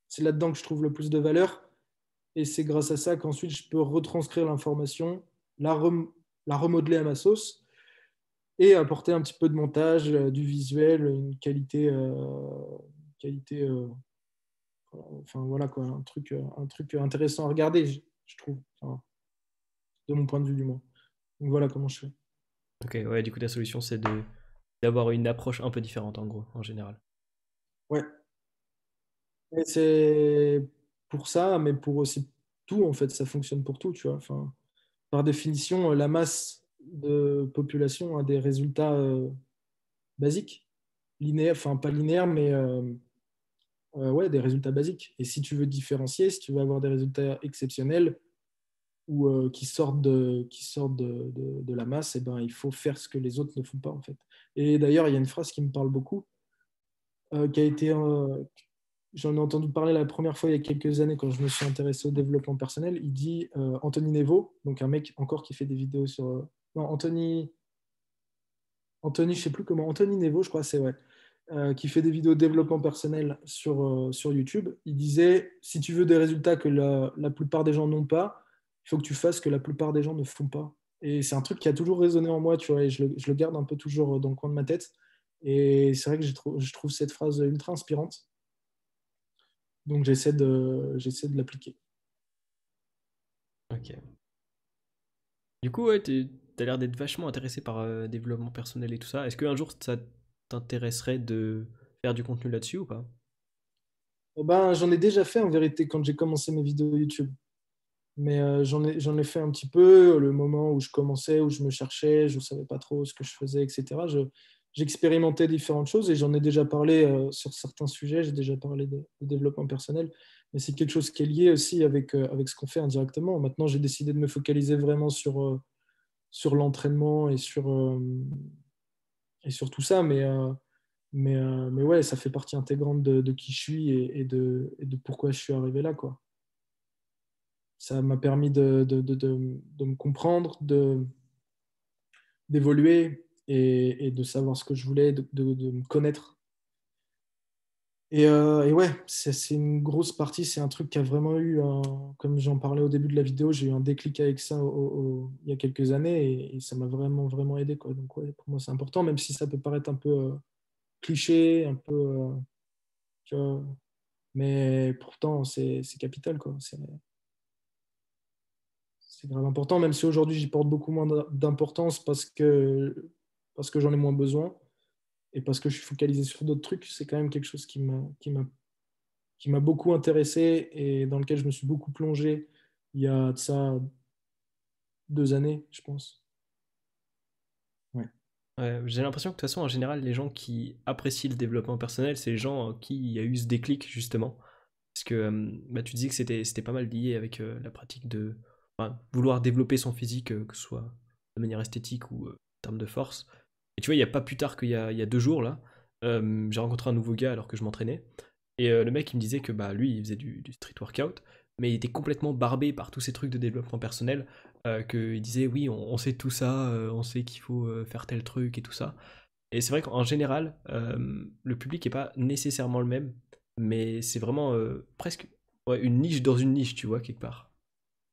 C'est là-dedans que je trouve le plus de valeur, et c'est grâce à ça qu'ensuite je peux retranscrire l'information, la remodeler à ma sauce, et apporter un petit peu de montage, du visuel, une qualité enfin voilà quoi, un truc intéressant à regarder, je trouve, enfin, de mon point de vue du moins. Donc voilà comment je fais. Ok, ouais, du coup ta solution c'est d'avoir une approche un peu différente en gros, en général. Ouais, et c'est pour ça, mais pour aussi tout, en fait, ça fonctionne pour tout, tu vois. Enfin, par définition, la masse de population a des résultats basiques, linéaires, enfin pas linéaires, mais ouais, des résultats basiques. Et si tu veux différencier, si tu veux avoir des résultats exceptionnels ou qui sortent de la masse, eh ben, il faut faire ce que les autres ne font pas, en fait. Et d'ailleurs, il y a une phrase qui me parle beaucoup, qui a été, j'en ai entendu parler la première fois il y a quelques années quand je me suis intéressé au développement personnel. Il dit, Anthony Nevo, donc un mec encore qui fait des vidéos sur... non, Anthony, je sais plus comment, Anthony Nevo, je crois, c'est ouais, qui fait des vidéos de développement personnel sur YouTube. Il disait, si tu veux des résultats que la plupart des gens n'ont pas, il faut que tu fasses ce que la plupart des gens ne font pas. Et c'est un truc qui a toujours résonné en moi, tu vois, et je le garde un peu toujours dans le coin de ma tête. Et c'est vrai que je trouve cette phrase ultra inspirante. Donc j'essaie de l'appliquer. Ok. Du coup, ouais, t'as l'air d'être vachement intéressé par développement personnel et tout ça. Est-ce qu'un jour ça t'intéresserait de faire du contenu là-dessus ou pas? Ben, j'en ai déjà fait en vérité quand j'ai commencé mes vidéos YouTube. Mais j'en ai fait un petit peu, le moment où je commençais, où je me cherchais, je ne savais pas trop ce que je faisais, etc. J'expérimentais différentes choses et j'en ai déjà parlé sur certains sujets, j'ai déjà parlé de développement personnel, mais c'est quelque chose qui est lié aussi avec ce qu'on fait indirectement. Maintenant, j'ai décidé de me focaliser vraiment sur l'entraînement et sur tout ça, mais ouais, ça fait partie intégrante de qui je suis et de pourquoi je suis arrivé là, quoi. Ça m'a permis de me comprendre, d'évoluer et de savoir ce que je voulais, de me connaître. Et ouais, c'est une grosse partie, c'est un truc qui a vraiment eu, comme j'en parlais au début de la vidéo, j'ai eu un déclic avec ça il y a quelques années et ça m'a vraiment, vraiment aidé, quoi. Donc ouais, pour moi c'est important, même si ça peut paraître un peu cliché, un peu, tu vois, mais pourtant c'est capital, quoi. C'est grave important, même si aujourd'hui j'y porte beaucoup moins d'importance parce que j'en ai moins besoin et parce que je suis focalisé sur d'autres trucs. C'est quand même quelque chose qui m'a beaucoup intéressé et dans lequel je me suis beaucoup plongé il y a de ça 2 années, je pense. Ouais. Ouais, j'ai l'impression que de toute façon, en général, les gens qui apprécient le développement personnel, c'est les gens en qui il y a eu ce déclic, justement. Parce que bah, tu disais que c'était pas mal lié avec la pratique de enfin, vouloir développer son physique, que ce soit de manière esthétique ou en termes de force. Et tu vois, il n'y a pas plus tard il y a 2 jours, là, j'ai rencontré un nouveau gars alors que je m'entraînais. Et le mec, il me disait que bah, lui, il faisait du street workout, mais il était complètement barbé par tous ces trucs de développement personnel. Qu'il disait, oui, on sait tout ça, on sait qu'il faut faire tel truc et tout ça. Et c'est vrai qu'en général, le public n'est pas nécessairement le même, mais c'est vraiment presque ouais, une niche dans une niche, tu vois, quelque part.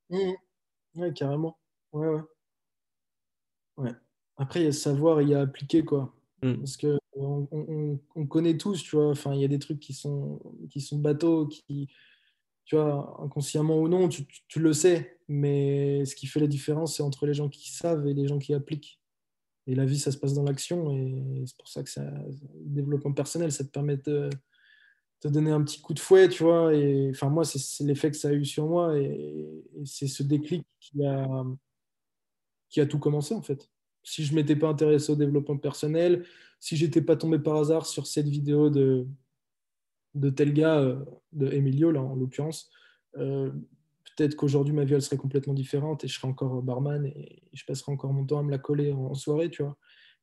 Mhm. Ouais, carrément. Ouais, ouais, ouais. Après, il y a savoir et il y a appliquer, quoi. Mm. Parce que on connaît tous, tu vois, enfin, il y a des trucs qui sont bateaux, tu vois, inconsciemment ou non, tu le sais. Mais ce qui fait la différence, c'est entre les gens qui savent et les gens qui appliquent. Et la vie, ça se passe dans l'action. Et c'est pour ça que le développement personnel, ça te permet de te donner un petit coup de fouet, tu vois. Et enfin, moi, c'est l'effet que ça a eu sur moi. Et c'est ce déclic qui a tout commencé, en fait. Si je ne m'étais pas intéressé au développement personnel, si j'étais pas tombé par hasard sur cette vidéo de tel gars, de Emilio, là, en l'occurrence, euh, peut-être qu'aujourd'hui, ma vie, elle serait complètement différente et je serais encore barman et je passerais encore mon temps à me la coller en soirée, tu vois.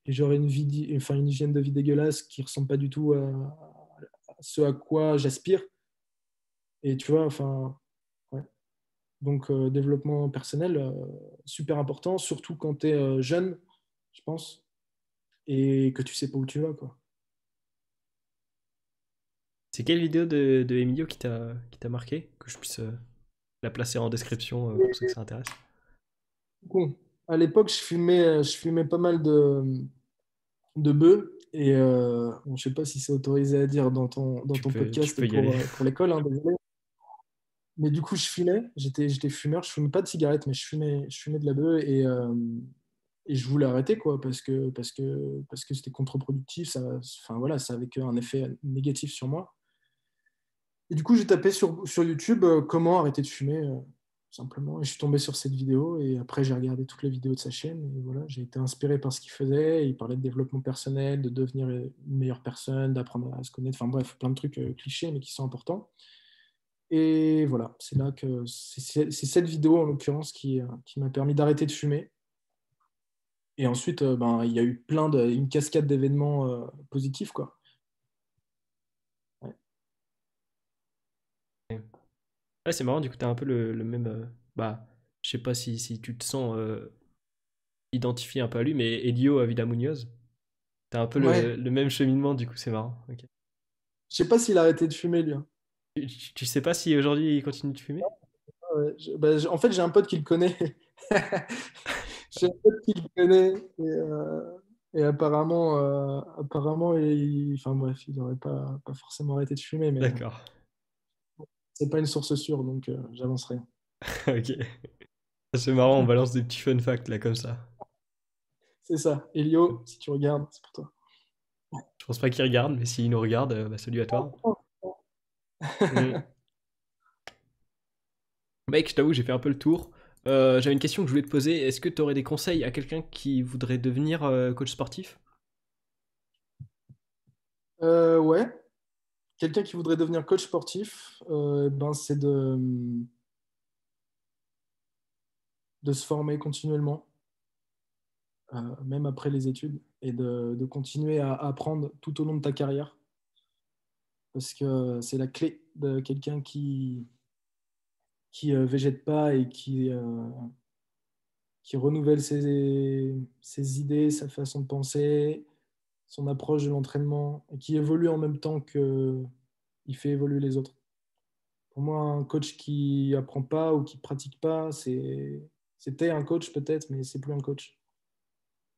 Et j'aurais enfin, une hygiène de vie dégueulasse qui ressemble pas du tout à ce à quoi j'aspire. Et tu vois, enfin, ouais. Donc, développement personnel, super important, surtout quand tu es jeune, je pense, et que tu sais pas où tu vas, quoi. C'est quelle vidéo de Emilio qui t'a marqué? Que je puisse la placer en description pour ceux que ça intéresse. Bon, à l'époque, je filmais pas mal de bœufs. Et bon, je sais pas si c'est autorisé à dire dans ton Tu podcast peux y aller. pour l'école, hein, désolé. Mais du coup, je fumais, j'étais fumeur, je fumais pas de cigarettes, mais je fumais de la bœuf et je voulais arrêter, quoi, parce que c'était contre-productif, ça, enfin, voilà, ça avait un effet négatif sur moi. Et du coup, j'ai tapé sur YouTube comment arrêter de fumer. simplement. Et je suis tombé sur cette vidéo et après j'ai regardé toutes les vidéos de sa chaîne et voilà, j'ai été inspiré par ce qu'il faisait. Il parlait de développement personnel, de devenir une meilleure personne, d'apprendre à se connaître, enfin bref, plein de trucs clichés mais qui sont importants. Et voilà, c'est là que c'est cette vidéo en l'occurrence qui m'a permis d'arrêter de fumer. Et ensuite, ben, il y a eu une cascade d'événements positifs, quoi. Ouais. Ouais, c'est marrant, du coup, t'as un peu le même. Bah, je sais pas si tu te sens identifié un peu à lui, mais Elio Avila Munoz, t'as un peu Ouais. le même cheminement, du coup, c'est marrant. Ok. Je sais pas s'il a arrêté de fumer, lui, hein. Tu sais pas si aujourd'hui il continue de fumer? Ouais, en fait, j'ai un pote qui le connaît. J'ai un pote qui le connaît. Et apparemment enfin, bref, il n'aurait pas forcément arrêté de fumer, mais D'accord. c'est pas une source sûre, donc j'avance rien. Ok. C'est marrant, on balance des petits fun facts là comme ça. C'est ça. Elio, si tu regardes, c'est pour toi. Je pense pas qu'il regarde, mais s'il nous regarde, bah, salut à toi. Mm. Mec, je t'avoue, j'ai fait un peu le tour. J'avais une question que je voulais te poser. Est-ce que tu aurais des conseils à quelqu'un qui voudrait devenir coach sportif? Ouais, quelqu'un qui voudrait devenir coach sportif, ben, c'est de se former continuellement, même après les études, et de continuer à apprendre tout au long de ta carrière, parce que c'est la clé de quelqu'un qui végète pas et qui renouvelle ses idées, sa façon de penser, son approche de l'entraînement, et qui évolue en même temps qu'il fait évoluer les autres. Pour moi, un coach qui apprend pas ou qui pratique pas, c'était un coach peut-être, mais c'est plus un coach.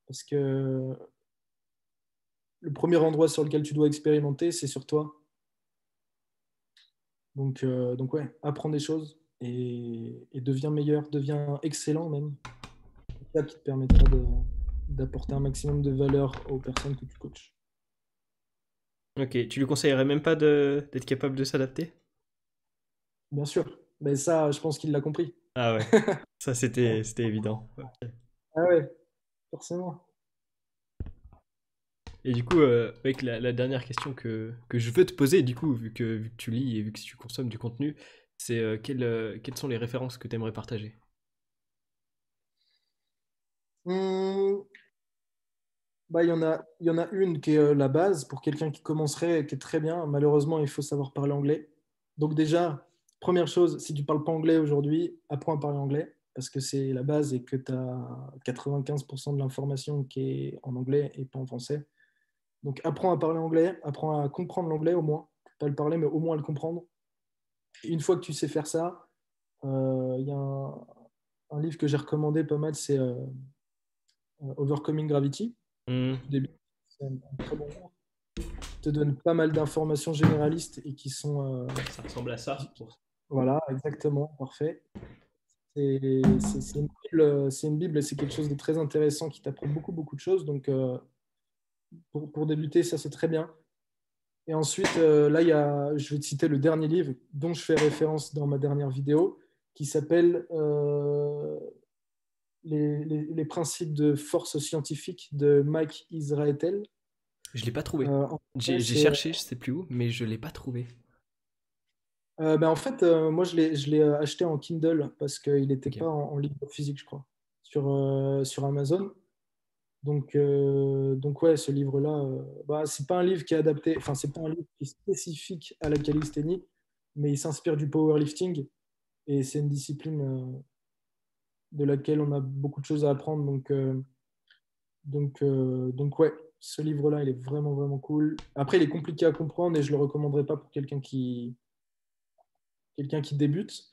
Parce que le premier endroit sur lequel tu dois expérimenter, c'est sur toi. Donc ouais, apprends des choses et deviens meilleur, deviens excellent même. C'est ça qui te permettra d'apporter un maximum de valeur aux personnes que tu coaches. Ok, tu lui conseillerais même pas d'être capable de s'adapter? Bien sûr, mais ça, je pense qu'il l'a compris. Ah ouais, ça c'était évident. Ok. Ah ouais, forcément. Et du coup, avec la dernière question que je veux te poser, du coup, vu que tu lis et vu que tu consommes du contenu, c'est quelles sont les références que tu aimerais partager? Hum, Bah, il y en a une qui est la base pour quelqu'un qui commencerait, qui est très bien. Malheureusement, il faut savoir parler anglais. Donc déjà, première chose, si tu ne parles pas anglais aujourd'hui, apprends à parler anglais parce que c'est la base et que tu as 95% de l'information qui est en anglais et pas en français. Donc apprends à parler anglais, apprends à comprendre l'anglais au moins. Pas le parler, mais au moins à le comprendre. Et une fois que tu sais faire ça, il y a un livre que j'ai recommandé pas mal, c'est Overcoming Gravity. Hmm, Tout début, c'est un très bon livre. Te donne pas mal d'informations généralistes et qui sont. ça ressemble à ça. Voilà, exactement, parfait. C'est une c'est une Bible et c'est quelque chose de très intéressant qui t'apprend beaucoup, beaucoup de choses. Donc, pour débuter, ça, c'est très bien. Et ensuite, là, je vais te citer le dernier livre dont je fais référence dans ma dernière vidéo qui s'appelle les principes de force scientifique de Mike Israetel. Je l'ai pas trouvé. En français, J'ai cherché, je sais plus où, mais je l'ai pas trouvé. Ben, en fait, moi, je l'ai acheté en Kindle parce qu'il n'était Ok. pas en livre physique, je crois, sur Amazon. Donc ouais, ce livre-là, bah, c'est pas un livre qui est adapté, enfin, c'est pas un livre qui est spécifique à la calisthénie, mais il s'inspire du powerlifting et c'est une discipline de laquelle on a beaucoup de choses à apprendre. Donc ouais, ce livre-là, il est vraiment, vraiment cool. Après, il est compliqué à comprendre et je le recommanderais pas pour quelqu'un qui débute.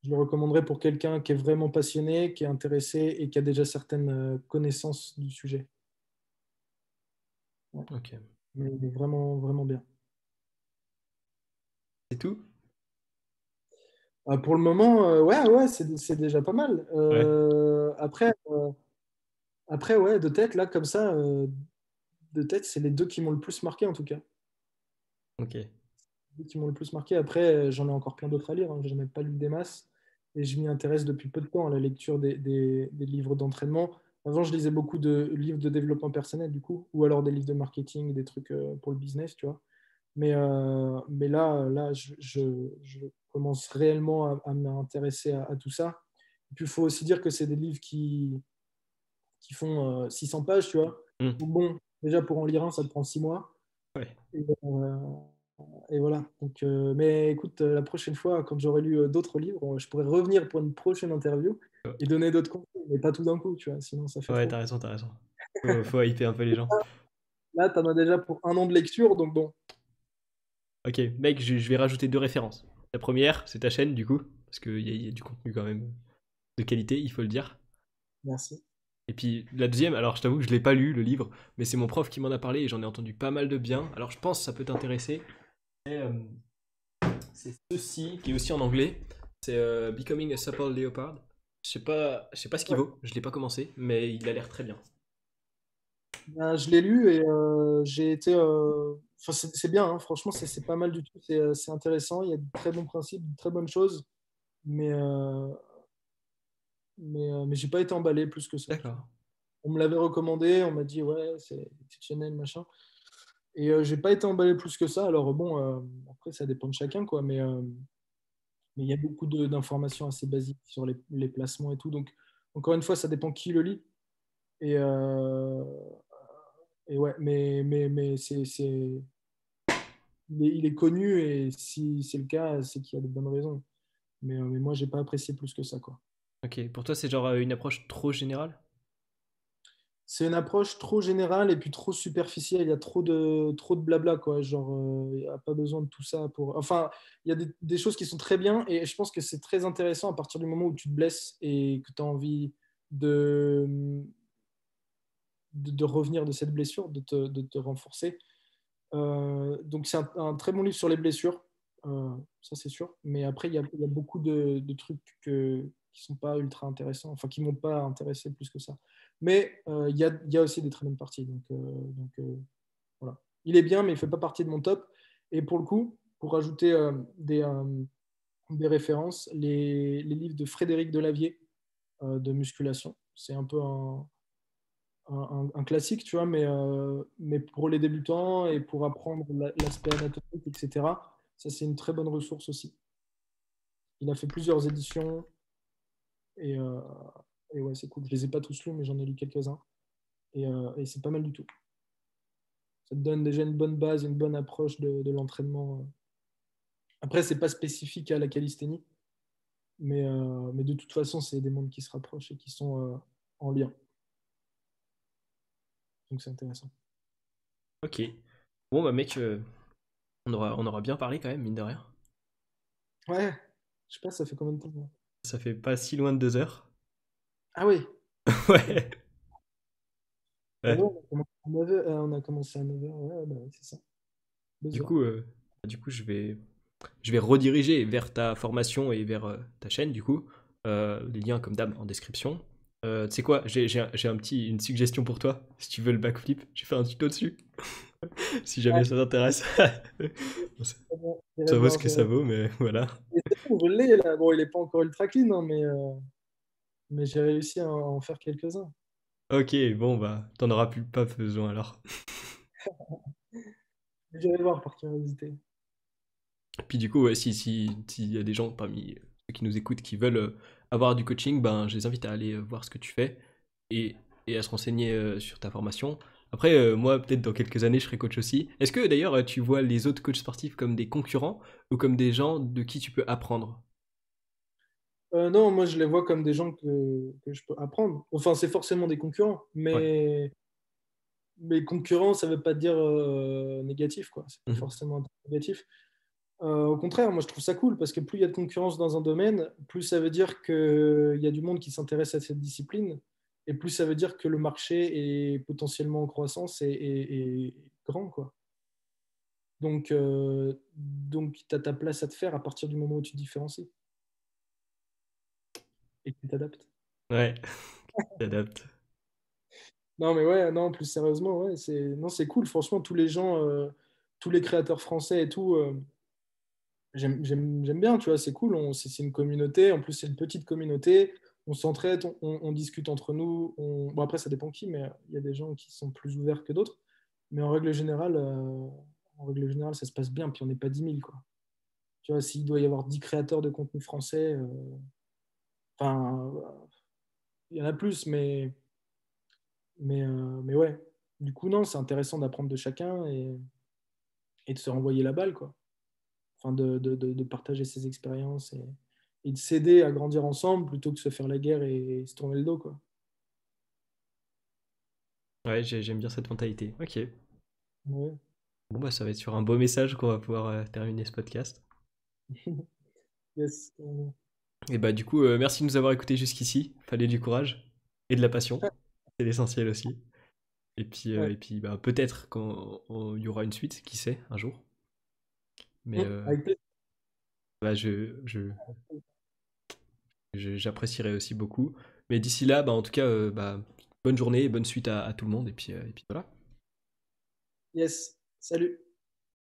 Je le recommanderais pour quelqu'un qui est vraiment passionné, qui est intéressé et qui a déjà certaines connaissances du sujet. Ouais. Ok. Mais il est vraiment, vraiment bien. C'est tout? Pour le moment, ouais, ouais, c'est déjà pas mal. Ouais. Après, ouais, de tête, là, comme ça, de tête, c'est les deux qui m'ont le plus marqué, en tout cas. Ok. Les deux qui m'ont le plus marqué. Après, j'en ai encore plein d'autres à lire, hein. J'en ai pas lu des masses. et je m'y intéresse depuis peu de temps à la lecture des livres d'entraînement. Avant, je lisais beaucoup de livres de développement personnel, du coup, ou alors des livres de marketing, des trucs pour le business, tu vois. Mais là je commence réellement à m'intéresser à tout ça. Et puis, il faut aussi dire que c'est des livres qui font 600 pages, tu vois. Hmm. Donc bon, déjà, pour en lire un, ça te prend 6 mois. Ouais. Et voilà. Donc, mais écoute, la prochaine fois, quand j'aurai lu d'autres livres, je pourrais revenir pour une prochaine interview et donner d'autres conseils, mais pas tout d'un coup, tu vois, sinon ça fait Ouais, trop. t'as raison, t'as raison. Faut hyper un peu les gens. Là, tu en as déjà pour 1 an de lecture, donc bon, Ok, mec, je vais rajouter 2 références. La première, c'est ta chaîne, du coup, parce qu'il y a du contenu quand même de qualité, il faut le dire. merci. Et puis la deuxième, alors je t'avoue que je l'ai pas lu, le livre, mais c'est mon prof qui m'en a parlé et j'en ai entendu pas mal de bien. Alors je pense que ça peut t'intéresser. C'est c'est ceci, qui est aussi en anglais. C'est Becoming a Supple Leopard. Je sais pas ce qu'il Ouais. vaut, je l'ai pas commencé, mais il a l'air très bien. Ben, je l'ai lu et j'ai été. Enfin, c'est bien, hein, franchement, c'est pas mal du tout. C'est intéressant. Il y a de très bons principes, de très bonnes choses, mais, mais j'ai pas été emballé plus que ça, tu vois. D'accord. On me l'avait recommandé, on m'a dit, ouais, c'est exceptionnel, machin. Et j'ai pas été emballé plus que ça. Alors, bon, après, ça dépend de chacun, quoi, mais il y a beaucoup d'informations assez basiques sur les placements et tout. Donc, encore une fois, ça dépend qui le lit. Et, et ouais, mais il est connu et si c'est le cas, c'est qu'il y a de bonnes raisons. Mais moi, j'ai pas apprécié plus que ça, quoi. Ok, pour toi c'est genre une approche trop générale? C'est une approche trop générale et puis trop superficielle. Il y a trop de blabla, quoi. Genre, il n'y a pas besoin de tout ça pour. Enfin, il y a des choses qui sont très bien et je pense que c'est très intéressant à partir du moment où tu te blesses et que tu as envie de, de revenir de cette blessure, de te renforcer. Donc, c'est un très bon livre sur les blessures, ça c'est sûr. Mais après, il y a beaucoup de trucs qui sont pas ultra intéressants, enfin, qui m'ont pas intéressé plus que ça. Mais il y a aussi des très bonnes parties. Donc, voilà. Il est bien, mais il fait pas partie de mon top. Et pour le coup, pour rajouter des références, les livres de Frédéric Delavier de musculation, c'est un peu un classique, tu vois, mais pour les débutants et pour apprendre l'aspect anatomique, etc., ça, c'est une très bonne ressource aussi. Il a fait plusieurs éditions et, euh, et ouais, c'est cool. Je les ai pas tous lus, mais j'en ai lu quelques-uns et c'est pas mal du tout. Ça te donne déjà une bonne base, une bonne approche de l'entraînement. Après, c'est pas spécifique à la calisthénie, mais de toute façon, c'est des mondes qui se rapprochent et qui sont en lien. Donc, c'est intéressant. Ok. Bon bah mec, on aura bien parlé quand même, mine de rien. Ouais, je sais pas, ça fait combien de temps là. Ça fait pas si loin de 2 heures. Ah oui, Ouais. bah Ouais. ouais, on a commencé à 9h, ouais, bah ouais, c'est ça. Du 2 heures. coup, je vais rediriger vers ta formation et vers ta chaîne, du coup. Les liens, comme d'hab, en description. Tu sais quoi, une suggestion pour toi. Si tu veux le backflip, j'ai fait un tuto dessus. Si Ouais, jamais ça t'intéresse. Bon, c'est bon, j'irai ça vaut ce voir, que ça vaut, mais voilà. Et c'est bon, je l'ai là. Bon, il est pas encore ultra clean, hein, mais j'ai réussi à en faire quelques-uns. Ok, bon, bah, t'en auras plus pas besoin alors. J'irai voir par curiosité. Puis du coup, ouais, s'il y a des gens parmi ceux qui nous écoutent qui veulent avoir du coaching, ben, je les invite à aller voir ce que tu fais et, et à se renseigner sur ta formation. Après, moi, peut-être dans quelques années, je serai coach aussi. Est-ce que d'ailleurs, tu vois les autres coachs sportifs comme des concurrents ou comme des gens de qui tu peux apprendre? Non, moi je les vois comme des gens que je peux apprendre. Enfin, c'est forcément des concurrents, Ouais. mais concurrent, ça veut pas dire négatif, quoi. C'est pas Mhm. forcément un truc négatif. Au contraire, moi je trouve ça cool parce que plus il y a de concurrence dans un domaine, plus ça veut dire qu'il y a du monde qui s'intéresse à cette discipline et plus ça veut dire que le marché est potentiellement en croissance et grand, quoi. Donc tu as ta place à te faire à partir du moment où tu te différencies et que tu t'adaptes. Ouais, t'adaptes. Non, mais ouais, non, plus sérieusement, ouais, non, c'est cool. Franchement, tous les gens, tous les créateurs français et tout, j'aime bien, tu vois, c'est cool. C'est une communauté. En plus, c'est une petite communauté. On s'entraide, on discute entre nous. Bon, après, ça dépend qui, mais il y a des gens qui sont plus ouverts que d'autres. Mais en règle générale, ça se passe bien. Puis on n'est pas 10 000, quoi. Tu vois, s'il doit y avoir 10 créateurs de contenu français, enfin, il y en a plus, mais ouais. Du coup, non, c'est intéressant d'apprendre de chacun et de se renvoyer la balle, quoi. Enfin, de partager ses expériences et de s'aider à grandir ensemble plutôt que de se faire la guerre et se tourner le dos, quoi. Ouais, j'aime bien cette mentalité. Ok. Ouais. Bon, bah, ça va être sur un beau message qu'on va pouvoir terminer ce podcast. Yes. Et bah, du coup, merci de nous avoir écoutés jusqu'ici. Fallait du courage et de la passion. C'est l'essentiel aussi. Ouais. Et puis bah, peut-être qu'il y aura une suite, qui sait, un jour. Mais Avec plaisir. bah, j'apprécierais aussi beaucoup. Mais d'ici là, bah, en tout cas, bah, bonne journée et bonne suite à tout le monde. Et puis voilà. Yes. Salut.